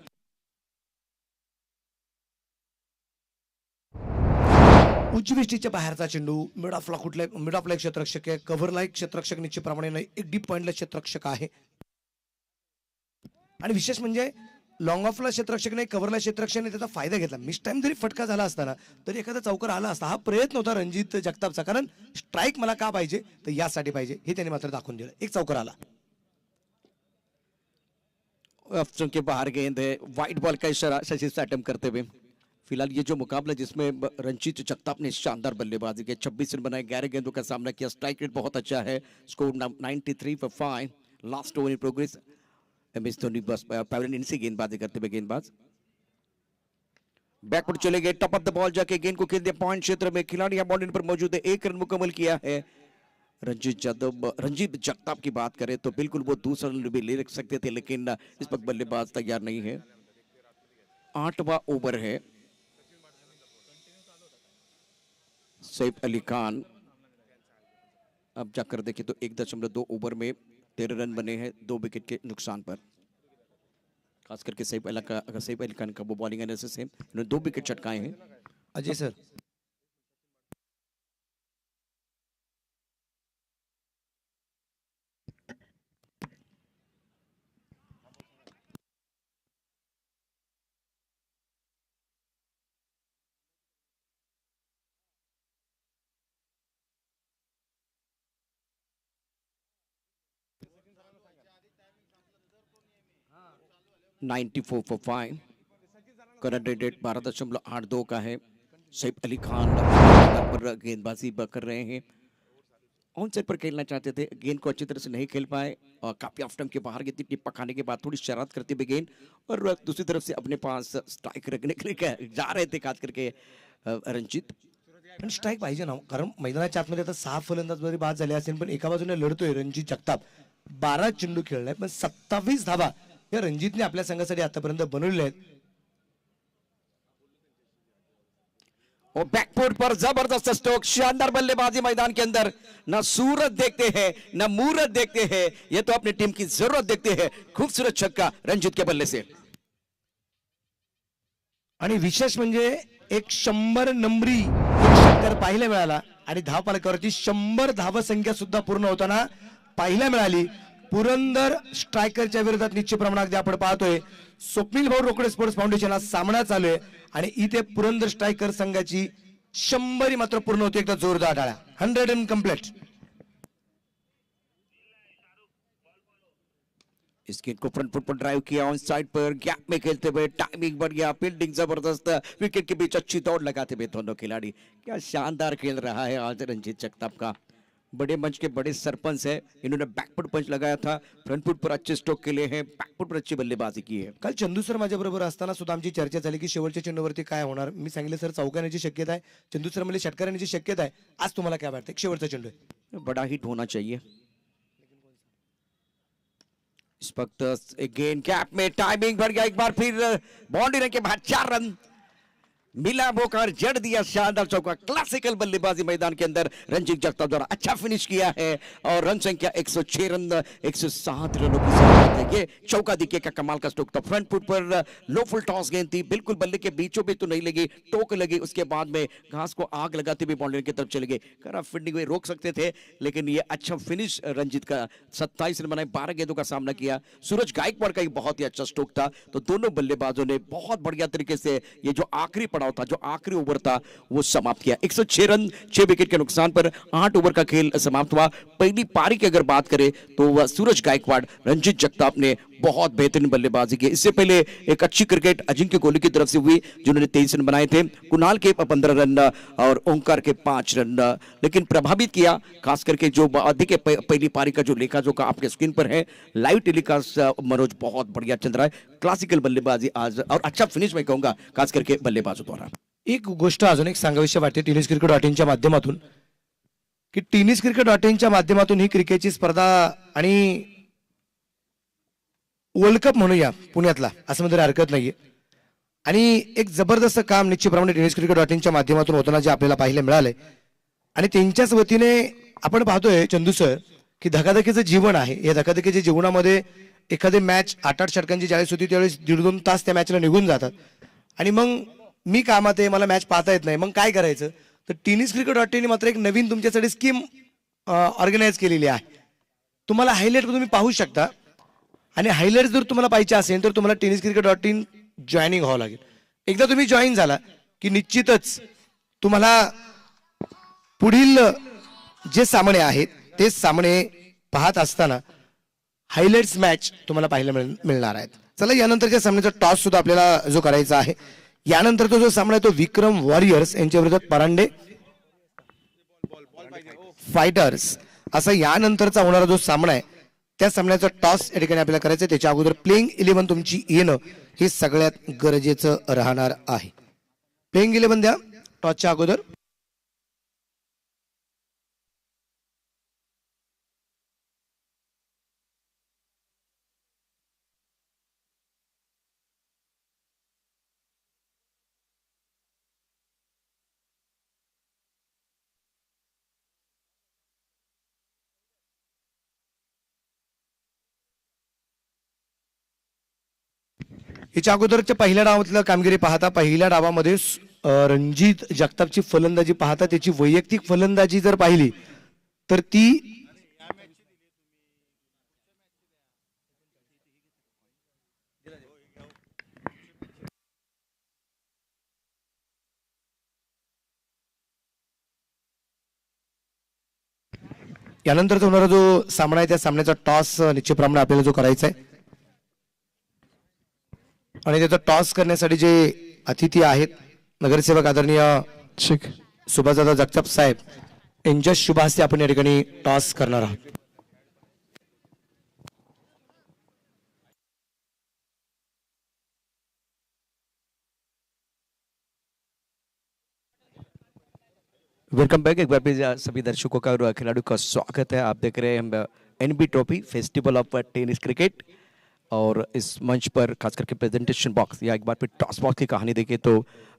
उच्चविष्टीच्या बाहेरचा चेंडू, मिड ऑफला एक क्षेत्ररक्षक आहे, कव्हरला एक क्षेत्ररक्षक निश्चित प्रमाणे एक डीप पॉइंटला क्षेत्ररक्षक आहे आणि विशेष म्हणजे लॉंग ऑफला क्षेत्ररक्षक नाही, कव्हरला क्षेत्ररक्षकने त्याचा फायदा घेतला। मिस टाइम जरी फटका झाला असताना तरी एखादा चौकार आला असता। हा प्रयत्न होता रणजित जगतापचा, कारण स्ट्राइक मला का पाहिजे तर यासाठी पाहिजे हे त्याने मात्र दाखवून दिलं। एक चौकार आला, ऑप्शन के बाहर गेंद है, वाइट बॉल का इशारा शशि सैटम करते हुए। फिलहाल ये जो मुकाबला जिसमें रंजीत जगताप ने शानदार बल्लेबाजी की, 26 रन बनाए, 11 गेंदों का सामना किया, स्ट्राइक रेट बहुत अच्छा है, score 93 for 5, last over in progress. MS Dhoni bus pavilion इनसे गेंदबाजी करते हुए गेंदबाज बैकवर्ड चले गए, टॉप ऑफ द बॉल जाके गेंद को खेल दिया पॉइंट क्षेत्र में। खिलाड़ी यहाँ बाउंड्री पर मौजूद है, 1 रन मुकम्मल किया है। रंजीत जगताप की बात करें तो बिल्कुल वो दूसरा रन भी ले सकते थे, लेकिन इस वक्त बल्लेबाज तैयार नहीं है। 8वां ओवर है। सैफ अली खान अब जाकर देखें तो 1.2 ओवर में 13 रन बने हैं 2 विकेट के नुकसान पर। खास करके सैफ अली खान का वो बॉलिंग एनालिसिस है, उन्होंने 2 विकेट चटकाए हैं। Ajay sir, ninety four for 5, current rate 12.82 का है। सैफ अली खान पर गेंदबाजी कर रहे हैं, ऑन साइड पर खेलना चाहते थे, गेंद को अच्छी तरह से नहीं खेल पाए और काफी ऑफ टाइम के बाहर गई थी। टिप्पा खाने के बाद थोड़ी शरारत करती हुई गेंद, और दूसरी तरफ से अपने पास स्ट्राइक रखने के लिए जा रहे थे खास करके रणजीत। पण स्ट्राईक पाहिजे ना, कारण मैदानाच्या आतमध्ये आता 6 फलंदाज जरी बाद झाले असेल, पण एका बाजूने लढतोय रणजित जगताप, 12 चेंडू खेळलाय पण 27 धावा या रणजितने आपल्या संघासाठी आतापर्यंत बनवलेल्या आहेत. और बैकफुट पर जबरदस्त स्ट्रोक, शानदार बल्लेबाजी मैदान के अंदर। ना सूरत देखते हैं ना मूरत देखते हैं, ये तो अपनी टीम की जरूरत देखते हैं। खूबसूरत छक्का रणजीत के बल्ले से। आणि विशेष म्हणजे एक 100 नंबरी एक षटकार पाहायला मिळाला आणि धावफलकावरती 100 धावसंख्या सुद्धा पूर्ण होताना पाहायला मिळाली. पुरंदर स्ट्रायकरच्या विरोधात निश्चित प्रमाणात आपण पाहतोय स्वप्नील भाऊ रोकडे स्पोर्ट्स फाउंडेशन हा सामना चालू आहे आणि इथे पुरंदर स्ट्रायकर संघाची 100 मात्र पूर्ण होती. एकदा जोरदार टाळ्या. 100 एंड कंप्लीट. इस गेंद को फ्रंट फुट पर ड्राइव किया, ऑन साइड पर गैप में खेलते हुए टाइमिंग बढ़ गया, फील्डिंग जबरदस्त, विकेट के बीच अच्छी दौड़ लगाते हुए दोनों खिलाड़ी। क्या शानदार खेल रहा है आज रणजीत जगताप का। बड़े मंच के बड़े सरपंच है, इन्होंने बैकफुट पंच लगाया था, फ्रंट फुट पर अच्छे स्ट्रोक के लिए हैं, बैकफुट पर अच्छी बल्लेबाजी की है। काल चंदू सर माझ्या बरोबर असताना सुद्धा आमची चर्चा झाली की शेवटच्या चेंडूवरती काय होणार. मी सांगितलं सर चौकारांची शक्यता आहे, चंदू सर म्हणजे षटकारांची शक्यता आहे. आज तुम्हाला काय वाटतं? शेवटचा चेंडू आहे. बड़ा हिट होना चाहिए। इस वक्त एक गेंद गैप में टाइमिंग बढ़ गया, एक बार फिर बाउंड्री के बाद 4 रन मिला मौका, जड़ दिया शानदार चौका। क्लासिकल बल्लेबाजी मैदान के अंदर रणजीत जगताप द्वारा अच्छा फिनिश किया है और रन संख्या 106 रन 107 रनों की जरूरत है। ये चौका दिखे का कमाल का स्ट्रोक था, फ्रंट फुट पर लो फुल टॉस गेंद थी, बिल्कुल बल्ले के बीचों बीच तो नहीं लगी, टोक लगी, उसके बाद में घास को आग लगाते हुए बाउंड्री की तरफ चले गए। खराब फील्डिंग में रोक सकते थे, लेकिन ये अच्छा फिनिश रंजीत का। 27 रन बनाए, 12 गेंदों का सामना किया। सूरज गायकवाड़ का एक बहुत ही अच्छा स्ट्रोक था। तो दोनों बल्लेबाजों ने बहुत बढ़िया तरीके से ये जो आखिरी पड़ाव था, जो आखिरी ओवर था, वो समाप्त किया। 106 रन 6 विकेट के नुकसान पर 8 ओवर का खेल समाप्त हुआ। पहली पारी की अगर बात करें तो सूरज गायकवाड़, रंजीत जगताप ने बहुत बेहतरीन बल्लेबाजी की। इससे पहले एक अच्छी क्रिकेट अजिंक्य कोहली की तरफ से हुई, जिन्होंने 23 रन बनाए थे, कुणाल के 15 रन और ओंकार के 5 रन, लेकिन प्रभावित किया खास करके जो अधिक पहली पारी का जो लेखा जो का आपके स्क्रीन पर है लाइव टेलीकास्ट। मनोज बहुत बढ़िया चल रहा है, क्लासिकल बल्लेबाजी आज और अच्छा फिनिश मैं कहूंगा खास करके बल्लेबाजों द्वारा। एक गोष्ट अजून एक सांगावीशी वाटते टेनिस क्रिकेट डॉट माध्यमातून, की टेनिस क्रिकेट डॉट माध्यमातून ही क्रिकेटची स्पर्धा आणि वर्ल्ड कप म्हणूया पुण्यातला असं म्हणजे हरकत नाहीये. आणि एक जबरदस्त काम निश्चितप्रमाणे टेनिस क्रिकेट डॉट माध्यमातून होताना जे आपल्याला पाहायला मिळालंय. आणि त्यांच्याच वतीने आपण पाहतोय चंदू सर की धकाधकीचं जीवन आहे. या धकाधकीच्या जीवनामध्ये एखादी मॅच 8-8 षटकांची ज्यावेळेस होती त्यावेळेस 1.5-2 तास त्या मॅचला निघून जातात. आणि मग मी कामात आहे, मला मॅच पाहता येत नाही, मग काय करायचं? तर टेनिस क्रिकेट डॉट मात्र एक नवीन तुमच्यासाठी स्कीम ऑर्गनाईज केलेली आहे. तुम्हाला हायलाइट तुम्ही पाहू शकता. आणि हायलाइट जर तुम्हाला पाहिजे असेल तर तुम्हाला टेनिस क्रिकेट डॉट जॉईनिंग व्हावं लागेल. एकदा तुम्ही जॉईन झाला की निश्चितच तुम्हाला पुढील जे सामने आहेत ते सामने पाहत असताना हायलाइट्स मॅच तुम्हाला पाहायला मिळणार आहेत. चला, यानंतरच्या सामन्याचा टॉस सुद्धा आपल्याला जो करायचा आहे, यानंतर तो जो सामना आहे तो विक्रम वॉरियर्स यांच्या विरोधात परांडे फायटर्स असा यानंतरचा होणारा जो सामना आहे त्या सामन्याचा टॉस या ठिकाणी आपल्याला करायचं आहे. त्याच्या अगोदर प्लेइंग 11 तुमची येणं हे सगळ्यात गरजेचं राहणार आहे. प्लेइंग 11 द्या टॉसच्या अगोदर. याच्या अगोदरच्या पहिल्या डावातलं कामगिरी पाहता पहिल्या डावामध्ये रणजित जगतापची फलंदाजी पाहता त्याची वैयक्तिक फलंदाजी जर पाहिली तर ती यानंतरचा होणारा जो सामना आहे त्या सामन्याचा टॉस निश्चितप्रमाणे आपल्याला जो करायचा आहे आणि त्याचा टॉस करण्यासाठी जे अतिथी आहेत नगरसेवक आदरणीय सुभाषदादा जगताप साहेब यांच्या शुभ हस्ते आपण या ठिकाणी टॉस करणार आहोत. Welcome back. एक बार फिर सभी दर्शकों का और खिलाड़ियों का स्वागत है. आप देख रहे हैं हम NB trophy festival of tennis cricket और इस मंच पर खास करके प्रेजेंटेशन बॉक्स या एक बार फिर टॉस बॉक्स की कहानी देखें तो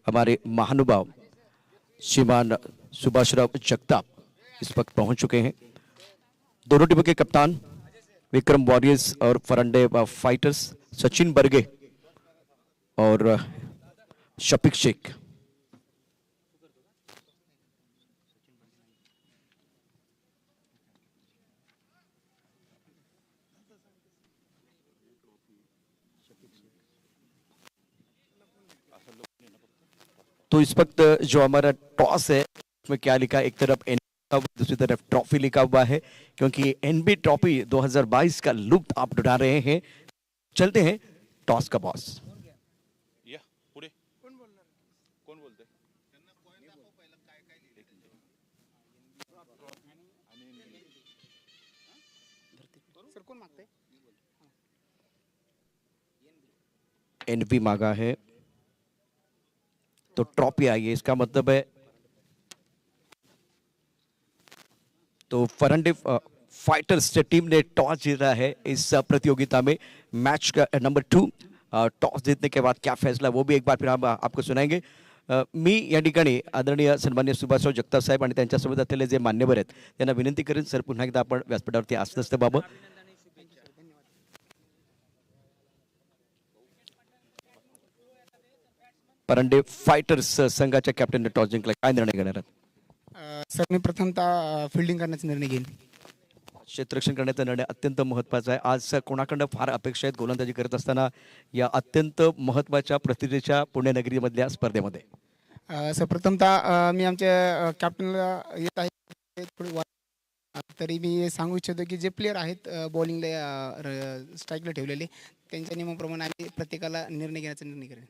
हमारे महानुभाव श्रीमान सुभाषराव जगताप इस वक्त पहुंच चुके हैं. दोनों टीमों के कप्तान विक्रम वॉरियर्स और फरंडे फाइटर्स सचिन बर्गे और शफीक शेख. तो इस वक्त जो हमारा टॉस है उसमें क्या लिखा है, एक तरफ दूसरी तरफ ट्रॉफी लिखा हुआ है क्योंकि एनबी ट्रॉफी 2022 का लुत्फ आप उठा रहे हैं. चलते हैं टॉस का बॉस. एनबी मांगा है तो ट्रॉफी आई है. इसका मतलब है तो फरंडे फाइटर्स टीम ने टॉस जीता है इस प्रतियोगिता में. मैच का नंबर 2 टॉस जीतने के बाद क्या फैसला वो भी एक बार फिर हम आपको सुनाएंगे. मी या ठिकाणी आदरणीय सन्मान्य सुभाषराव जगताप साहेब आणि त्यांच्यासोबत असलेले जे मान्यवर आहेत त्यांना विनंती करेन सर पुन्हा एकदा आपण व्यासपीठावरती आसनस्थ बाबा. फरंडे फाइटर्स संघाच्या कॅप्टनने टॉस जिंकला, काय निर्णय घेणार आहात? सर मी प्रथमतः फिल्डिंग करण्याचा निर्णय घेईन. क्षेत्ररक्षण करण्याचा निर्णय अत्यंत महत्त्वाचा आहे. आज कोणाकडनं फार अपेक्षा आहेत गोलंदाजी करत असताना या अत्यंत महत्त्वाच्या प्रतिष्ठेच्या पुण्यनगरीमधल्या स्पर्धेमध्ये? सर प्रथमतः मी आमच्या कॅप्टनला येत आहे तरी मी सांगू इच्छितो की जे प्लेयर आहेत बॉलिंगला स्ट्राईकला ठेवलेले त्यांच्या नियमाप्रमाणे आम्ही प्रत्येकाला निर्णय घेण्याचा निर्णय करेन.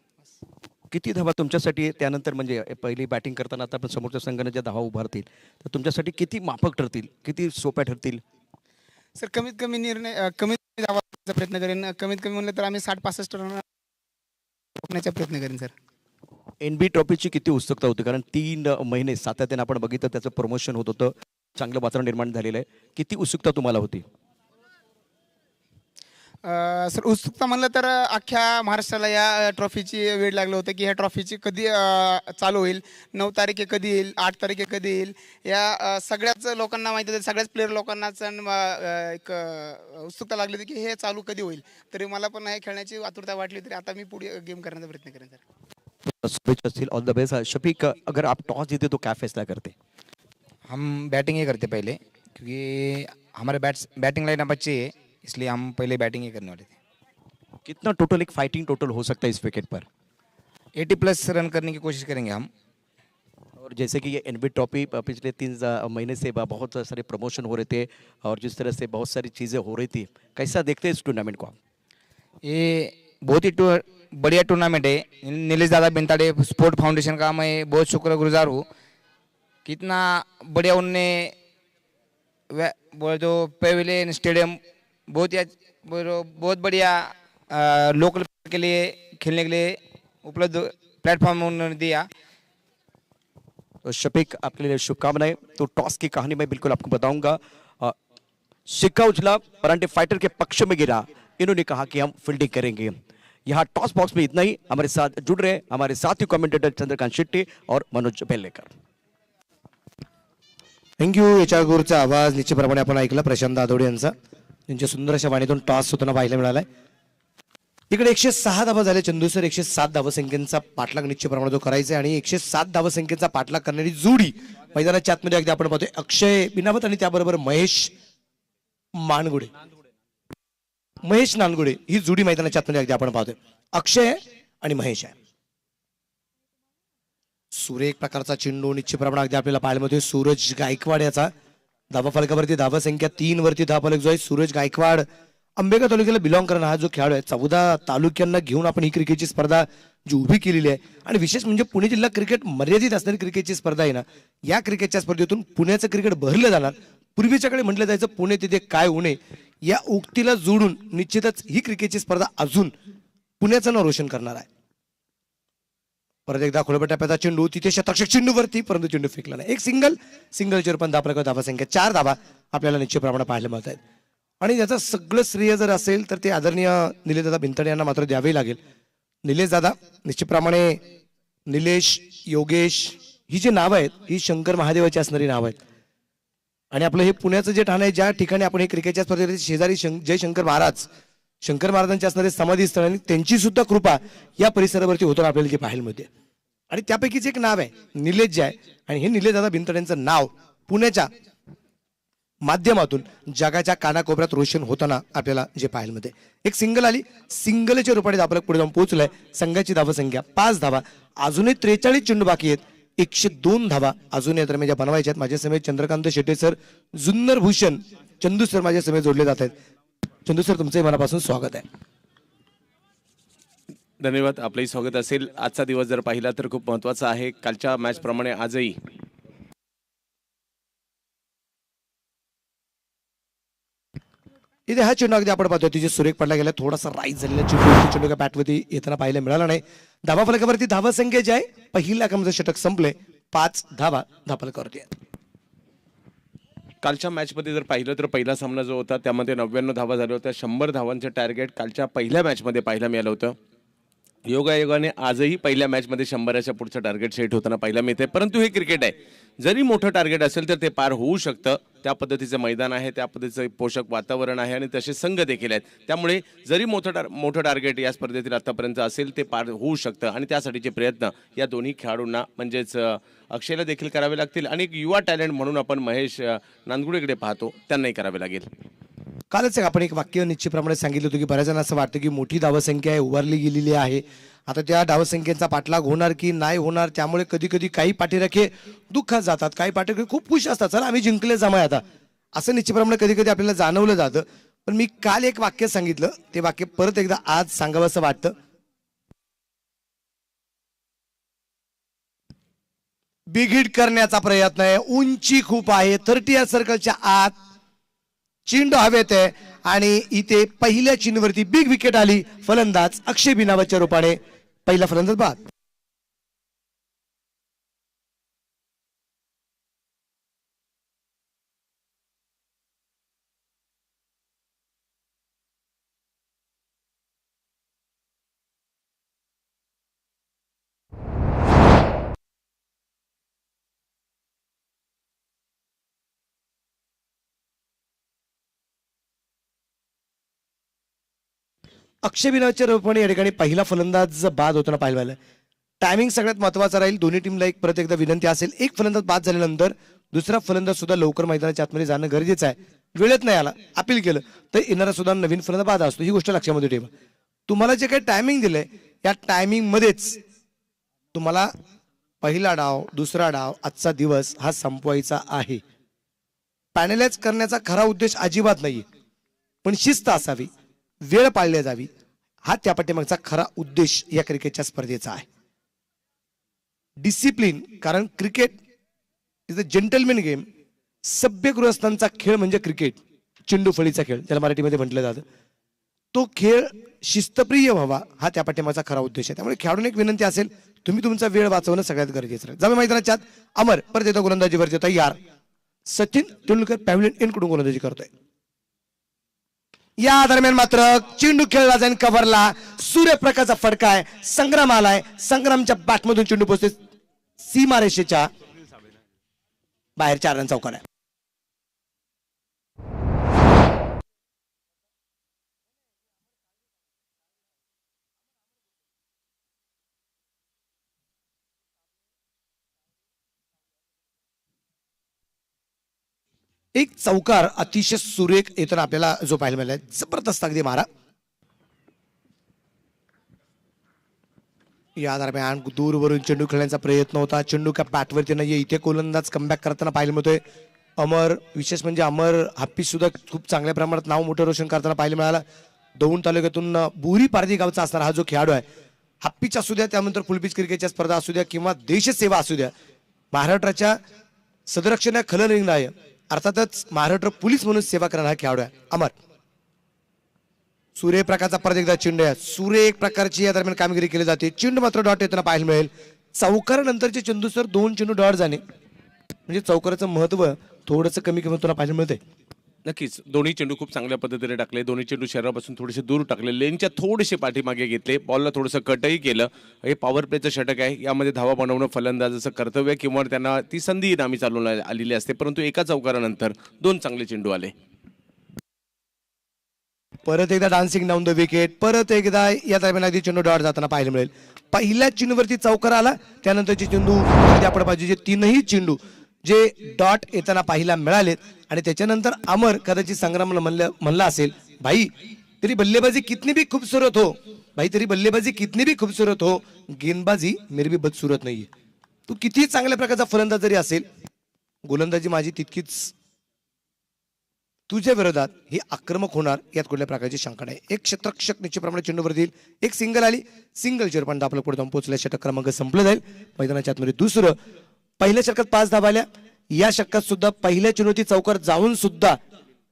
किती धावा तुमच्यासाठी त्यानंतर म्हणजे पहिली बॅटिंग करताना आता आपण समोरच्या संघाने ज्या धावा उभारतील तर तुमच्यासाठी किती माफक ठरतील, किती सोप्या ठरतील? सर कमीत कमी निर्णय कमीत धावाचा प्रयत्न करेन. कमीत कमी म्हणलं तर आम्ही 60-65 रन रोखण्याचा प्रयत्न करेन. सर एनबी ट्रॉफीची किती उत्सुकता होती कारण 3 महिने सातत्याने आपण बघितलं त्याचं प्रमोशन होत होतं, चांगलं वातावरण निर्माण झालेलं आहे. किती उत्सुकता तुम्हाला होती? सर उत्सुकता म्हणलं तर अख्ख्या महाराष्ट्राला या ट्रॉफीची वेळ लागलं होतं की ह्या ट्रॉफीची कधी चालू होईल, 9 तारीख कधी येईल, 8 तारीख कधी येईल, या सगळ्याच लोकांना माहिती होतं, सगळ्याच प्लेयर लोकांनाच एक उत्सुकता लागली होती की हे चालू कधी होईल. तरी मला पण हे खेळण्याची आतुरता वाटली तरी आता मी पुढे गेम करण्याचा प्रयत्न करेन. Sir all the best. Shafiq, अगर आप टॉस जीते तो क्या फैसला करते? हम बैटिंग ही करते पहले क्योंकि हमारे बैटिंग लाइनअप अच्छी है इसलिए हम पहले बैटिंग ही करने वाले थे. कितना टोटल एक फाइटिंग टोटल हो सकता है इस विकेट पर? 80+ रन करने की कोशिश करेंगे हम. और जैसे कि ये एनबी ट्रॉफी पिछले 3 महीने से बहुत सारे प्रमोशन हो रहे थे और जिस तरह से बहुत सारी चीज़ें हो रही थी, कैसा देखते हैं इस टूर्नामेंट को आप? ये बहुत ही बढ़िया टूर्नामेंट है. नीलेश दादा बेंताड़े स्पोर्ट फाउंडेशन का मैं बहुत शुक्रगुजार हूँ. कितना बढ़िया उनने जो पेविलियन स्टेडियम बहुत बढ़िया लोकल के लिए खेलने के लिए उपलब्ध प्लेटफॉर्म उन्होंने दिया. तो शफीक, आपके लिए शुभकामनाएं. तो टॉस की कहानी मैं बिल्कुल आपको बताऊंगा. सिक्का उछला, फरंडे फाइटर के पक्ष में गिरा. इन्होंने कहा कि हम फील्डिंग करेंगे. यहाँ टॉस बॉक्स में इतना ही. हमारे साथ जुड़ रहे हमारे साथी कमेंटेटर चंद्रकांत शेट्टी और मनोज बेल्लेकर. थँक्यू. याच्या अगोदरचा आवाज निश्चितप्रमाणे आपण ऐकला प्रशांत आदोडे यांचा. त्यांच्या सुंदर अशा वाणीतून टॉस होताना पाहायला मिळालाय. इकडे 106 धावा झाले. चंदू सर 107 धावसंख्येचा पाठलाग निश्चितप्रमाणे जो करायचा आहे आणि 107 धावसंख्येचा पाठलाग करणारी जोडी मैदानाच्या आतमध्ये अगदी आपण पाहतोय अक्षय बिनावत आणि त्याबरोबर महेश नानगुडे ही जोडी मैदानाच्या आतमध्ये अगदी आपण पाहतोय. अक्षय आणि महेश आहे. सुरेख प्रकारचा चेंडू निश्चितप्रमाणे अगदी आपल्याला पाहायला मिळतोय. सूरज गायकवाड याचा धावा फलकावरती धावा संख्या 3 वरती धावा फलक जो आहे. सूरज गायकवाड आंबेगाव तालुक्याला बिलॉंग करणारा हा जो खेळाडू आहे. 14 तालुक्यांना घेऊन आपण ही क्रिकेटची स्पर्धा जी उभी केलेली आहे आणि विशेष म्हणजे पुणे जिल्हा क्रिकेट मर्यादित असणारी क्रिकेटची स्पर्धा आहे ना. या क्रिकेटच्या स्पर्धेतून पुण्याचं क्रिकेट भरलं जाणार. पूर्वीच्याकडे म्हटलं जायचं पुणे तिथे काय उणे, या उक्तीला जोडून निश्चितच ही क्रिकेटची स्पर्धा अजून पुण्याचं नाव रोशन करणार आहे. परत एकदा खोलपट्टा टप्प्याचा चेंडू तिथे शतक्षक चेंडूवरती, परंतु चेंडू फेकला नाही. एक सिंगलच्या रूपात धावा संख्या 4 धावा आपल्याला निश्चित प्रमाणात पाहायला मिळत आहेत. आणि याचं सगळं श्रेय जर असेल तर ते आदरणीय निलेशदादा भिंतडे यांना मात्र द्यावे लागेल. निलेशदादा निश्चितप्रमाणे निलेश, योगेश ही जी नावं आहेत ही शंकर महादेवाची असणारी नावं आहेत. आणि आपलं हे पुण्याचं जे ठाणं आहे ज्या ठिकाणी आपण हे क्रिकेटच्या स्पर्धेत शेजारी जय शंकर महाराजांचे असणारे समाधी स्थळ आणि त्यांची सुद्धा कृपा या परिसरावरती होताना आपल्याला जे पाहायला मिळते. आणि त्यापैकीच एक नाव आहे निलेश जे आहे आणि हे निलेशदादा भिंतडेंचं नाव पुण्याच्या माध्यमातून जगाच्या कानाकोपऱ्यात रोशन होताना आपल्याला जे पाहायला मिळते. एक सिंगल आली, सिंगलच्या रूपाने आपल्याला पुढे जाऊन पोहोचलाय. संघाची धावा संख्या 5 धावा. अजूनही 43 चेंडू बाकी आहेत. 102 धावा अजूनही तर म्हणजे बनवायच्या आहेत. माझ्या समेत चंद्रकांत शेट्टे सर, जुन्नर भूषण चंदू सर माझ्या समेत जोडले जात आहेत. चंदू सर तुमचंही मनापासून स्वागत आहे. धन्यवाद. आपलंही स्वागत असेल. आजचा दिवस जर पाहिला तर खूप महत्त्वाचा आहे. कालच्या मॅच प्रमाणे आजही इथे हा चेंडू अगदी आपण पाहतोय तिचे सुरेख पडला गेला. थोडासा राईज झालेला चेंडू बॅटवरती येताना पाहायला मिळाला नाही. धावा फलकावरती धावा संख्या जी आहे पहिल्या क्रमांकाचं षटक संपले. 5 धावा धाफलकावरती आहेत. कालच्या मॅचमध्ये जर पाहिलं तर पहिला सामना जो होता त्यामध्ये 99 धावा झाल्या होत्या. 100 धावांचं टार्गेट कालच्या पहिल्या मॅचमध्ये पाहायला मिळालं होतं. योगायोगाने आजही पहिल्या मॅचमध्ये 100च्या पुढचं टार्गेट सेट होताना पाहायला मिळते. परंतु हे क्रिकेट आहे, जरी मोठं टार्गेट असेल तर ते पार होऊ शकतं. त्या पद्धतीचं मैदान आहे, त्या पद्धतीचं पोषक वातावरण आहे आणि तसे संघ देखील आहेत. त्यामुळे जरी मोठं टार्गेट या स्पर्धेतील आतापर्यंत असेल ते पार होऊ शकतं आणि त्यासाठीचे प्रयत्न या दोन्ही खेळाडूंना म्हणजेच अक्षयला देखील करावे लागतील आणि एक युवा टॅलेंट म्हणून आपण महेश नांदगुडेकडे पाहतो, त्यांनाही करावे लागेल. कालच आपण एक वाक्य निश्चितप्रमाणे सांगितलं होतं की बऱ्याच जणांना असं वाटतं की मोठी धावसंख्या आहे, उभारली गेलेली आहे. आता त्या धावसंख्येचा पाठलाग होणार की नाही होणार, त्यामुळे कधी कधी काही पाठीराखे दुःखात जातात, काही पाठीराखे खूप खुश असतात. चला आम्ही जिंकले जमाय आता, असं निश्चितप्रमाणे कधी कधी आपल्याला जाणवलं जातं. पण मी काल एक वाक्य सांगितलं, ते वाक्य परत एकदा आज सांगावं असं वाटतं. बिघीड करण्याचा प्रयत्न आहे. उंची खूप आहे, 30 सर्कलच्या आत चेंडू हवेत आहे आणि इथे पहिल्या चेंडूवरती बिग विकेट आली. फलंदाज अक्षय बिनावतच्या रूपाने पहिला फलंदाज बाद. अक्षय बिनावतच्या रूपाने या ठिकाणी पहिला फलंदाज बाद होताना पाहायला मिळाला. टायमिंग सगळ्यात महत्वाचा राहील. दोन्ही टीमला एक परत एकदा विनंती असेल, एक फलंदाज बाद झाल्यानंतर दुसरा फलंदाज सुद्धा लवकर मैदानाच्या आतमध्ये जाणं गरजेचं आहे. वेळेत नाही आला, अपील केलं तर येणारा सुद्धा नवीन फलंदाज बाद असतो. ही गोष्ट लक्षामध्ये ठेवा. तुम्हाला जे काही टायमिंग दिलंय या टायमिंग मध्येच तुम्हाला पहिला डाव, दुसरा डाव, आजचा दिवस हा संपवायचा आहे. पॅनलाइज करण्याचा खरा उद्देश अजिबात नाहीये, पण शिस्त असावी, वेळ पाळल्या जावी, हा त्या पाठीमागचा खरा उद्देश या क्रिकेटच्या स्पर्धेचा आहे. डिसिप्लिन, कारण cricket is a gentleman game. सभ्य गृहस्थांचा खेळ म्हणजे क्रिकेट, चेंडू फळीचा खेळ त्याला मराठीमध्ये म्हटलं जातं. तो खेळ शिस्तप्रिय व्हावा हा त्या पाठीमागचा खरा उद्देश आहे. त्यामुळे खेळाडूंना एक विनंती असेल, तुम्ही तुमचा वेळ वाचवणं सगळ्यात गरजेचं आहे. जावे मैदानाच्या आत. अमर परत येतो गोलंदाजीवरती तयार. सचिन तेंडुलकर पॅव्हलियन एन कडून गोलंदाजी करतोय. या दरम्यान मात्र चेंडू खेळला जाईल कव्हरला. सूर्यप्रकाशचा फटका आहे, संग्राम आलाय. संग्रामच्या बॅटमधून चेंडू पोहोचते सीमारेषेच्या बाहेर. 4 रन चौकार आहे. एक चौकार अतिशय सुरेख येताना आपल्याला जो पाहायला मिळाला, जबरदस्त अगदी मारा. या दरम्यान दूरवरून चेंडू खेळण्याचा प्रयत्न होता. चेंडू का पॅटवरती नाहीये. इथे गोलंदाज कमबॅक करताना पाहायला मिळतोय. अमर, विशेष म्हणजे अमर हप्पी सुद्धा खूप चांगल्या प्रमाणात नाव मोठं रोशन करताना पाहायला मिळाला. दौंड तालुक्यातून बुरी पारधी गावचा असणारा हा जो खेळाडू आहे, हप्पीच असू द्या, त्यानंतर फुलपीच क्रिकेटच्या स्पर्धा असू द्या किंवा देशसेवा असू द्या, महाराष्ट्राच्या सदरक्षण खलनायक आहे, अर्थातच महाराष्ट्र पोलीस म्हणून सेवा करणारा हा खेळाडू आहे अमर. सूर्यप्रकाशचा परत एकदा चेंडू आहे. सुरेख प्रकारची या दरम्यान कामगिरी केली जाते. चेंडू मात्र डॉट येताना पाहायला मिळेल. चौकारानंतरचे चेंडू सर 2 चेंडू डॉट जाणे म्हणजे चौकाराचं महत्व थोडंसं कमी कमी तुला पाहायला मिळतंय. नक्कीच दोन्ही चेंडू खूप चांगल्या पद्धतीने टाकले. दोन्ही चेंडू शरीरापासून थोडेसे दूर टाकले, लेनच्या थोडेसे पाठीमागे घेतले, बॉलला थोडंसं कटही केलं. हे पॉवर प्लेचं षटक आहे. यामध्ये धावा बनवणं फलंदाजाचं कर्तव्य किंवा त्यांना ती संधी नामी चालवून आलेली असते, परंतु एका चौकारानंतर 2 चांगले चेंडू आले. परत एकदा डान्सिंग डाऊन द विकेट. परत एकदा या दरम्यान अगदी चेंडू डॉट जाताना पाहायला मिळेल. पहिल्या चेंडूवरती चौकार आला, त्यानंतरचे चेंडू आपण पाहिजे जे 3ही चेंडू जे डॉट येताना पाहायला मिळालेत. आणि त्याच्यानंतर अमर कदाचित संग्रामला म्हणला असेल, भाई तेरी बल्लेबाजी कितनी भी खूबसूरत हो, भाई तेरी बल्लेबाजी कितनी भी खूबसूरत हो, गेंदबाजी मेरी भी बदसूरत नाहीये. तू किती चांगल्या प्रकारचा फलंदाज जरी असेल, गोलंदाजी माझी तितकीच तुझ्या विरोधात ही आक्रमक होणार यात कुठल्या प्रकारची शंका नाही. एक क्षेत्ररक्षक निश्चितप्रमाणे चेंडूवर येईल. एक सिंगल आली, सिंगल पण आपलं पुढे जाऊन पोहोचल्या. षटक क्रमांक संपलं जाईल. मैदानाच्या आतमध्ये दुसरं. पहिल्या षटकात 5 धावा आल्या. या षटकात सुद्धा पहिल्या चेंडूवरती चौकार जाऊन सुद्धा,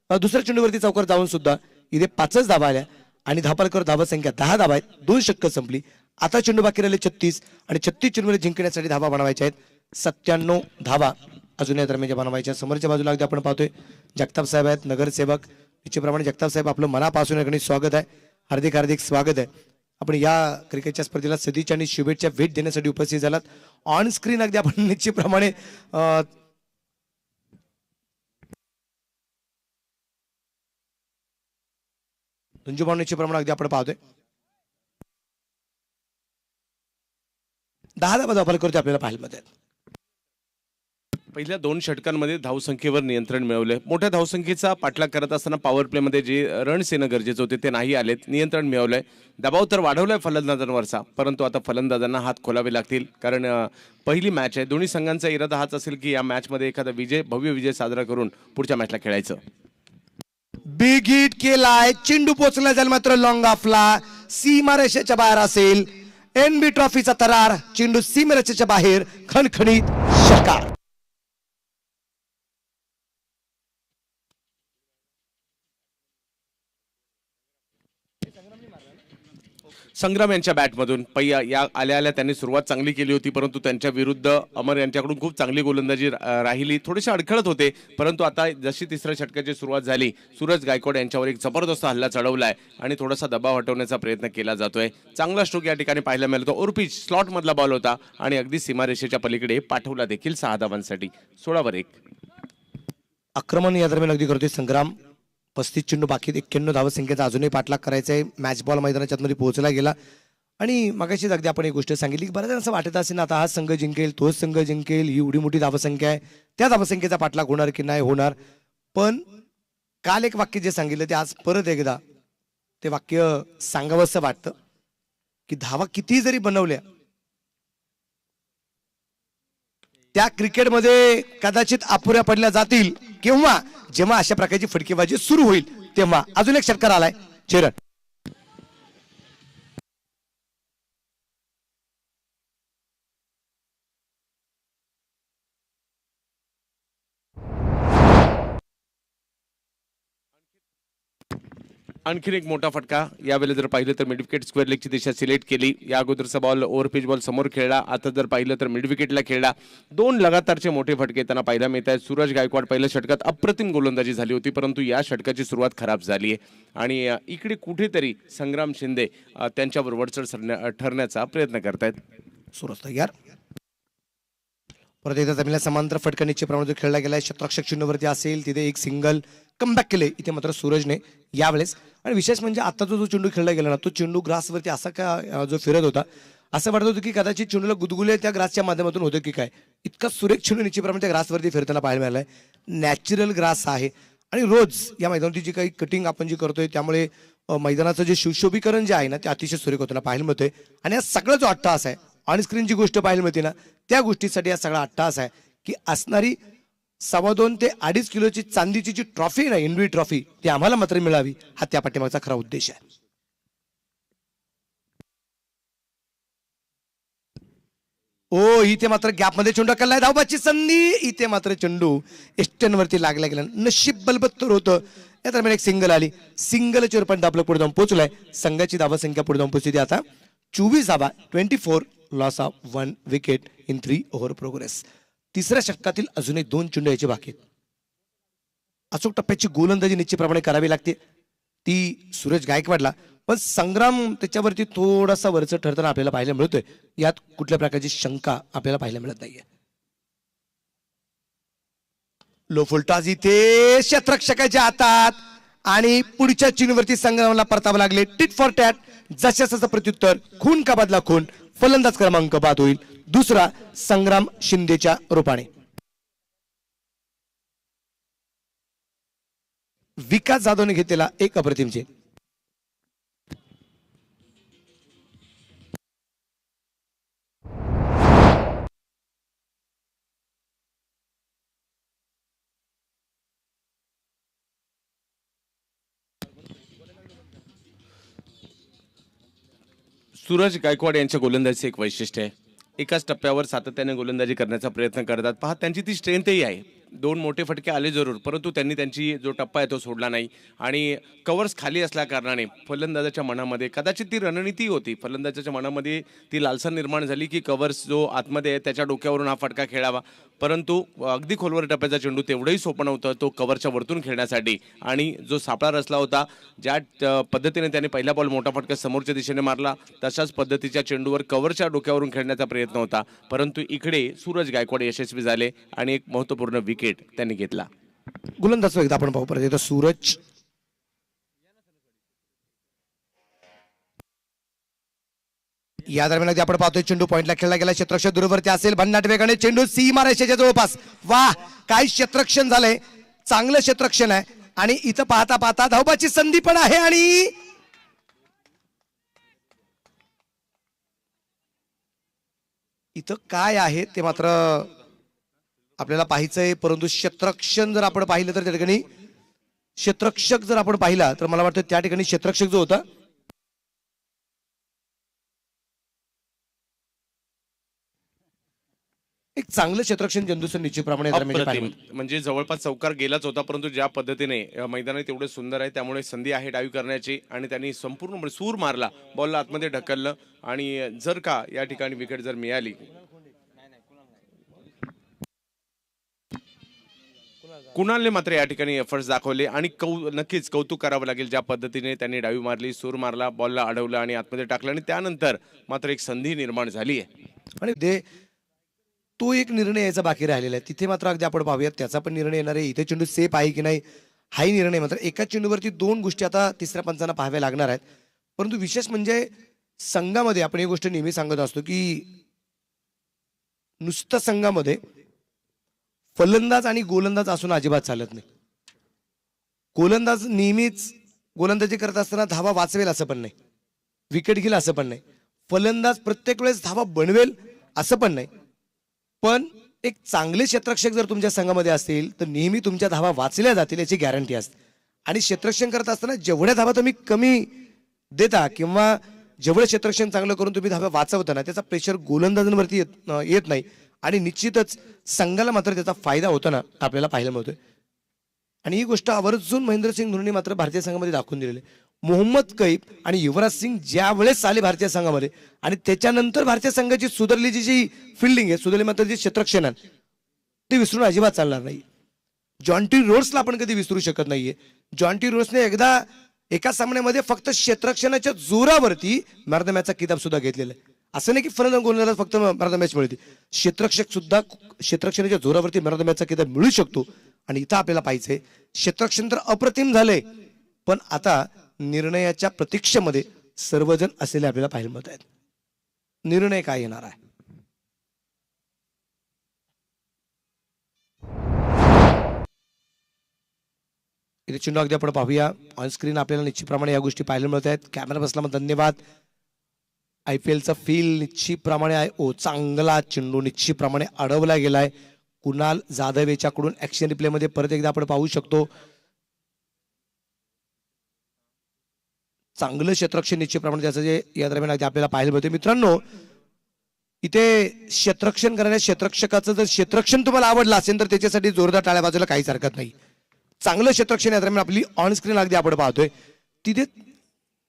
दुसऱ्या चेंडूवरती चौकार जाऊन सुद्धा इथे 5च धावा आल्या आणि धापालकर धावा संख्या 10 धावा आहेत. 2 षटकं संपली. आता चेंडू बाकी राहिले 36 आणि 36 चेंडूमध्ये जिंकण्यासाठी धावा बनवायच्या आहेत. 97 धावा अजून या दरम्यान बनवायच्या. समोरच्या बाजूला अगदी आपण पाहतोय जगताप साहेब आहेत, नगरसेवक. निश्चितप्रमाणे जगताप साहेब आपलं मनापासून या स्वागत आहे. हार्दिक हार्दिक स्वागत आहे. आपण या क्रिकेटच्या स्पर्धेला सदिच्छा आणि शुभेच्छा भेट देण्यासाठी उपस्थित झालात. ऑन स्क्रीन अगदी आपण निश्चितप्रमाणे निश्चित प्रमाणे अगदी आपण पाहतोय 10 धावा धावफलक करतोय आपल्याला पाहायला मिळत आहेत. पहिल्या 2 षटकांमध्ये धावसंख्येवर नियंत्रण मिळवले. मोठ्या धावसंख्येचा पाठलाग करत असताना पॉवर प्लेमध्ये जे रन्स येणं गरजेचे होते ते नाही आलेत. नियंत्रण मिळवलंय. दबाव तर वाढवलाय फलंदाजांवरचा, परंतु आता फलंदाजांना हात खोलावे लागतील, कारण पहिली मॅच आहे. दोन्ही संघांचा इरादा हाच असेल की या मॅचमध्ये एखादा भव्य विजय साजरा करून पुढच्या मॅचला खेळायचं. बिग हिट केलाय. चेंडू पोचला जाईल मात्र लॉंग ऑफला सीमारेषेच्या बाहेर असेल. एनबी ट्रॉफीचा तरार. चेंडू सीमारेषेच्या बाहेर. खणखणीत षटकार. संग्राम यांच्या बॅटमधून या आल्या त्यांनी सुरुवात चांगली केली होती, परंतु त्यांच्या विरुद्ध अमर यांच्याकडून खूप चांगली गोलंदाजी राहिली. थोडेसे अडखळत होते, परंतु आता जशी तिसऱ्या षटकाची सुरुवात झाली, सूरज गायकवाड यांच्यावर एक जबरदस्त हल्ला चढवलाय आणि थोडासा दबाव हटवण्याचा प्रयत्न केला जातोय. चांगला स्ट्रोक या ठिकाणी पाहायला मिळतो. ओरपिच स्लॉट मधला बॉल होता आणि अगदी सीमारेषेच्या पलीकडे पाठवला देखील 6 धावांसाठी. 16-1. आक्रमण या दरम्यान अगदी करतोय संग्राम. 35 चेंडू बाकी, 91 धावसंख्येचा अजूनही पाठलाग करायचा आहे. मॅच बॉल मैदानाच्या आतमध्ये पोहोचला गेला आणि मगाशीच अगदी आपण एक गोष्ट सांगितली की बऱ्याच असं वाटत असेल ना आता हा संघ जिंकेल, तोच संघ जिंकेल, ही एवढी मोठी धावसंख्या आहे, त्या धावसंख्येचा पाठलाग होणार की नाही होणार. पण काल एक वाक्य जे सांगितलं ते आज परत एकदा ते वाक्य सांगावंसं वाटतं की धावा किती जरी बनवल्या त्या क्रिकेटमध्ये कदाचित अपुऱ्या पडल्या जातील किंवा जेव्हा अशा प्रकारची फटकेबाजी सुरू होईल तेव्हा. अजून एक षटकार आलाय. चेरन आणखीन एक मोठा फटका. यावेळेला जर पाहिलं तर मिड विकेट स्क्वेअर लेगची दिशा सिलेक्ट केली. या अगोदरचा बॉल ओव्हरपिच बॉल समोर खेळला. आता जर पाहिलं तर मिड विकेटला खेळला. 2 लगातारचे मोठे फटके त्यांना पाहायला मिळत आहेत. सूरज गायकवाड पहिल्या षटकात अप्रतिम गोलंदाजी झाली होती, परंतु या षटकाची सुरुवात खराब झाली आहे आणि इकडे कुठेतरी संग्राम शिंदे त्यांच्यावर वरचढ ठरण्याचा प्रयत्न करतायत. सुरज तयार. परत एकदा जमिनीला समांतर फटका निश्चितप्रमाणे जो खेळला गेला आहे, क्षेत्ररक्षक चेंडूवरती असेल तिथे एक सिंगल कमबॅक केले इथे मात्र सूरजने यावेळेस. आणि विशेष म्हणजे आता जो चेंडू खेळला गेला ना तो चेंडू ग्रासवरती असा का जो फिरत होता, असं वाटत होतं की कदाचित चेंडूला गुदगुले त्या ग्रासच्या माध्यमातून होतं की काय. इतका सुरेख चेंडू निश्चितप्रमाणे त्या ग्रासवरती फिरताना पाहायला मिळाला आहे. नॅचरल ग्रास आहे आणि रोज या मैदानाची जी काही कटिंग आपण जी करतोय त्यामुळे मैदानाचं जे सुशोभीकरण जे आहे ना ते अतिशय सुरेख होताना पाहायला मिळतंय. आणि हा सगळा जो अट्टहास आहे ऑन स्क्रीन जी गोष्ट पाहायला मिळते ना त्या गोष्टीसाठी हा सगळा अट्टहास आहे की असणारी 2.25 ते 2.5 किलोची चांदीची जी ट्रॉफी ना इनवी ट्रॉफी ती आम्हाला मात्र मिळावी हा त्या पाठीमागचा खरा उद्देश आहे. ओ इथे मात्र गॅपमध्ये चेंडू कल्लाय, धावबाची संधी. इथे मात्र चेंडू एस्टनवरती लागला गेला, नशीब बलबत्तर होतं. या दरम्यान एक सिंगल आली, सिंगलच्या रूपाने आपलं पुढे जाऊन पोहोचलाय. संघाची धावा संख्या पुढे जाऊन पोहोचली आता 24 धावा, 24 loss of 1 wicket in 3 over progress. तिसऱ्या षटकातील अजूनही 2 चेंडू यायचे बाकी आहेत. अचूक टप्प्याची गोलंदाजी निश्चितप्रमाणे करावी लागते ती सूरज गायकवाडला, पण संग्राम त्याच्यावरती थोडासा वरचं ठरताना आपल्याला पाहायला मिळतोय. यात कुठल्या प्रकारची शंका आपल्याला पाहायला मिळत नाहीये. लो फुलटॉस इथे क्षेत्ररक्षकाच्या हातात आणि पुढच्या चेंडूवरती संग्रामला परतावं लागले. टिट फॉर टॅट, जशाचं प्रत्युत्तर, खून का बदला खून. फलंदाज क्रमांक बाद होईल दुसरा संग्राम शिंदेच्या रूपाने. विकास जाधवने घेतलेला एक अप्रतिम चेंज. सूरज गायकवाड यांच्या गोलंदाजीचे एक वैशिष्ट्य आहे, एकाच टप्प्यावर सातत्याने गोलंदाजी करण्याचा प्रयत्न करतात. पहा त्यांची ती स्ट्रेंथही आहे. 2 मोठे फटके आले जरूर, परंतु त्यांनी त्यांची जो टप्पा आहे तो सोडला नाही. आणि कव्हर्स खाली असल्या कारणाने फलंदाजाच्या मनामध्ये कदाचित ती रणनीती होती, फलंदाजाच्या मनामध्ये ती लालसा निर्माण झाली की कव्हर्स जो आतमध्ये आहे त्याच्या डोक्यावरून हा फटका खेळावा. परंतु अगदी खोलवर टप्प्याचा चेंडू तेवढंही सोपं नव्हतं तो कव्हरच्या वरतून खेळण्यासाठी. आणि जो सापळा रचला होता, ज्या पद्धतीने त्याने पहिला बॉल मोठा फटका समोरच्या दिशेने मारला तशाच पद्धतीच्या चेंडूवर कव्हरच्या डोक्यावरून खेळण्याचा प्रयत्न होता, परंतु इकडे सूरज गायकवाड यशस्वी झाले आणि एक महत्त्वपूर्ण विकेट त्यांनी घेतला. गोलंदाज एकदा आपण पाहू. परत सूरज या दरम्यान आपण पाहतोय चेंडू पॉइंटला खेळला गेला. क्षेत्ररक्षक दूरवरती असेल, भन्नाट वेगाने चेंडू सीमा रेषेच्या जवळपास. वाह काय क्षेत्ररक्षण झालंय, चांगलं क्षेत्ररक्षण आहे. आणि इथं पाहता पाहता धावबाची संधी पण आहे. आणि इथं काय आहे ते मात्र आपल्याला पाहायचंय, परंतु क्षेत्ररक्षण जर आपण पाहिलं तर त्या ठिकाणी क्षेत्ररक्षक जर आपण पाहिला तर मला वाटतं त्या ठिकाणी क्षेत्ररक्षक जो होता एक चांगलं क्षेत्ररक्षण जंदूसर निश्चितप्रमाणे म्हणजे जवळपास चौकार गेलाच होता, परंतु ज्या पद्धतीने मैदान तेवढे सुंदर आहे त्यामुळे संधी आहे डावी करण्याची आणि त्यांनी संपूर्ण सूर मारला, बॉलला आतमध्ये ढकललं. आणि जर का या ठिकाणी विकेट जर मिळाली, कुणालने मात्र या ठिकाणी एफर्ट्स दाखवले आणि नक्कीच कौतुक करावं लागेल ज्या पद्धतीने त्यांनी डावी मारली, सूर मारला, बॉलला अडवलं आणि आतमध्ये टाकलं आणि त्यानंतर मात्र एक संधी निर्माण झाली आहे. आणि तो एक निर्णय यायचा बाकी राहिलेला आहे, तिथे मात्र अगदी आपण पाहूयात त्याचा पण निर्णय येणार आहे. इथे चेंडू सेफ आहे की नाही हाही निर्णय मात्र एका चेंडूवरती 2 गोष्टी आता तिसऱ्या पंचांना पाहाव्या लागणार आहेत. परंतु विशेष म्हणजे संघामध्ये आपण ही गोष्ट नेहमी सांगत असतो की नुसतं संघामध्ये फलंदाज आणि गोलंदाज असून अजिबात चालत नाही. गोलंदाज नेहमीच गोलंदाजी करत असताना धावा वाचवेल असं पण नाही, विकेट घेईल असं पण नाही. फलंदाज प्रत्येक वेळेस धावा बनवेल असं पण नाही. पण एक चांगले क्षेत्ररक्षक जर तुमच्या संघामध्ये असतील तर नेहमी तुमच्या धावा वाचल्या जातील याची गॅरंटी असते. आणि क्षेत्ररक्षण करत असताना जेवढ्या धावा तुम्ही कमी देता किंवा जेवढं क्षेत्ररक्षण चांगलं करून तुम्ही धावा वाचवता ना त्याचा प्रेशर गोलंदाजांवरती येत नाही आणि निश्चितच संघाला मात्र त्याचा फायदा होताना आपल्याला पाहायला मिळतोय. आणि ही गोष्ट आवर्जून महेंद्रसिंग धोनीने मात्र भारतीय संघामध्ये दाखवून दिलेली आहे. मोहम्मद कैफ आणि युवराज सिंग ज्या वेळेस आले भारतीय संघामध्ये आणि त्याच्यानंतर भारतीय संघाची सुधारलेली जी फिल्डिंग आहे, सुधारली मात्र जे क्षेत्ररक्षण आहे ते विसरून अजिबात चालणार नाही. जॉन्टी रोड्सला आपण कधी विसरू शकत नाहीये. जॉन्टी रोड्सने एका सामन्यामध्ये फक्त क्षेत्ररक्षणाच्या जोरावरती मॅन ऑफ द मॅचचा किताब सुद्धा घेतलेला आहे. असं नाही की फलंदाज गोलंदाज फक्त मॅन ऑफ द मॅच मिळते, क्षेत्ररक्षक सुद्धा क्षेत्ररक्षणाच्या जोरावरती मॅन ऑफ द मॅचचा किताब मिळू शकतो. आणि इथं आपल्याला पाहिजे क्षेत्ररक्षण तर अप्रतिम झालंय, पण आता निर्णयाच्या प्रतीक्षेमध्ये सर्वजण असलेले आपल्याला पाहायला मिळत आहेत. निर्णय काय येणार आहे? इथे चेंडू अगदी आपण पाहूया ऑनस्क्रीन. आपल्याला निश्चितप्रमाणे या गोष्टी पाहायला मिळत आहेत. कॅमेरा बसल्यामुळे धन्यवाद. IPLचा फील निश्चितप्रमाणे आहे. ओ चांगला चेंडू निश्चितप्रमाणे अडवला गेलाय. कुणाल जाधव याच्याकडून ऍक्शन रिप्ले मध्ये परत एकदा आपण पाहू शकतो. चांगलं क्षेत्ररक्षण निश्चितप्रमाणे त्याचं जे या दरम्यान आपल्याला पाहायला मिळते. मित्रांनो, इथे क्षेत्ररक्षण करणाऱ्या क्षेत्ररक्षकाचं जर क्षेत्ररक्षण तुम्हाला आवडलं असेल तर त्याच्यासाठी जोरदार टाळ्या बाजूला काहीच हरकत नाही. चांगलं क्षेत्ररक्षण या दरम्यान आपली ऑन स्क्रीन अगदी आपण पाहतोय. तिथे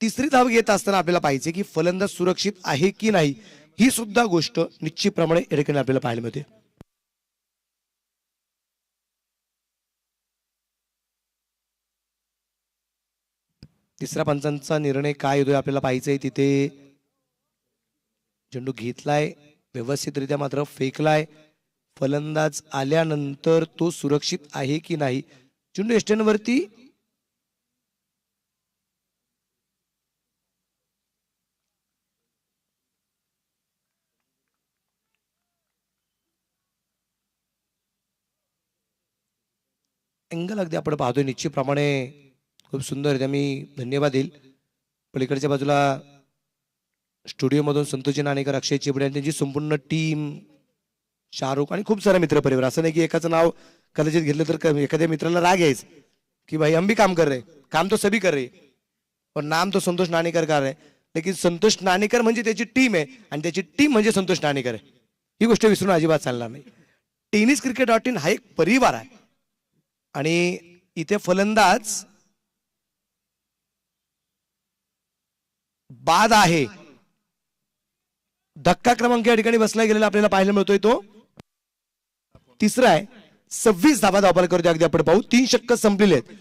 तिसरी धाव घेत असताना आपल्याला पाहिजे की फलंदाज सुरक्षित आहे की नाही, ही सुद्धा गोष्ट निश्चितप्रमाणे या ठिकाणी आपल्याला पाहायला मिळते. तिसऱ्या पंचांचा निर्णय काय येतोय आपल्याला पाहिजे. तिथे चेंडू घेतलाय व्यवस्थितरित्या, मात्र फेकलाय. फलंदाज आल्यानंतर तो सुरक्षित आहे की नाही. चेंडू एस्टेनवरती अँगल अगदी आपण पाहतोय निश्चितप्रमाणे खूप सुंदर. त्या मी धन्यवाद देईल. पलीकडच्या बाजूला स्टुडिओमधून संतोषजी नाणेकर, अक्षय चिबडे आणि त्यांची संपूर्ण टीम, शाहरुख आणि खूप सारे मित्र परिवार. असं नाही की एकाचं नाव कदाचित घेतलं तर एखाद्या मित्राला राग यायचं कि भाई हम भी काम कर रहे, काम तो सभी कर रहे, और नाम तो संतोष नाणेकर का है, लेकिन संतोष नाणेकर म्हणजे त्याची टीम आहे आणि त्याची टीम म्हणजे संतोष नाणेकर आहे. ही गोष्ट विसरून अजिबात चालणार नाही. tenniscricket.in हा एक परिवार आहे आणि इथे फलंदाज बाद आहे. धक्का क्रमांक या ठिकाणी बसला गेलेला आपल्याला पाहायला मिळतोय. तो तिसरा आहे. 26 धावा धावबाद करतोय. अगदी आपण पाहू 3 षटक संपलेले आहेत.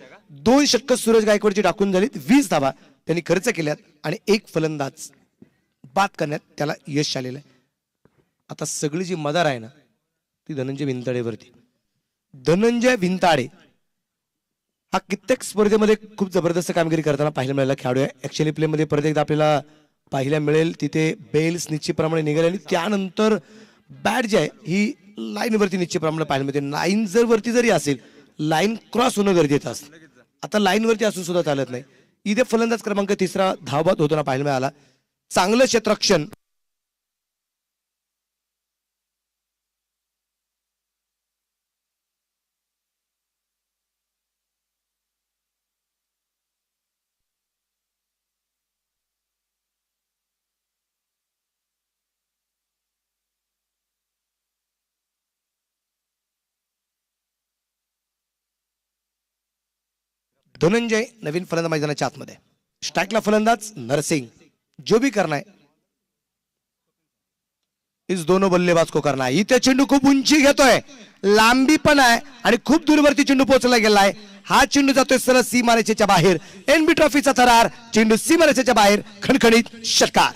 2 षटक सूरज गायकवाडची टाकून झालीत. 20 धावा त्यांनी खर्च केल्यात आणि एक फलंदाज बाद करण्यात त्याला यश आलेलं आहे. आता सगळी जी मदार आहे ना ती धनंजय विंताडेवरती. धनंजय विंताडे हा कित्येक स्पर्धेमध्ये खूप जबरदस्त कामगिरी करताना पाहायला मिळाला खेळाडू आहे. ऍक्च्युअली प्ले मध्ये परत एकदा आपल्याला पाहायला मिळेल. तिथे बेल्स निश्चितप्रमाणे निघाले आणि त्यानंतर बॅट जी आहे ही लाईन वरती निश्चितप्रमाणे पाहायला मिळते. लाईन जर वरती जरी असेल, लाईन क्रॉस होणं गरजेचं असतं. आता लाईन वरती असून सुद्धा चालत नाही. इथे फलंदाज क्रमांक 3 धावबाद होताना पाहायला मिळाला. चांगलं क्षेत्ररक्षण. धनंजय नवीन फलंदाज मैदानाच्या आतमध्ये. स्ट्राईकला फलंदाज नरसिंग. जो भी करना है इस दोनों बल्लेबाज को करना है. इथे चेंडू खूप उंची घेतोय, लांबी पण आहे आणि खूप दूरवरती चेंडू पोहोचला गेलाय. हा चेंडू जातोय सरळ सीमारेषेच्या बाहेर. NB ट्रॉफीचा थरार. चेंडू सीमारेषेच्या बाहेर. खणखणीत षटकार.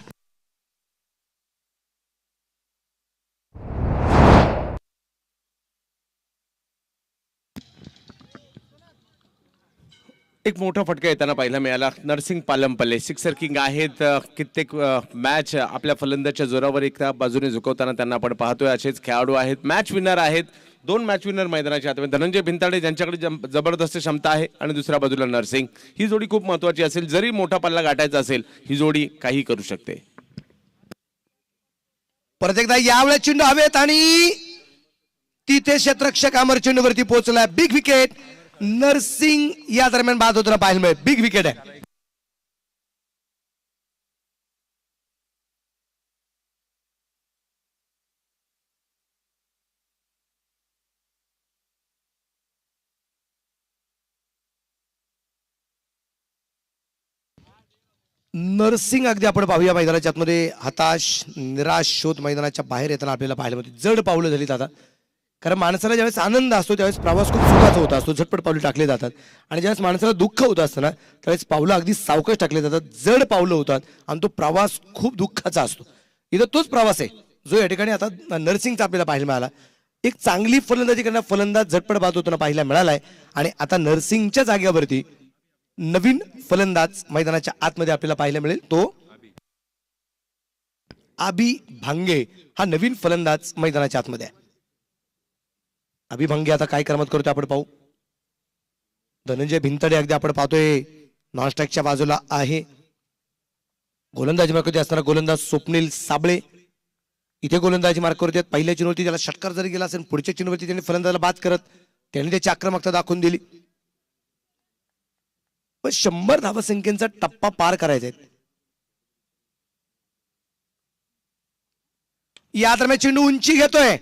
एक मोठा फटका येताना पाहायला मिळाला. नरसिंग पालमपल्ले सिक्सर किंग आहेत. कित्येक मॅच आपल्या फलंदाजच्या जोरावर एका बाजूने झुकवताना त्यांना आपण पाहतोय. असेच खेळाडू आहेत, मॅच विनर आहेत. 2 मॅच विनर मैदानाच्या आत. धनंजय भिंताडे ज्यांच्याकडे जबरदस्त क्षमता आहे आणि दुसऱ्या बाजूला नरसिंग. ही जोडी खूप महत्वाची असेल. जरी मोठा पल्ला गाठायचा असेल ही जोडी काही करू शकते. परत एकदा यावेळेस चेंडू हवेत आणि तिथे क्षेत्ररक्षक अमर चेंडूवरती पोहोचलाय. Big wicket. नरसिंग या दरम्यान बाद होताना पाहायला मिळेल. बिग विकेट आहे. नरसिंग अगदी आपण पाहूया मैदानाच्या आतमध्ये हताश, निराश शोध मैदानाच्या बाहेर येताना आपल्याला पाहायला मिळते. जड पावलं झाली दादा. कारण माणसाला ज्यावेळेस आनंद असतो त्यावेळेस प्रवास खूप सुखाचा होत असतो. झटपट पावले टाकले जातात आणि ज्यावेळेस माणसाला दुःख होत असतं ना त्यावेळेस पावलं अगदी सावकाश टाकले जातात, जड पावलं होतात आणि तो प्रवास खूप दुःखाचा असतो. इथं तोच प्रवास आहे जो या ठिकाणी आता नर्सिंगचा आपल्याला पाहायला मिळाला. एक चांगली फलंदाजी करणारा फलंदाज झटपट बाद होताना पाहायला मिळालाय आणि आता नर्सिंगच्या जागेवरती नवीन फलंदाज मैदानाच्या आतमध्ये आपल्याला पाहायला मिळेल. तो आबी भांगे हा नवीन फलंदाज मैदानाच्या आतमध्ये आहे. आबी भांगे आता काय करमत करतोय आपण पाहू. धनंजय भिंतडे अगदी आपण पाहतोय नॉन स्ट्राईकच्या बाजूला आहे. गोलंदाजी मार्कवरती असणारा गोलंदाज स्वप्नील साबळे इथे गोलंदाजी मार्कवरती आहेत. पहिल्या चेंडूवरती त्याला षटकार जरी गेला असेल पुढच्या चेंडूवरती त्यांनी फलंदाजाला बाद करत त्यांनी त्याची आक्रमकता दाखवून दिली. पण 100 धावसंख्येचा टप्पा पार करायचा आहे. या दरम्यान चेंडू उंची घेतोय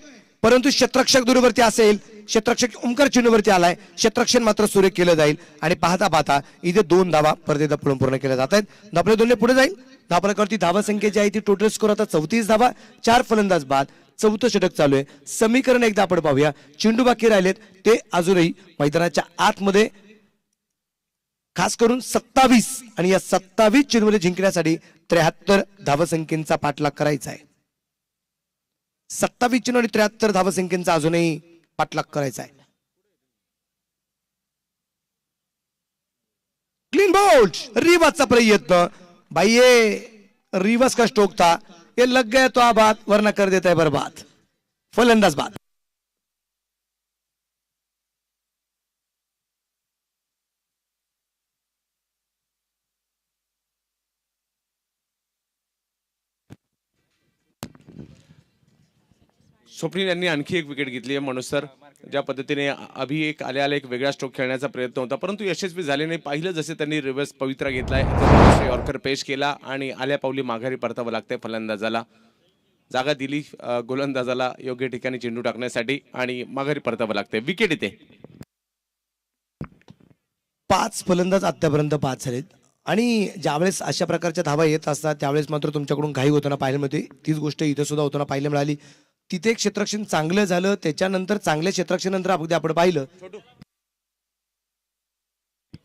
परंतु क्षेत्ररक्षक दूरवरती असेल. क्षेत्ररक्षक ओमकार चेंडूवरती आलाय. क्षेत्ररक्षण मात्र सुरेख केलं जाईल आणि पाहता पाहता इथे 2 धावा परत पळून पूर्ण केल्या जात आहेत. धापले दोन्ही पुढे जाईल. धापल्यावरती धावा संख्या जी आहे ती टोटल स्कोर आता 34 धावा. 4 फलंदाज बाद. 4थं षटक चालू आहे. समीकरण एकदा आपण पाहूया. चेंडू बाकी राहिलेत ते अजूनही मैदानाच्या आतमध्ये खास करून 27 आणि या 27 चेंडूमध्ये जिंकण्यासाठी 73 धावसंख्येचा पाठलाग करायचा आहे. 27 चेंडू आणि 73 धावसंख्येचा अजूनही पाठलाग करायचा आहे. क्लीन बोल्ट रिवाजचा प्रयत्न भाई ये रिवर्स का स्ट्रोक था ये लग गया तो आबाद वरना कर देता है बर्बाद. फलंदाज बाद. स्वप्नील यांनी आणखी एक विकेट घेतली आहे. मनोज सर, ज्या पद्धतीने अभि एक आल्या एक वेगळा स्ट्रोक खेळण्याचा प्रयत्न होता परंतु यशस्वी झाले नाही. पाहिलं जसे त्यांनी रिव्हर्स पवित्रा घेतलाय, यॉर्कर पेश केला आणि आल्या पावली माघारी परतावं लागतंय फलंदाजाला. जागा दिली गोलंदाजाला योग्य ठिकाणी चेंडू टाकण्यासाठी आणि माघारी परतावं लागतंय. विकेट येते. 5 फलंदाज आतापर्यंत 5 झालेत आणि ज्यावेळेस अशा प्रकारच्या धावा येत असतात त्यावेळेस मात्र तुमच्याकडून घाई होताना पाहायला मिळते. तीच गोष्ट इथं सुद्धा होताना पाहायला मिळाली. तिथे क्षेत्ररक्षण चांगलं झालं त्याच्यानंतर चांगल्या क्षेत्ररक्षणानंतर अगदी आपण पाहिलं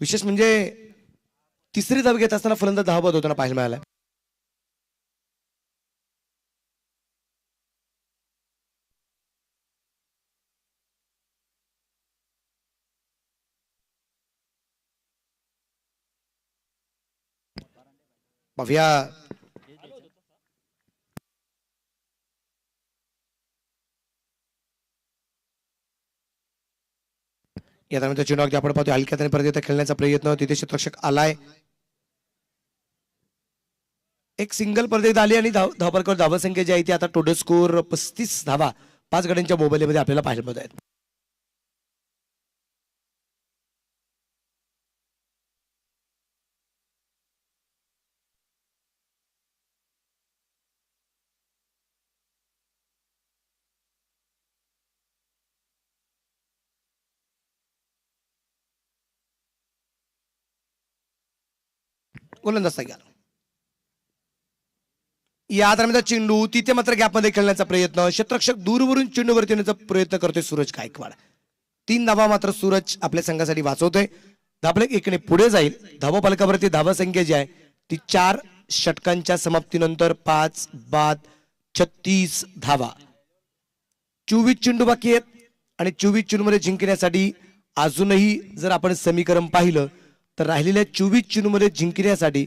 विशेष म्हणजे तिसरी धाव घेत असताना फलंदाज धावत होताना पाहायला मिळाला. पाहूया या दरम्यान चेंडू अगदी आपण पाहतो हलक्यात परत खेळण्याचा प्रयत्न. तिथे क्षेत्ररक्षक आलाय. एक सिंगल परदेत आली आणि धावपलकावर धावसंख्या जी आहे ती आता टोटल स्कोर 35 धावा 5 गड्यांच्या मोबाईलमध्ये आपल्याला पाहायला मिळत आहेत. गोलंदाज तयार. या दरम्यान चेंडू तिथे मात्र गॅपमध्ये खेळण्याचा प्रयत्न. क्षेत्ररक्षक दूरवरून चेंडूवरती येण्याचा प्रयत्न करतोय सूरज गायकवाड. 3 धावा मात्र सूरज आपल्या संघासाठी वाचवतोय. धापले एकने पुढे जाईल. धावा फलकावरती धावा संख्या जी आहे ती 4 षटकांच्या समाप्तीनंतर 5 बाद 36 धावा. 24 चेंडू बाकी आहेत आणि 24 चेंडूमध्ये जिंकण्यासाठी अजूनही जर आपण समीकरण पाहिलं तर राहिलेल्या 24 चेंडूमध्ये जिंकण्यासाठी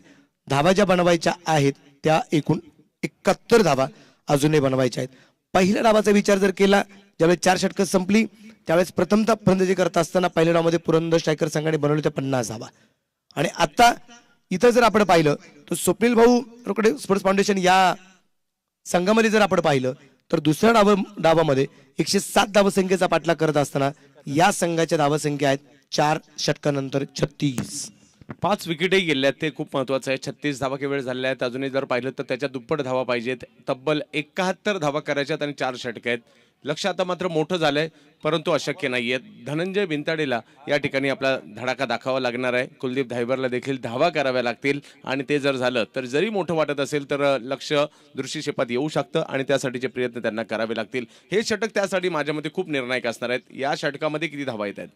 धावा ज्या बनवायच्या आहेत त्या एकूण 71 धावा अजूनही बनवायच्या आहेत. पहिल्या डावाचा विचार जर केला ज्यावेळेस 4 षटकं संपली त्यावेळेस प्रथमतः फलंदाजी करत असताना पहिल्या डावामध्ये पुरंदर स्ट्रायकर संघाने बनवले ते 50 धावा आणि आता इथं जर आपण पाहिलं तर स्वप्नील भाऊ रोकडे स्पोर्ट्स फाउंडेशन या संघामध्ये जर आपण पाहिलं तर दुसऱ्या डावामध्ये 107 धावसंख्येचा पाठलाग करत असताना या संघाच्या धावसंख्या आहेत 4 षटकानंतर 36. 5 विकेटही गेल्या ते खूप महत्वाचं आहे. 36 धावा केवळ झालेल्या आहेत. अजूनही जर पाहिलं तर त्याच्या दुप्पट धावा पाहिजेत. तब्बल 71 धावा करायच्यात आणि 4 षटक आहेत. लक्ष आता मात्र मोठं झालंय परंतु अशक्य नाहीये. धनंजय भिंताडेला या ठिकाणी आपला धडाका दाखवावा लागणार आहे. कुलदीप धायबरला देखील धावा कराव्या लागतील आणि ते जर झालं तर जरी मोठं वाटत असेल तर लक्ष दृष्टिक्षेपात येऊ शकतं आणि त्यासाठीचे प्रयत्न त्यांना करावे लागतील. हे षटक त्यासाठी माझ्या मते खूप निर्णायक असणार आहेत. या षटकामध्ये किती धावा येत आहेत?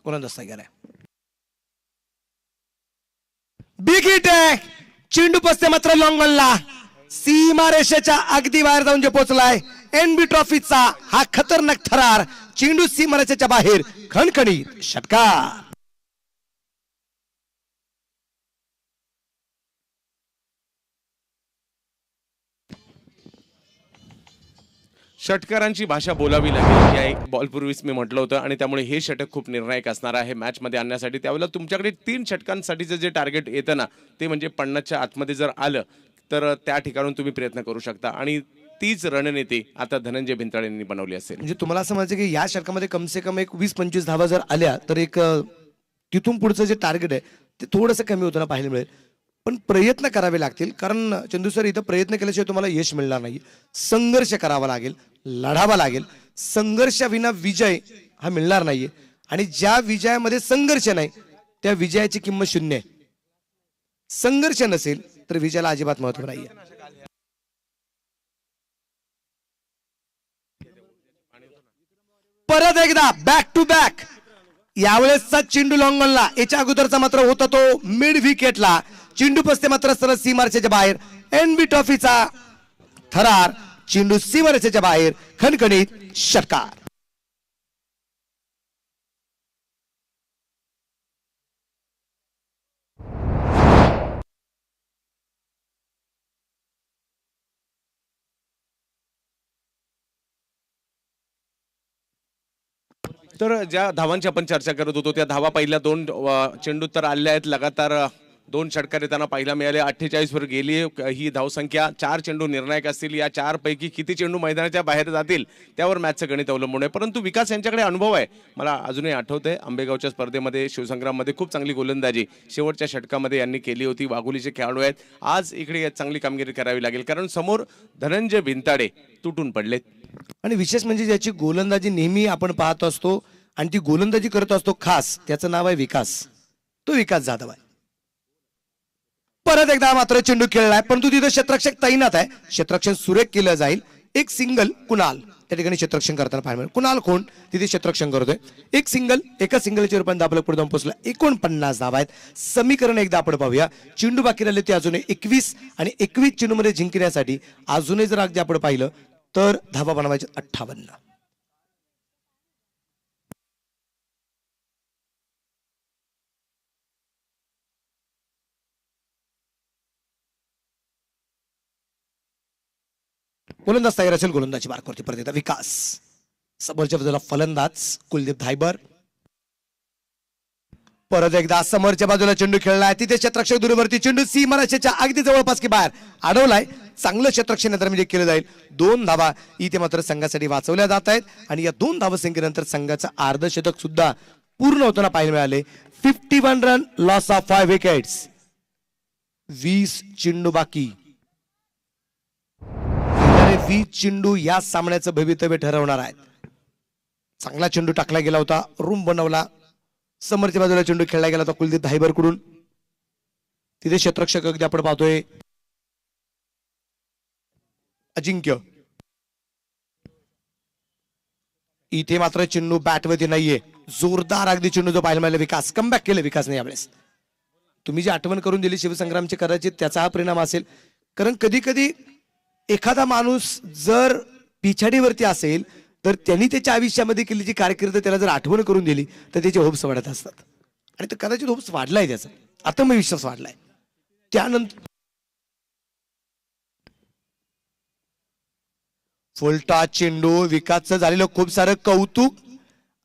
गोलंदाज तयार आहे. बिग हिट आहे. चेंडू पसते मात्र लॉंग बॉलला सीमारेषेच्या अगदी बाहेर जाऊन जे पोहोचलाय एनबी ट्रॉफीचा हा खतरनाक थरार, चेंडू सीमारेषेच्या बाहेर, खणखणीत षटकार. षटकारांची भाषा बोलावी लागेल, या एक बॉलपूर्वीच मी म्हटलं होतं, आणि त्यामुळे हे षटक खूप निर्णायक असणार आहे मॅचमध्ये आणण्यासाठी. त्यावेळेला तुमच्याकडे 3 षटकांसाठीचं जे टार्गेट येतं ना, ते म्हणजे 50च्या आतमध्ये जर आलं तर त्या ठिकाणून तुम्ही प्रयत्न करू शकता, आणि तीच रणनीती आता धनंजय भिंताडे यांनी बनवली असेल. म्हणजे तुम्हाला असं म्हणायचं की या षटकामध्ये कम से कम एक 20-25 धावा जर आल्या तर एक तिथून पुढचं जे टार्गेट आहे ते थोडंसं कमी होताना पाहायला मिळेल. पण प्रयत्न करावे लागतील, कारण चंदू सर इथं प्रयत्न केल्याशिवाय तुम्हाला यश मिळणार नाही. संघर्ष करावा लागेल, लढावा लागेल. संघर्षाविना विजय हा मिळणार नाहीये, आणि ज्या विजयामध्ये संघर्ष नाही त्या विजयाची किंमत शून्य आहे. संघर्ष नसेल तर विजयाला अजिबात महत्व नाहीये. परत एकदा बॅक टू बॅक, यावेळेसचा चेंडू लॉंगॉनला, याच्या अगोदरचा मात्र होता तो मिड विकेटला. चेंडू पसते मात्र सरळ सीमारेषेच्या बाहेर. एनबी ट्रॉफीचा थरार, चेंडू सीमारेषेच्या बाहेर, खणखणीत षटकार. तर ज्या धावांची आपण चर्चा करत होतो त्या धावा पहिल्या 2 चेंडू तर आल्या आहेत. लगातार 2 षटकार येताना पाहायला मिळाले. 48 वर गेली ही धावसंख्या. 4 चेंडू निर्णायक असतील. या 4 पैकी किती चेंडू मैदानाच्या बाहेर जातील त्यावर मॅचचं गणित अवलंबून आहे. परंतु विकास यांच्याकडे अनुभव आहे. मला अजूनही आठवतंय आंबेगावच्या स्पर्धेमध्ये शिवसंग्राममध्ये खूप चांगली गोलंदाजी शेवटच्या षटकामध्ये यांनी केली होती. वाघोलीचे खेळाडू आहेत. आज इकडे चांगली कामगिरी करावी लागेल, कारण समोर धनंजय भिंताडे तुटून पडलेत. आणि विशेष म्हणजे ज्याची गोलंदाजी नेहमी आपण पाहत असतो आणि ती गोलंदाजी करत असतो खास, त्याचं नाव आहे विकास. तो विकास जाधव आहे. परत एकदा मात्र चेंडू खेळलाय, परंतु तिथं क्षेत्ररक्षक तैनात आहे. क्षेत्ररक्षण सुरेख केलं जाईल. एक सिंगल कुणाल त्या ठिकाणी क्षेत्ररक्षण करताना पाहायला मिळेल. कुणाल कोण तिथे क्षेत्ररक्षण करतोय. एक सिंगल, एका सिंगलच्या रूपाने आपलं पुढे जाऊन पोहोचला. 49 धावा आहेत. समीकरण एकदा आपण पाहूया. चेंडू बाकी राहिले ते अजूनही 21, आणि 21 चेंडू मध्ये जिंकण्यासाठी अजूनही जर अगदी आपण पाहिलं तर धावा बनवायचे 58. गोलंदाज तयार असेल. गोलंदाजी मार्कवरती परत एकदा विकास. समोरच्या बाजूला फलंदाज कुलदीप धायबर. परत एकदा समोरच्या बाजूला चेंडू खेळलाय. तिथे क्षेत्ररक्षक दूरवरती. चेंडू सीमारेषेच्या अगदी जवळपास की बाहेर अडवलाय. चांगलं क्षेत्ररक्षण नंतर म्हणजे केलं जाईल. 2 धावा इथे मात्र संघासाठी वाचवल्या जात आहेत, आणि या 2 धावसंख्येनंतर संघाचं अर्धशतक सुद्धा पूर्ण होताना पाहायला मिळाले. 51 रन, लॉस ऑफ 5 विकेट्स. 20 चेंडू बाकी. 20 चेंडू या सामन्याचं भवितव्य ठरवणार आहेत. चांगला चेंडू टाकला गेला होता, रूम बनवला. समोरच्या बाजूला चेंडू खेळला गेला होता कुलदीप धायबर कडून. तिथे क्षेत्ररक्षक अगदी आपण पाहतोय अजिंक्य. इथे मात्र चेंडू बॅटवरती नाहीये. जोरदार अगदी चेंडू जो पाहायला मिळाला. विकास कमबॅक केलं विकासने यावेळेस. तुम्ही जी आठवण करून दिली शिवसंग्रामची कदाचित त्याचा हा परिणाम असेल, कारण कधी कधी एखादा माणूस जर पिछाडीवरती असेल तर त्यांनी त्याच्या आयुष्यामध्ये केलेली कारकीर्द त्याला जर आठवण करून दिली तर त्याचे होप्स वाढत असतात, आणि तो कदाचित होप्स वाढलाय, त्याचा आत्मविश्वास वाढलाय. त्यानंतर फुलटा चेंडू. विकासचं झालेलं खूप सारं कौतुक,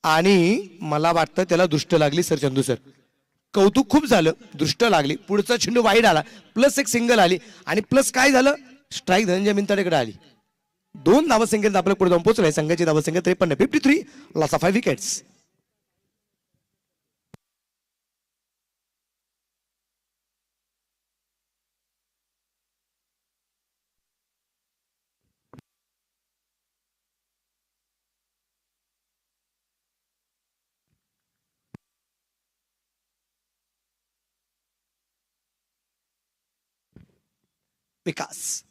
आणि मला वाटतं त्याला दृष्ट लागली. सर चंदू सर, कौतुक खूप झालं, दृष्ट लागली. पुढचा चेंडू वाईड आला, प्लस एक सिंगल आली, आणि प्लस काय झालं, स्ट्राईक धनंजय भिंताडेकडे आली. 2 धावसंख्येत आपल्या पुढे जाऊन पोहोचलाय. संघाची धावसंख्या 53, 53, लॉस ऑफ 5 विकेट्स. विकास.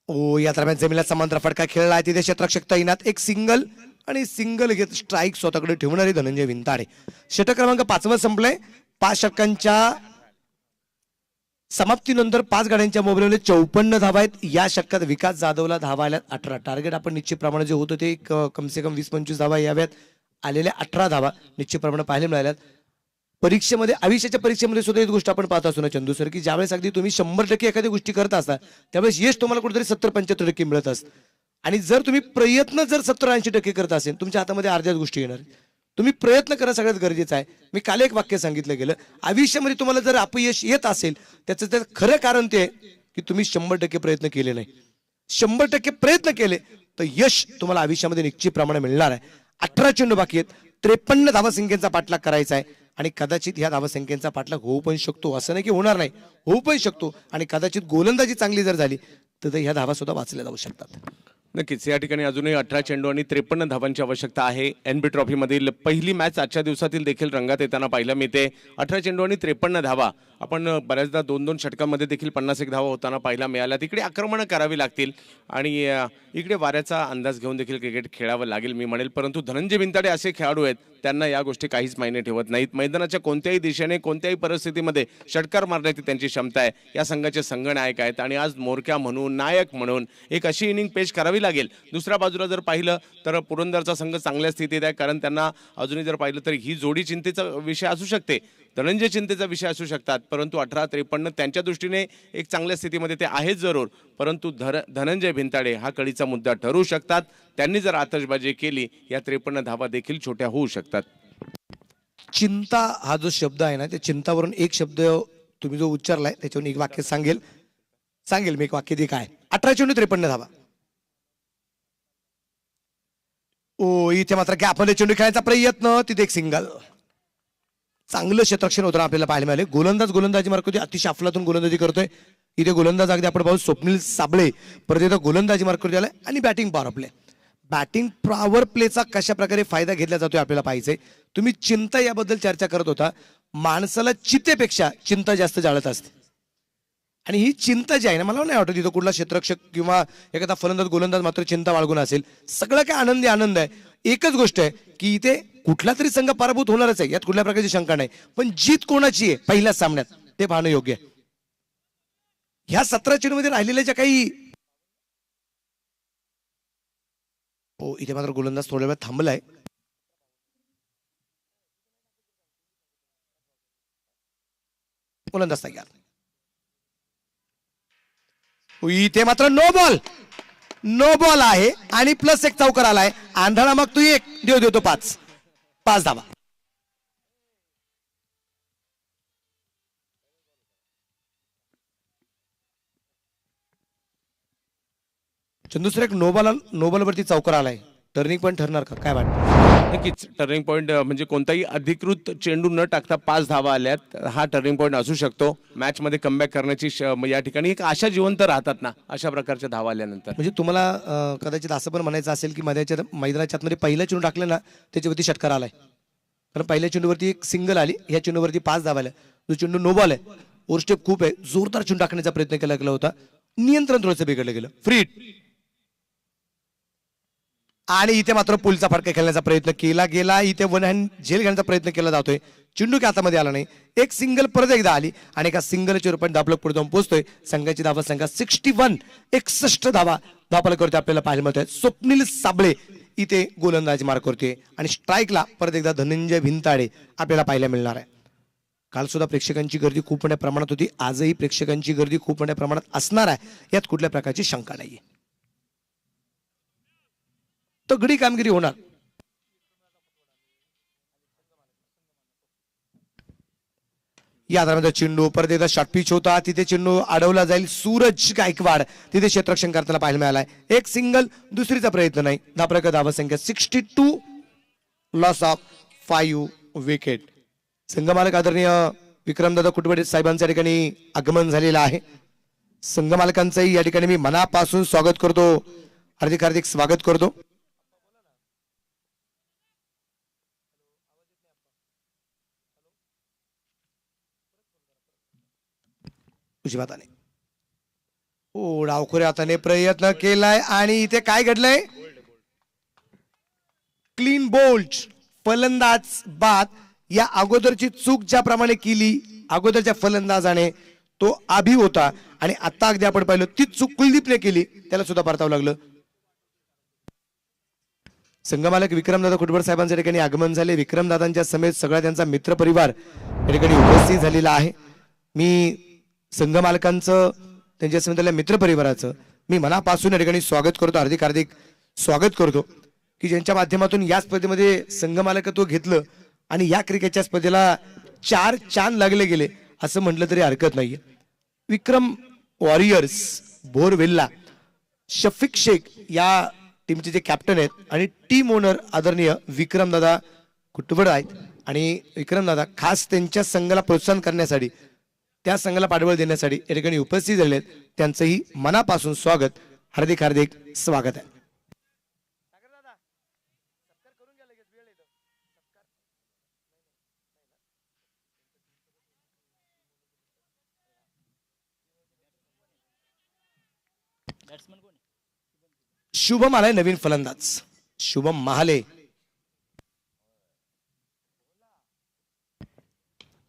ओ, या दरम्यान जमिनीला समांतर फटका खेळला. तिथे क्षेत्ररक्षक तैनात. एक सिंगल, आणि सिंगल घेत स्ट्राईक स्वतःकडे ठेवणारे धनंजय भिंताडे. षटक क्रमांक 5 संपलंय. 5 षटकांच्या समाप्तीनंतर 5 गाड्यांच्या मोबदल्यामध्ये 54 धावा आहेत. या षटकात विकास जाधवला धावा आल्यात 18. टार्गेट आपण निश्चितप्रमाणे जे होतं ते कम से कम 20-25 धावा याव्यात. आलेल्या 18 धावा निश्चितप्रमाणे पाहायला मिळाल्यात. परीक्षेमध्ये आयुष्याच्या परीक्षेमध्ये सुद्धा एक गोष्ट आपण पाहत असतो ना चंदू सर, की ज्यावेळेस अगदी तुम्ही 100% एखादी गोष्टी करत असता त्यावेळेस यश तुम्हाला कुठेतरी 70-75% मिळत असतं. आणि जर तुम्ही प्रयत्न जर 70-80% करत असेल तुमच्या हातामध्ये अर्ध्याच गोष्टी येणार. तुम्ही प्रयत्न करणं सगळ्यात गरजेचं आहे. मी काल एक वाक्य सांगितलं गेलं, आयुष्यामध्ये तुम्हाला जर अपयश येत असेल त्याचं खरं कारण ते आहे की तुम्ही 100% प्रयत्न केले नाही. 100% प्रयत्न केले तर यश तुम्हाला आयुष्यामध्ये निश्चितप्रमाणे मिळणार आहे. 18 चेंडू बाकी आहेत. 53 धावसंख्येचा पाठलाग करायचा आहे आणि कदाचित ह्या धावसंख्येचा पाठलाग होऊ पण शकतो. असं नाही की होणार नाही, होऊ पण शकतो. आणि कदाचित गोलंदाजी चांगली जर झाली तर ह्या धावा सुद्धा वाचल्या जाऊ शकतात. नक्कीच या ठिकाणी अजूनही 18 चेंडू आणि 53 धावांची आवश्यकता आहे. NB ट्रॉफीमधील पहिली मॅच आजच्या दिवसातील देखील रंगात येताना पाहायला मिळते. 18 चेंडू आणि 53 धावा. आपण बऱ्याचदा 2-2 षटकांमध्ये देखील 51 धावा होताना पाहायला मिळाल्या. तिकडे आक्रमणं करावी लागतील आणि इकडे वाऱ्याचा अंदाज घेऊन देखील क्रिकेट खेळावं लागेल मी म्हणेल. परंतु धनंजय बिनताडे असे खेळाडू आहेत त्यांना या गोष्टी काहीच मायने ठेवत नाहीत. मैदानाच्या कोणत्याही दिशेने कोणत्याही परिस्थितीमध्ये षटकार मारण्याची त्यांची क्षमता आहे. या संघाचे संघनायक आहेत आणि आज मोरक्या म्हणून नायक म्हणून एक अशी इनिंग पेश करावी लागेल. दुसऱ्या बाजूला जर पाहिलं तर पुरंदरचा संघ चांगल्या स्थितीत आहे, कारण त्यांना अजूनही जर पाहिलं तर ही जोडी चिंतेचा विषय असू शकते, धनंजय चिंतेचा विषय असू शकतात. परंतु 18-53 त्यांच्या दृष्टीने एक चांगल्या स्थितीमध्ये ते आहेत जरूर, परंतु धनंजय भिंताडे हा कळीचा मुद्दा ठरू शकतात. त्यांनी जर आतषबाजी केली या 53 धावा देखील छोट्या होऊ शकतात. चिंता हा जो शब्द आहे ना, त्या चिंतावरून एक शब्द तुम्ही जो उच्चारलाय त्याच्यावरून एक वाक्य सांगेल मी एक वाक्य दे काय. 18 चेंडू 53 धावा. ओ इथे मात्र गॅपमध्ये चेंडू खेळायचा प्रयत्न, तिथे एक सिंगल. चांगलं क्षेत्ररक्षण होतं आपल्याला पाहायला मिळाले. गोलंदाजी मार्क होती, अतिशय अफलातून गोलंदाजी करतोय इथे गोलंदाज. अगदी आपण पाहू स्वप्नील साबळे परत एकदा गोलंदाजी मार्क करतो आलाय. आणि batting power play, batting power प्लेचा कशा प्रकारे फायदा घेतला जातोय आपल्याला पाहिजे. तुम्ही चिंता याबद्दल चर्चा करत होता. माणसाला चिंतेपेक्षा चिंता जास्त जाळत असते. आणि ही चिंता जी आहे ना, मला नाही वाटत तिथं कुठला क्षेत्ररक्षक किंवा एखादा फलंदाज गोलंदाज मात्र चिंता बाळगून असेल. सगळं काय आनंद आहे. एकच गोष्ट आहे की इथे कुठला तरी संघ पराभूत होणारच आहे, यात कुठल्या प्रकारची शंका नाही. पण जीत कोणाची आहे पहिल्याच सामन्यात ते पाहणं योग्य आहे. ह्या 17 चेंडूमध्ये राहिलेल्या ज्या काही इथे मात्र गोलंदाज थोड्या वेळ थांबलाय. गोलंदाज तयार. इथे मात्र नो बॉल आहे आणि प्लस एक चौकार आलाय. आंधळा मग तू एक देतो 5 धावा. चंदूसर एक नो बॉल वरती चौकार आलाय. टर्निंग पॉईंट ठरणार का, काय वाटतं? नक्कीच टर्निंग पॉईंट म्हणजे कोणताही अधिकृत चेंडू न टाकता 5 धावा आल्यात, हा टर्निंग पॉईंट असू शकतो. मॅच मध्ये कमबॅक करण्याची या ठिकाणी एक आशा जिवंत राहतात ना अशा प्रकारच्या धावा आल्यानंतर. म्हणजे तुम्हाला कदाचित असं पण म्हणायचं असेल की मैदानाच्या आतमध्ये पहिला चेंडू टाकला ना त्याच्यावरती षटकार आलाय. कारण पहिल्या चेंडूवरती एक सिंगल आली, ह्या चेंडूवरती 5 धावा आल्या. जो चेंडू नो बॉल आहे, ओव्हर स्टेप खूप आहे, जोरदार चेंडू टाकण्याचा प्रयत्न केला गेला होता, नियंत्रण थोडंसं बिघडलं गेलं. Free hit. आणि इथे मात्र पुलचा फटका खेळण्याचा प्रयत्न केला गेला. इथे वन हँड झेल घेण्याचा प्रयत्न केला जातोय. चेंडू काय हातामध्ये आला नाही. एक सिंगल परत एकदा आली आणि एका सिंगलच्या रूपाने दाबलक पुढे जाऊन पोहोचतोय. संघाची धावा संघा 61 धावा धावफलक करते आपल्याला पाहायला मिळतोय. स्वप्नील साबळे इथे गोलंदाजी मार्क करते आणि स्ट्राईकला परत एकदा धनंजय भिंताडे आपल्याला पाहायला मिळणार आहे. काल सुद्धा प्रेक्षकांची गर्दी खूप मोठ्या प्रमाणात होती, आजही प्रेक्षकांची गर्दी खूप मोठ्या प्रमाणात असणार आहे, यात कुठल्या प्रकारची शंका नाहीये. तगडी कामगिरी होणार. या दरम्यान चेंडू परत एकदा शॉर्ट पिच होता, तिथे चेंडू अडवला जाईल. सूरज गायकवाड तिथे क्षेत्ररक्षण करताना पाहायला मिळालाय. एक सिंगल, दुसरीचा प्रयत्न नाही. धावा संख्या 62, लॉस ऑफ 5 विकेट. संघमालक आदरणीय विक्रमदादा कुटबडे साहेबांच्या ठिकाणी आगमन झालेलं आहे. संघमालकांचंही या ठिकाणी मी मनापासून स्वागत करतो, हार्दिक स्वागत करतो. उजव्या हाताने डावखुऱ्या हाताने प्रयत्न केलाय आणि इथे काय घडलंय? Clean bolt. फलंदाज बाद. या अगोदरची चूक ज्याप्रमाणे केली अगोदरच्या फलंदाजाने, तो आभी होता आणि आता अगदी आपण पाहिलं ती चूक कुलदीपने केली, त्याला सुद्धा परतावं लागलं. संघमालक विक्रमदादा कुटबर साहेबांच्या ठिकाणी आगमन झाले. विक्रमदादांच्या समेत सगळा त्यांचा मित्र परिवार या ठिकाणी उपस्थित झालेला आहे. मी संघमालकांचं त्यांच्या समेत मित्र परिवाराचं मी मनापासून या ठिकाणी स्वागत करतो, हार्दिक हार्दिक स्वागत करतो की ज्यांच्या माध्यमातून या स्पर्धेमध्ये संघमालकत्व घेतलं आणि या क्रिकेटच्या स्पर्धेला 4 चांद लागले गेले असं म्हटलं तरी हरकत नाहीये. विक्रम वॉरियर्स बोरवेल्ला शफिक शेख या टीमचे जे कॅप्टन आहेत आणि टीम ओनर आदरणीय विक्रमदादा कुटवड आहेत. आणि विक्रमदादा खास त्यांच्या संघाला प्रोत्साहन करण्यासाठी, त्या संघाला पाठबळ देण्यासाठी या ठिकाणी उपस्थित झालेले आहेत. त्यांचंही मनापासून स्वागत, हार्दिक हार्दिक स्वागत आहे. शुभम आलाय नवीन फलंदाज, शुभम महाले.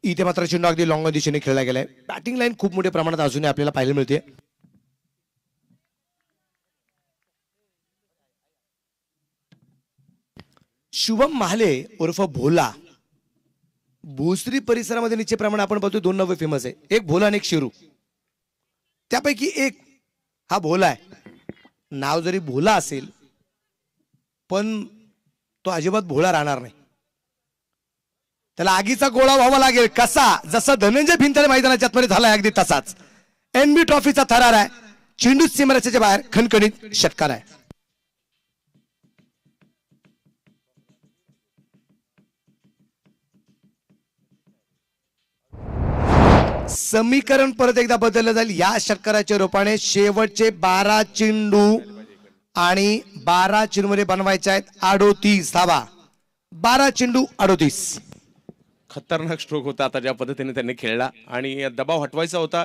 इथे मात्र चेंडू अगदी लॉंग दिशेने खेळला गेलाय. बॅटिंग लाईन खूप मोठ्या प्रमाणात अजूनही आपल्याला पाहायला मिळते. शुभम महाले उर्फ भोला भोसरी परिसरामध्ये निश्चितप्रमाणे आपण बघतो 2 नावे फेमस आहे, एक भोला आणि एक शिरू. त्यापैकी एक हा भोला आहे. नाव जरी भोला असेल पण तो अजिबात भोळा राहणार नाही. त्याला आगीचा गोळा व्हावा लागेल. कसा? जसा धनंजय भिंतडे मैदानाच्या आतमध्ये झालाय अगदी तसाच. NB ट्रॉफीचा थरार आहे. चेंडू सीमारेषेच्या बाहेर खणखणीत षटकार आहे. समीकरण परत एकदा बदललं जाईल या षटकाराच्या रूपाने. शेवटचे 12 चेंडू आणि 12 चेंडूमध्ये बनवायचे आहेत 38 धावा. 12 चेंडू 38. खतरनाक स्ट्रोक होता आता ज्या पद्धतीने त्यांनी खेळला आणि दबाव हटवायचा होता.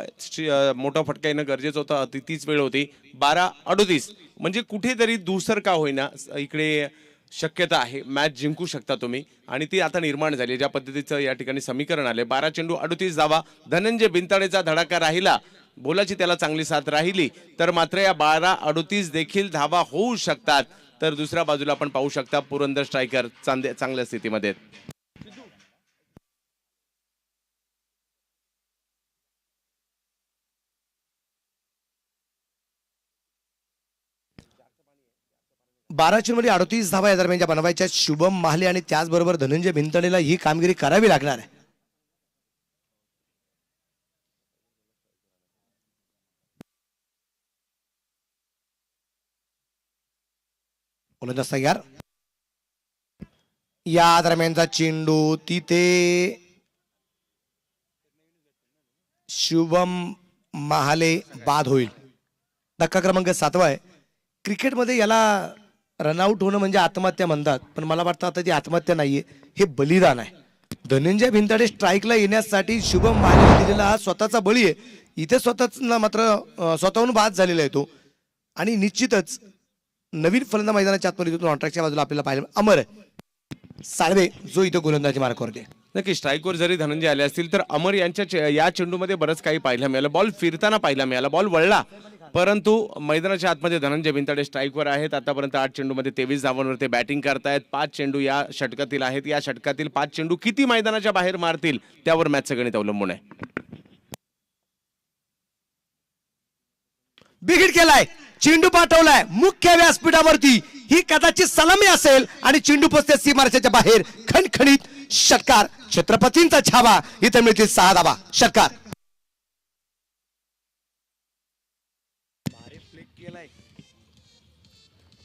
मोठा फटका येणं गरजेचं होतं. तीच वेळ होती. 12-38 म्हणजे कुठेतरी दुसरं का होईना इकडे शक्यता आहे, मॅच जिंकू शकता तुम्ही आणि ती आता निर्माण झाली. ज्या पद्धतीचं या ठिकाणी समीकरण आले. 12 चेंडू 38 धावा. धनंजय भिंताडेचा धडाका राहिला, बोलाची त्याला चांगली साथ राहिली तर मात्र या 12-38 देखील धावा होऊ शकतात. तर दुसऱ्या बाजूला आपण पाहू शकता पुरंदर स्ट्रायकर चांगल्या स्थितीमध्ये. बारा चेंडूमध्ये 38 धावा या दरम्यानच्या बनवायच्या शुभम महाले आणि त्याचबरोबर धनंजय भिंतडेला ही कामगिरी करावी लागणार आहे. गोलंदाज तयार. या दरम्यानचा चेंडू तिथे शुभम महाले बाद होईल. धक्का क्रमांक 7 आहे. क्रिकेटमध्ये याला रनआउट होणं म्हणजे आत्महत्या म्हणतात, पण मला वाटतं आता ती आत्महत्या नाहीये, हे बलिदान आहे. धनंजय भिंताडे स्ट्राईकला येण्यासाठी शुभम महाले दिलेला हा स्वतःचा बळी आहे. इथे स्वतःच मात्र स्वतःहून बाद झालेला आहे तो. आणि निश्चितच नवीन फलंदाज मैदानाच्या आतमध्ये कॉन्ट्रॅक्टच्या बाजूला आपल्याला पाहिजे अमर साळवे जो इथं गोलंदाजी मार्कवरती. नक्की स्ट्राईकवर जरी धनंजय आले असतील तर अमर यांच्या या चेंडूमध्ये बरंच काही पाहायला मिळालं. बॉल फिरताना पाहायला मिळाला, बॉल वळला, परंतु मैदानाच्या आतमध्ये धनंजय भिंताडे स्ट्राईकवर आहेत. आतापर्यंत 8 चेंडूमध्ये 23 धावांवर ते बॅटिंग करतायत. 5 चेंडू या षटकातील आहेत. या षटकातील 5 चेंडू किती मैदानाच्या बाहेर मारतील त्यावर मॅचचं गणित अवलंबून आहे. बिघिड केलाय, चेंडू पाठवलाय मुख्य व्यासपीठावरती. ही कदाचित सलामी असेल आणि चेंडू पोचते सीमारेषेच्या बाहेर. खणखणीत षटकार. छत्रपतींचा छावा. इथे मिळतील 6 धावा. षटकार.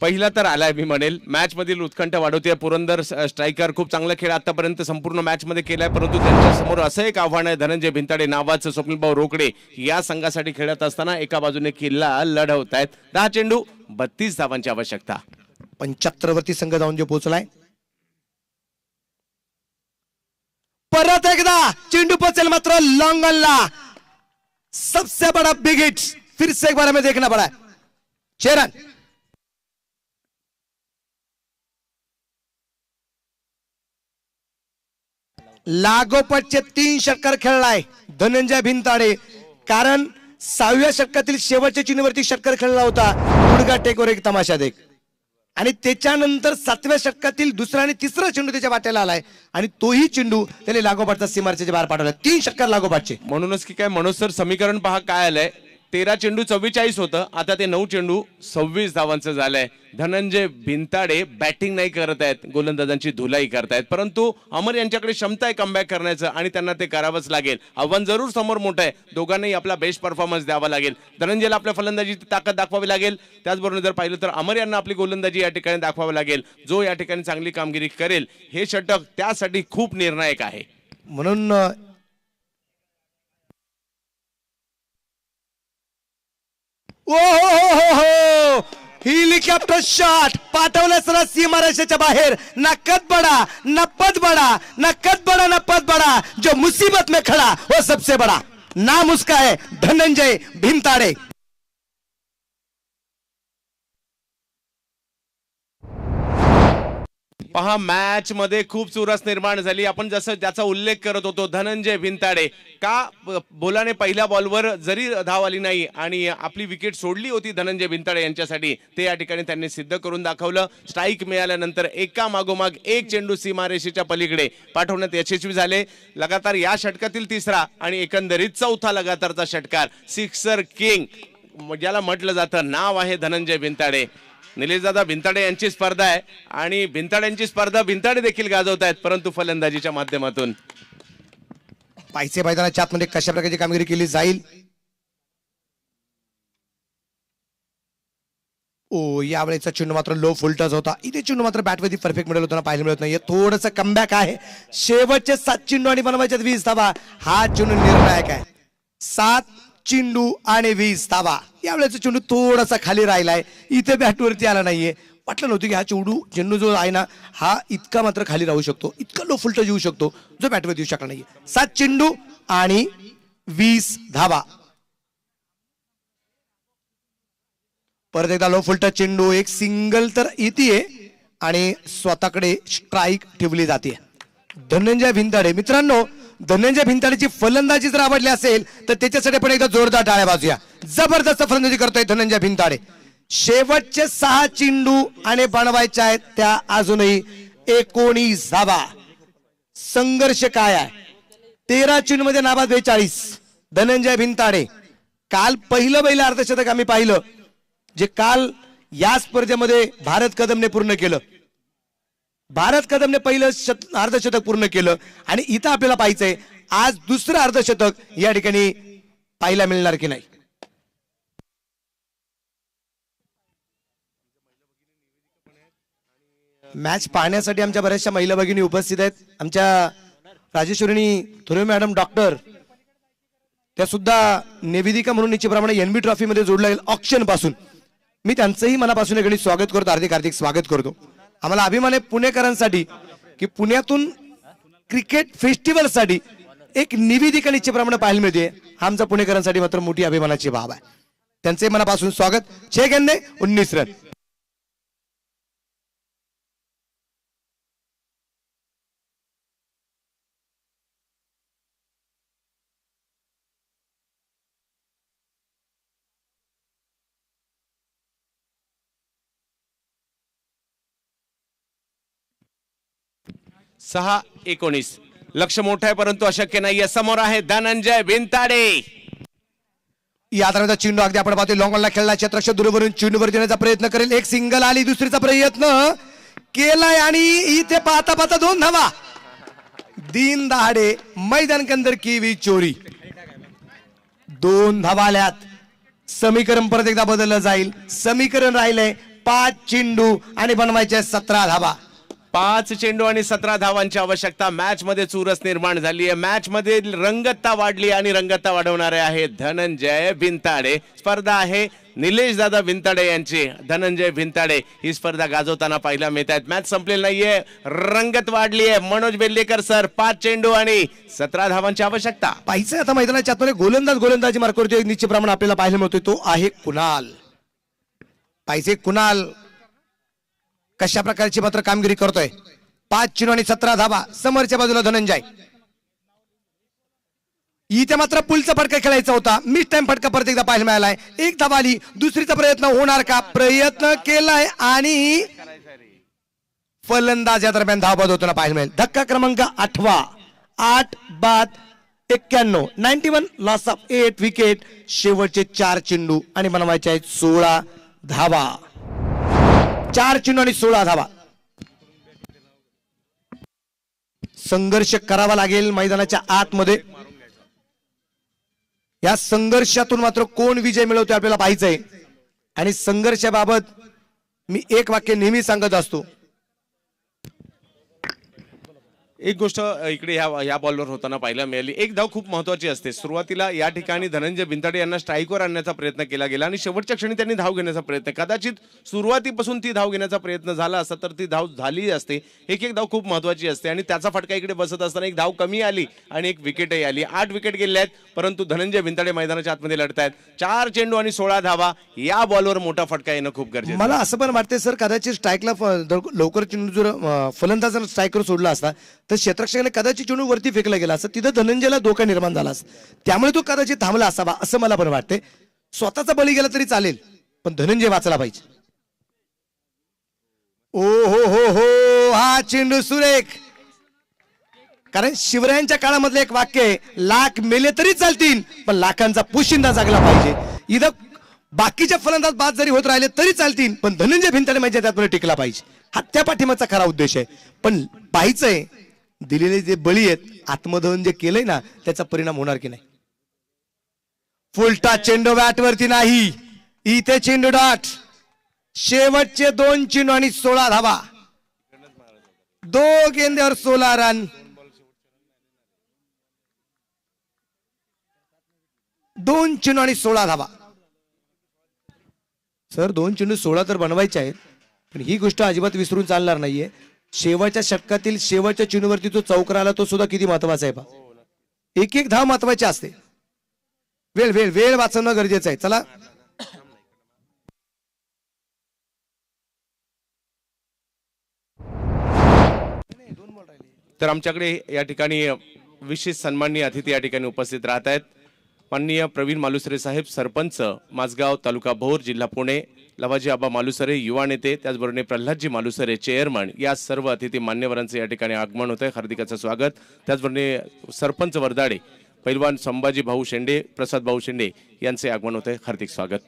पहिला तर आलाय मी म्हणेल. मॅच मधील उत्कंठ वाढवते. पुरंदर स्ट्रायकर खूप चांगला खेळ आतापर्यंत संपूर्ण मॅच मध्ये केलाय, परंतु त्यांच्या समोर असं एक आव्हान आहे. धनंजय भिंताडे नावाचं स्वप्नीलभाऊ रोकडे या संघासाठी खेळत असताना एका बाजूने किल्ला लढवत आहेत. 10 चेंडू 32 धावांची आवश्यकता. 75 वरती संघ जाऊन जो पोहोचलाय. परत एकदा चेंडू पोचेल मात्र लॉन्गनला. सबसे बड़ा बिग हिट फिर से एक बार हमें देखना पड़ा है. 6 रन. लागोपाठचे 3 षटकार खेळलाय धनंजय भिंताडे. कारण 6व्या षटकातील शेवटच्या चेंडूवरती षटकार खेळला होता गुडगा टेकवर एक तमाशा देख, आणि त्याच्यानंतर 7व्या षटकातील दुसरा आणि तिसरा चेंडू त्याच्या वाट्याला आलाय आणि तोही चेंडू त्याने लागोपाठचा सीमारेषेच्या बाहेर पाठवला. 3 षटकार लागोपाठचे. म्हणूनच की काय मनोज सर समीकरण पहा काय आलंय. 13 चेंडू 44 होतं, आता ते 9 चेंडू 26 धावांचं झालंय. धनंजय भिंताडे बॅटिंग नाही करत आहेत, गोलंदाजांची धुलाई करतायत, परंतु अमर यांच्याकडे क्षमता आहे कमबॅक करण्याचं आणि त्यांना ते करावंच लागेल. आव्हान जरूर समोर मोठं आहे, दोघांनाही आपला बेस्ट परफॉर्मन्स द्यावा लागेल. धनंजयला आपल्या फलंदाजीची ताकद दाखवावी लागेल, त्याचबरोबर जर पाहिलं तर अमर यांना आपली गोलंदाजी या ठिकाणी दाखवावी लागेल. जो या ठिकाणी चांगली कामगिरी करेल हे षटक त्यासाठी खूप निर्णायक आहे. म्हणून ओ हेलिकॉप्टर शॉट पाठवलं सर सीमारेषेच्या बाहेर. ना कद बडा ना पद बडा, ना कद बडा ना पद बडा, जो मुसीबत में खड़ा वो सबसे बड़ा. नाम उसका है धनंजय भिंताडे. पहा मॅच मध्ये खूप चुरस निर्माण झाली. आपण जसं त्याचा उल्लेख करत होतो, धनंजय भिंताडे का बोलाने पहिल्या बॉलवर जरी धाव आली नाही आणि आपली विकेट सोडली होती धनंजय भिंताडे यांच्यासाठी, ते या ठिकाणी त्यांनी सिद्ध करून दाखवलं. स्ट्राईक मिळाल्यानंतर एका मागोमाग एक चेंडू सीमारेषेच्या पलीकडे पाठवण्यात यशस्वी झाले. लगातार या षटकातील तिसरा आणि एकंदरीत चौथा लगातारचा षटकार. सिक्सर किंग ज्याला म्हटलं जातं, नाव आहे धनंजय भिंताडे. निलेशदादा भिंताडे यांची स्पर्धा आहे आणि भिंताड्यांची स्पर्धा भिंताडे देखील गाजवत आहेत, परंतु फलंदाजीच्या माध्यमातून. पाहिजे मैदानाच्या आतमध्ये कशा प्रकारची कामगिरी केली जाईल. ओ यावेळेचा चेंडू मात्र लो फुल टच होता. इथे चेंडू मात्र बॅटवरती परफेक्ट मिळत होता, पाहायला मिळत नाही. थोडंसं कमबॅक आहे. शेवटचे 7 चेंडू आणि बनवायच्यात 20 धावा. हा चेंडू निर्णायक आहे. 7 चेंडू आणि 20 धावा. यावेळेचा चेंडू थोडासा खाली राहिलाय, इथे बॅटवरती आला नाहीये. वाटलं नव्हतं की हा चेंडू जो आहे ना, हा इतका मात्र खाली राहू शकतो, इतका लो फुल टच येऊ शकतो, जो बॅटवरती येऊ शकला नाहीये. 7 चेंडू आणि 20 धावा. परत एकदा लो फुल टच चेंडू, एक सिंगल तर येते आणि स्वतःकडे स्ट्राईक ठेवली जाते. धनंजय भिंताडे मित्रांनो, धनंजय भिंताडेची फलंदाजी जर आवडली असेल तर त्याच्यासाठी पण एकदा जोरदार टाळ्या वाजूया. जबरदस्त फलंदाजी करतोय धनंजय भिंताडे. शेवटचे 6 चेंडू आणि बनवायचे आहेत त्या अजूनही 19 धावा. संघर्ष काय आहे. 13 चेंडू मध्ये नाबाद 42. धनंजय भिंताडे काल पहिलं अर्धशतक आम्ही पाहिलं, जे काल या स्पर्धेमध्ये भारत कदमने पूर्ण केलं. भारत कदमने पहिलं अर्धशतक पूर्ण केलं आणि इथं आपल्याला पाहायचंय आज दुसरं अर्धशतक या ठिकाणी पाहायला मिळणार की नाही. मॅच पाहण्यासाठी आमच्या बऱ्याचशा महिला भगिनी उपस्थित आहेत. आमच्या राजेश्वरी थोरे मॅडम डॉक्टर, त्या सुद्धा निवेदिका म्हणून निश्चितप्रमाणे एनबी ट्रॉफी मध्ये जोडला गेला ऑक्शन पासून. मी त्यांचंही मनापासून या ठिकाणी स्वागत करतो, हार्दिक स्वागत करतो. आम्हाला अभिमान आहे पुणेकरांसाठी की पुण्यातून क्रिकेट फेस्टिवलसाठी एक निवेदिका निश्चितप्रमाणे पाहायला मिळते. हा आमचा पुणेकरांसाठी मात्र मोठी अभिमानाची बाब आहे. त्यांचे मनापासून स्वागत. 6 गेंदे 19 रन. सहा 19. लक्ष मोठं आहे परंतु अशक्य नाहीये. समोर आहे धनंजय भिंताडे. या दरम्यान चेंडू अगदी आपण पाहतोय लॉंग ऑनला खेळला. क्षेत्ररक्षक दूरवरून चेंडूवर देण्याचा प्रयत्न करेल. एक सिंगल आली, दुसरीचा प्रयत्न केलाय आणि इथे पाहता पाहता 2 धावा. दीन दहाडे मैदान के अंदर की हुई चोरी. 2 धावा आल्यात. समीकरण परत एकदा बदललं जाईल. समीकरण राहिले 5 चेंडू आणि बनवायचे 17 धावा. 5 चेंडू आणि 17 धावांची आवश्यकता. मॅच मध्ये चुरस निर्माण झाली आहे. मॅच मध्ये रंगतता वाढली आणि रंगतता वाढवणारे आहेत धनंजय भिंताडे. स्पर्धा आहे निलेश दादा भिंताडे यांची. धनंजय भिंताडे ही स्पर्धा गाजवताना पाहायला मिळत आहेत. मॅच संपलेली नाहीये, रंगत वाढली आहे. मनोज बेल्लेकर सर, 5 चेंडू आणि 17 धावांची आवश्यकता. पाहिजे आता मैदानाच्या आतमध्ये गोलंदाजी मार्कवरती निश्चितप्रमाणे आपल्याला पाहायला मिळतोय, तो आहे कुणाल. पाहिजे कुणाल कशा प्रकारची मात्र कामगिरी करतोय. 5 चेंडू आणि 17 धावा. समोरच्या बाजूला धनंजय. इथे मात्र पुलचा फटका खेळायचा होता. मिस टाइम फटका परत एकदा पाहायला मिळालाय. एक धाव आली. दुसरीचा प्रयत्न होणार का? प्रयत्न केलाय आणि फलंदाज या दरम्यान धावबाद होताना पाहायला मिळेल. धक्का क्रमांक 8. 8 बाद 91. 91 लॉस ऑफ 8 विकेट. शेवटचे 4 चेंडू आणि बनवायचे आहेत 16 धावा. 4 चेंडू आणि 16 धावा. संघर्ष करावा लागेल मैदानाच्या आतमध्ये. या संघर्षातून मात्र कोण विजय मिळवतो आपल्याला पाहायचंय. आणि संघर्षाबाबत मी एक वाक्य नेहमी सांगत असतो. एक गोष्ट इकडे या बॉलवर होताना पाहायला मिळाली. एक धाव खूप महत्त्वाची असते. सुरुवातीला या ठिकाणी धनंजय बिनताडे यांना स्ट्राईकवर आणण्याचा प्रयत्न केला गेला आणि शेवटच्या क्षणी त्यांनी धाव घेण्याचा प्रयत्न. कदाचित सुरुवातीपासून ती धाव घेण्याचा प्रयत्न झाला असता तर ती धाव झाली असते. एक धाव खूप महत्त्वाची असते आणि त्याचा फटका इकडे बसत असताना एक धाव कमी आली आणि एक विकेटही आली. 8 विकेट गेले आहेत, परंतु धनंजय बिनताडे मैदानाच्या आतमध्ये लढतायत. 4 चेंडू आणि 16 धावा. या बॉलवर मोठा फटका येणं खूप गरजेचं. मला असं पण वाटतंय सर, कदाचित स्ट्राईकला लवकर चेंडू जर फलंदाजानं स्ट्राईकवर सोडला असता तर क्षेत्ररक्षकाने कदाचित चेंडू वरती फेकला गेला असता. तिथं धनंजयला धोका निर्माण झाला असता. त्यामुळे तो कदाचित थांबला असावा असं मला पण वाटतंय. स्वतःचा बळी गेला तरी चालेल, पण धनंजय वाचला पाहिजे. ओ हो हो हो, हा चेंडू सुरेख. कारण शिवरायांच्या काळामधलं एक वाक्य आहे, लाख मेले तरी चालतील पण लाखांचा पोशिंदा जागला पाहिजे. इथं बाकीच्या फलंदाज बाद जरी होत राहिले तरी चालतील पण धनंजय भिंताडे म्हणजे त्यात टिकला पाहिजे. हा त्या पाठीमागचा खरा उद्देश आहे. पण पाहायचंय दिलेले जे बळी आहेत, आत्मदहन जे केलंय ना, त्याचा परिणाम होणार की नाही. फुलटा चेंडू बॅट वरती नाही, इथे चेंडू डॉट. शेवटचे 2 चेंडू आणि 16 धावा. 2 गेंद्यावर 16 रन. 2 चेंडू आणि 16 धावा. सर 2 चेंडू 16 तर बनवायचे आहेत, पण ही गोष्ट अजिबात विसरून चालणार नाहीये. शेवटच्या षटकातील शेवटच्या चेंडूवरती जो चौकार आला तो सुद्धा किती महत्वाचा आहे. एक धाव महत्वाची असते. वेळ वेळ वेळ वाचवणं गरजेचं आहे. चला तर आमच्याकडे या ठिकाणी विशेष सन्माननीय अतिथी या ठिकाणी उपस्थित राहत आहेत. माननीय प्रवीण मालुसरे साहेब, सरपंच माझगाव, तालुका भोर, जिल्हा पुणे, लवाजी आबा मालुसरे युवा नेते, त्याचबरोबर प्रल्हादजी मालुसरे चेअरमन, या सर्व अतिथी मान्यवरांचे या ठिकाणी आगमन होत आहे. हार्दिकाचं स्वागत. त्याचबरोबर सरपंच वर्दाडे, पैलवान संभाजी भाऊ शेंडे, प्रसाद भाऊ शेंडे यांचे आगमन होत आहे. हार्दिक स्वागत.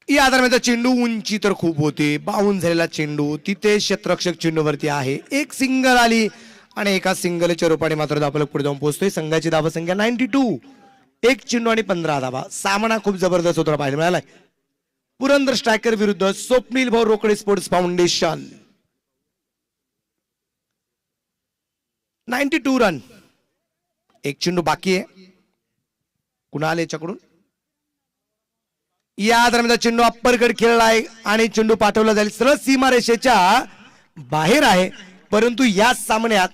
या दरम्यान चेंडू उंची तर खूप होते. बाउन झालेला चेंडू तिथे क्षेत्ररक्षक चेंडूवरती आहे. एक सिंगल आली आणि एका सिंगलच्या रूपाने मात्र धावफलक पुढे जाऊन पोहोचतोय. संघाची धावसंख्या 92. 1 चेंडू आणि 15 धावा. सामना खूप जबरदस्त होता पाहायला मिळालाय. पुरंदर स्ट्रायकर विरुद्ध स्वप्नील भाऊ रोकडे स्पोर्ट्स फाउंडेशन. 92 रन. 1 चेंडू बाकी आहे. कुणाल याच्याकडून या दरम्यान चेंडू अप्परकड खेळलाय आणि चेंडू पाठवला जाईल सरळ सीमारेषेच्या बाहेर आहे. परंतु या सामन्यात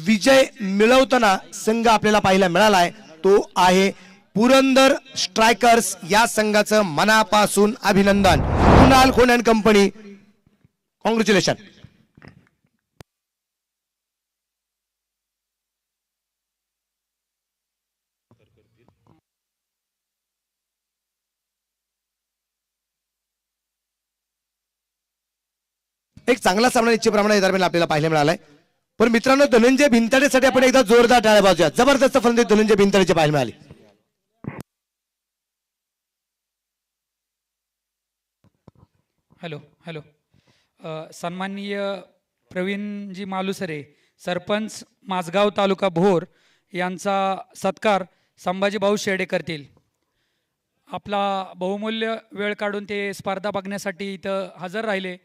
विजय मिळवताना संघ आपल्याला पाहायला मिळालाय तो आहे पुरंदर स्ट्रायकर्स. या संघाचं मनापासून अभिनंदन. कुणाल खोन अँड कंपनी, कॉंग्रॅच्युलेशन. एक चांगला सामना निश्चितप्रमाणे दरम्यान आपल्याला पाहायला मिळालाय. पण मित्रांनो, धनंजय भिंताडेसाठी आपण एकदा जोरदार टाळ्या वाजवूया. जबरदस्त फलंदाजी धनंजय भिंताडेचे पाहायला मिळाले. Hello hello. सन्माननीय प्रवीणजी मालुसरे, सरपंच माझगाव, तालुका भोर यांचा सत्कार संभाजीभाऊ शेडे करतील. आपला बहुमूल्य वेळ काढून ते स्पर्धा बघण्यासाठी इथं हजर राहिले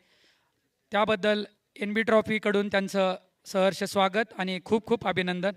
त्याबद्दल NB ट्रॉफीकडून त्यांचं सहर्ष स्वागत आणि खूप खूप अभिनंदन.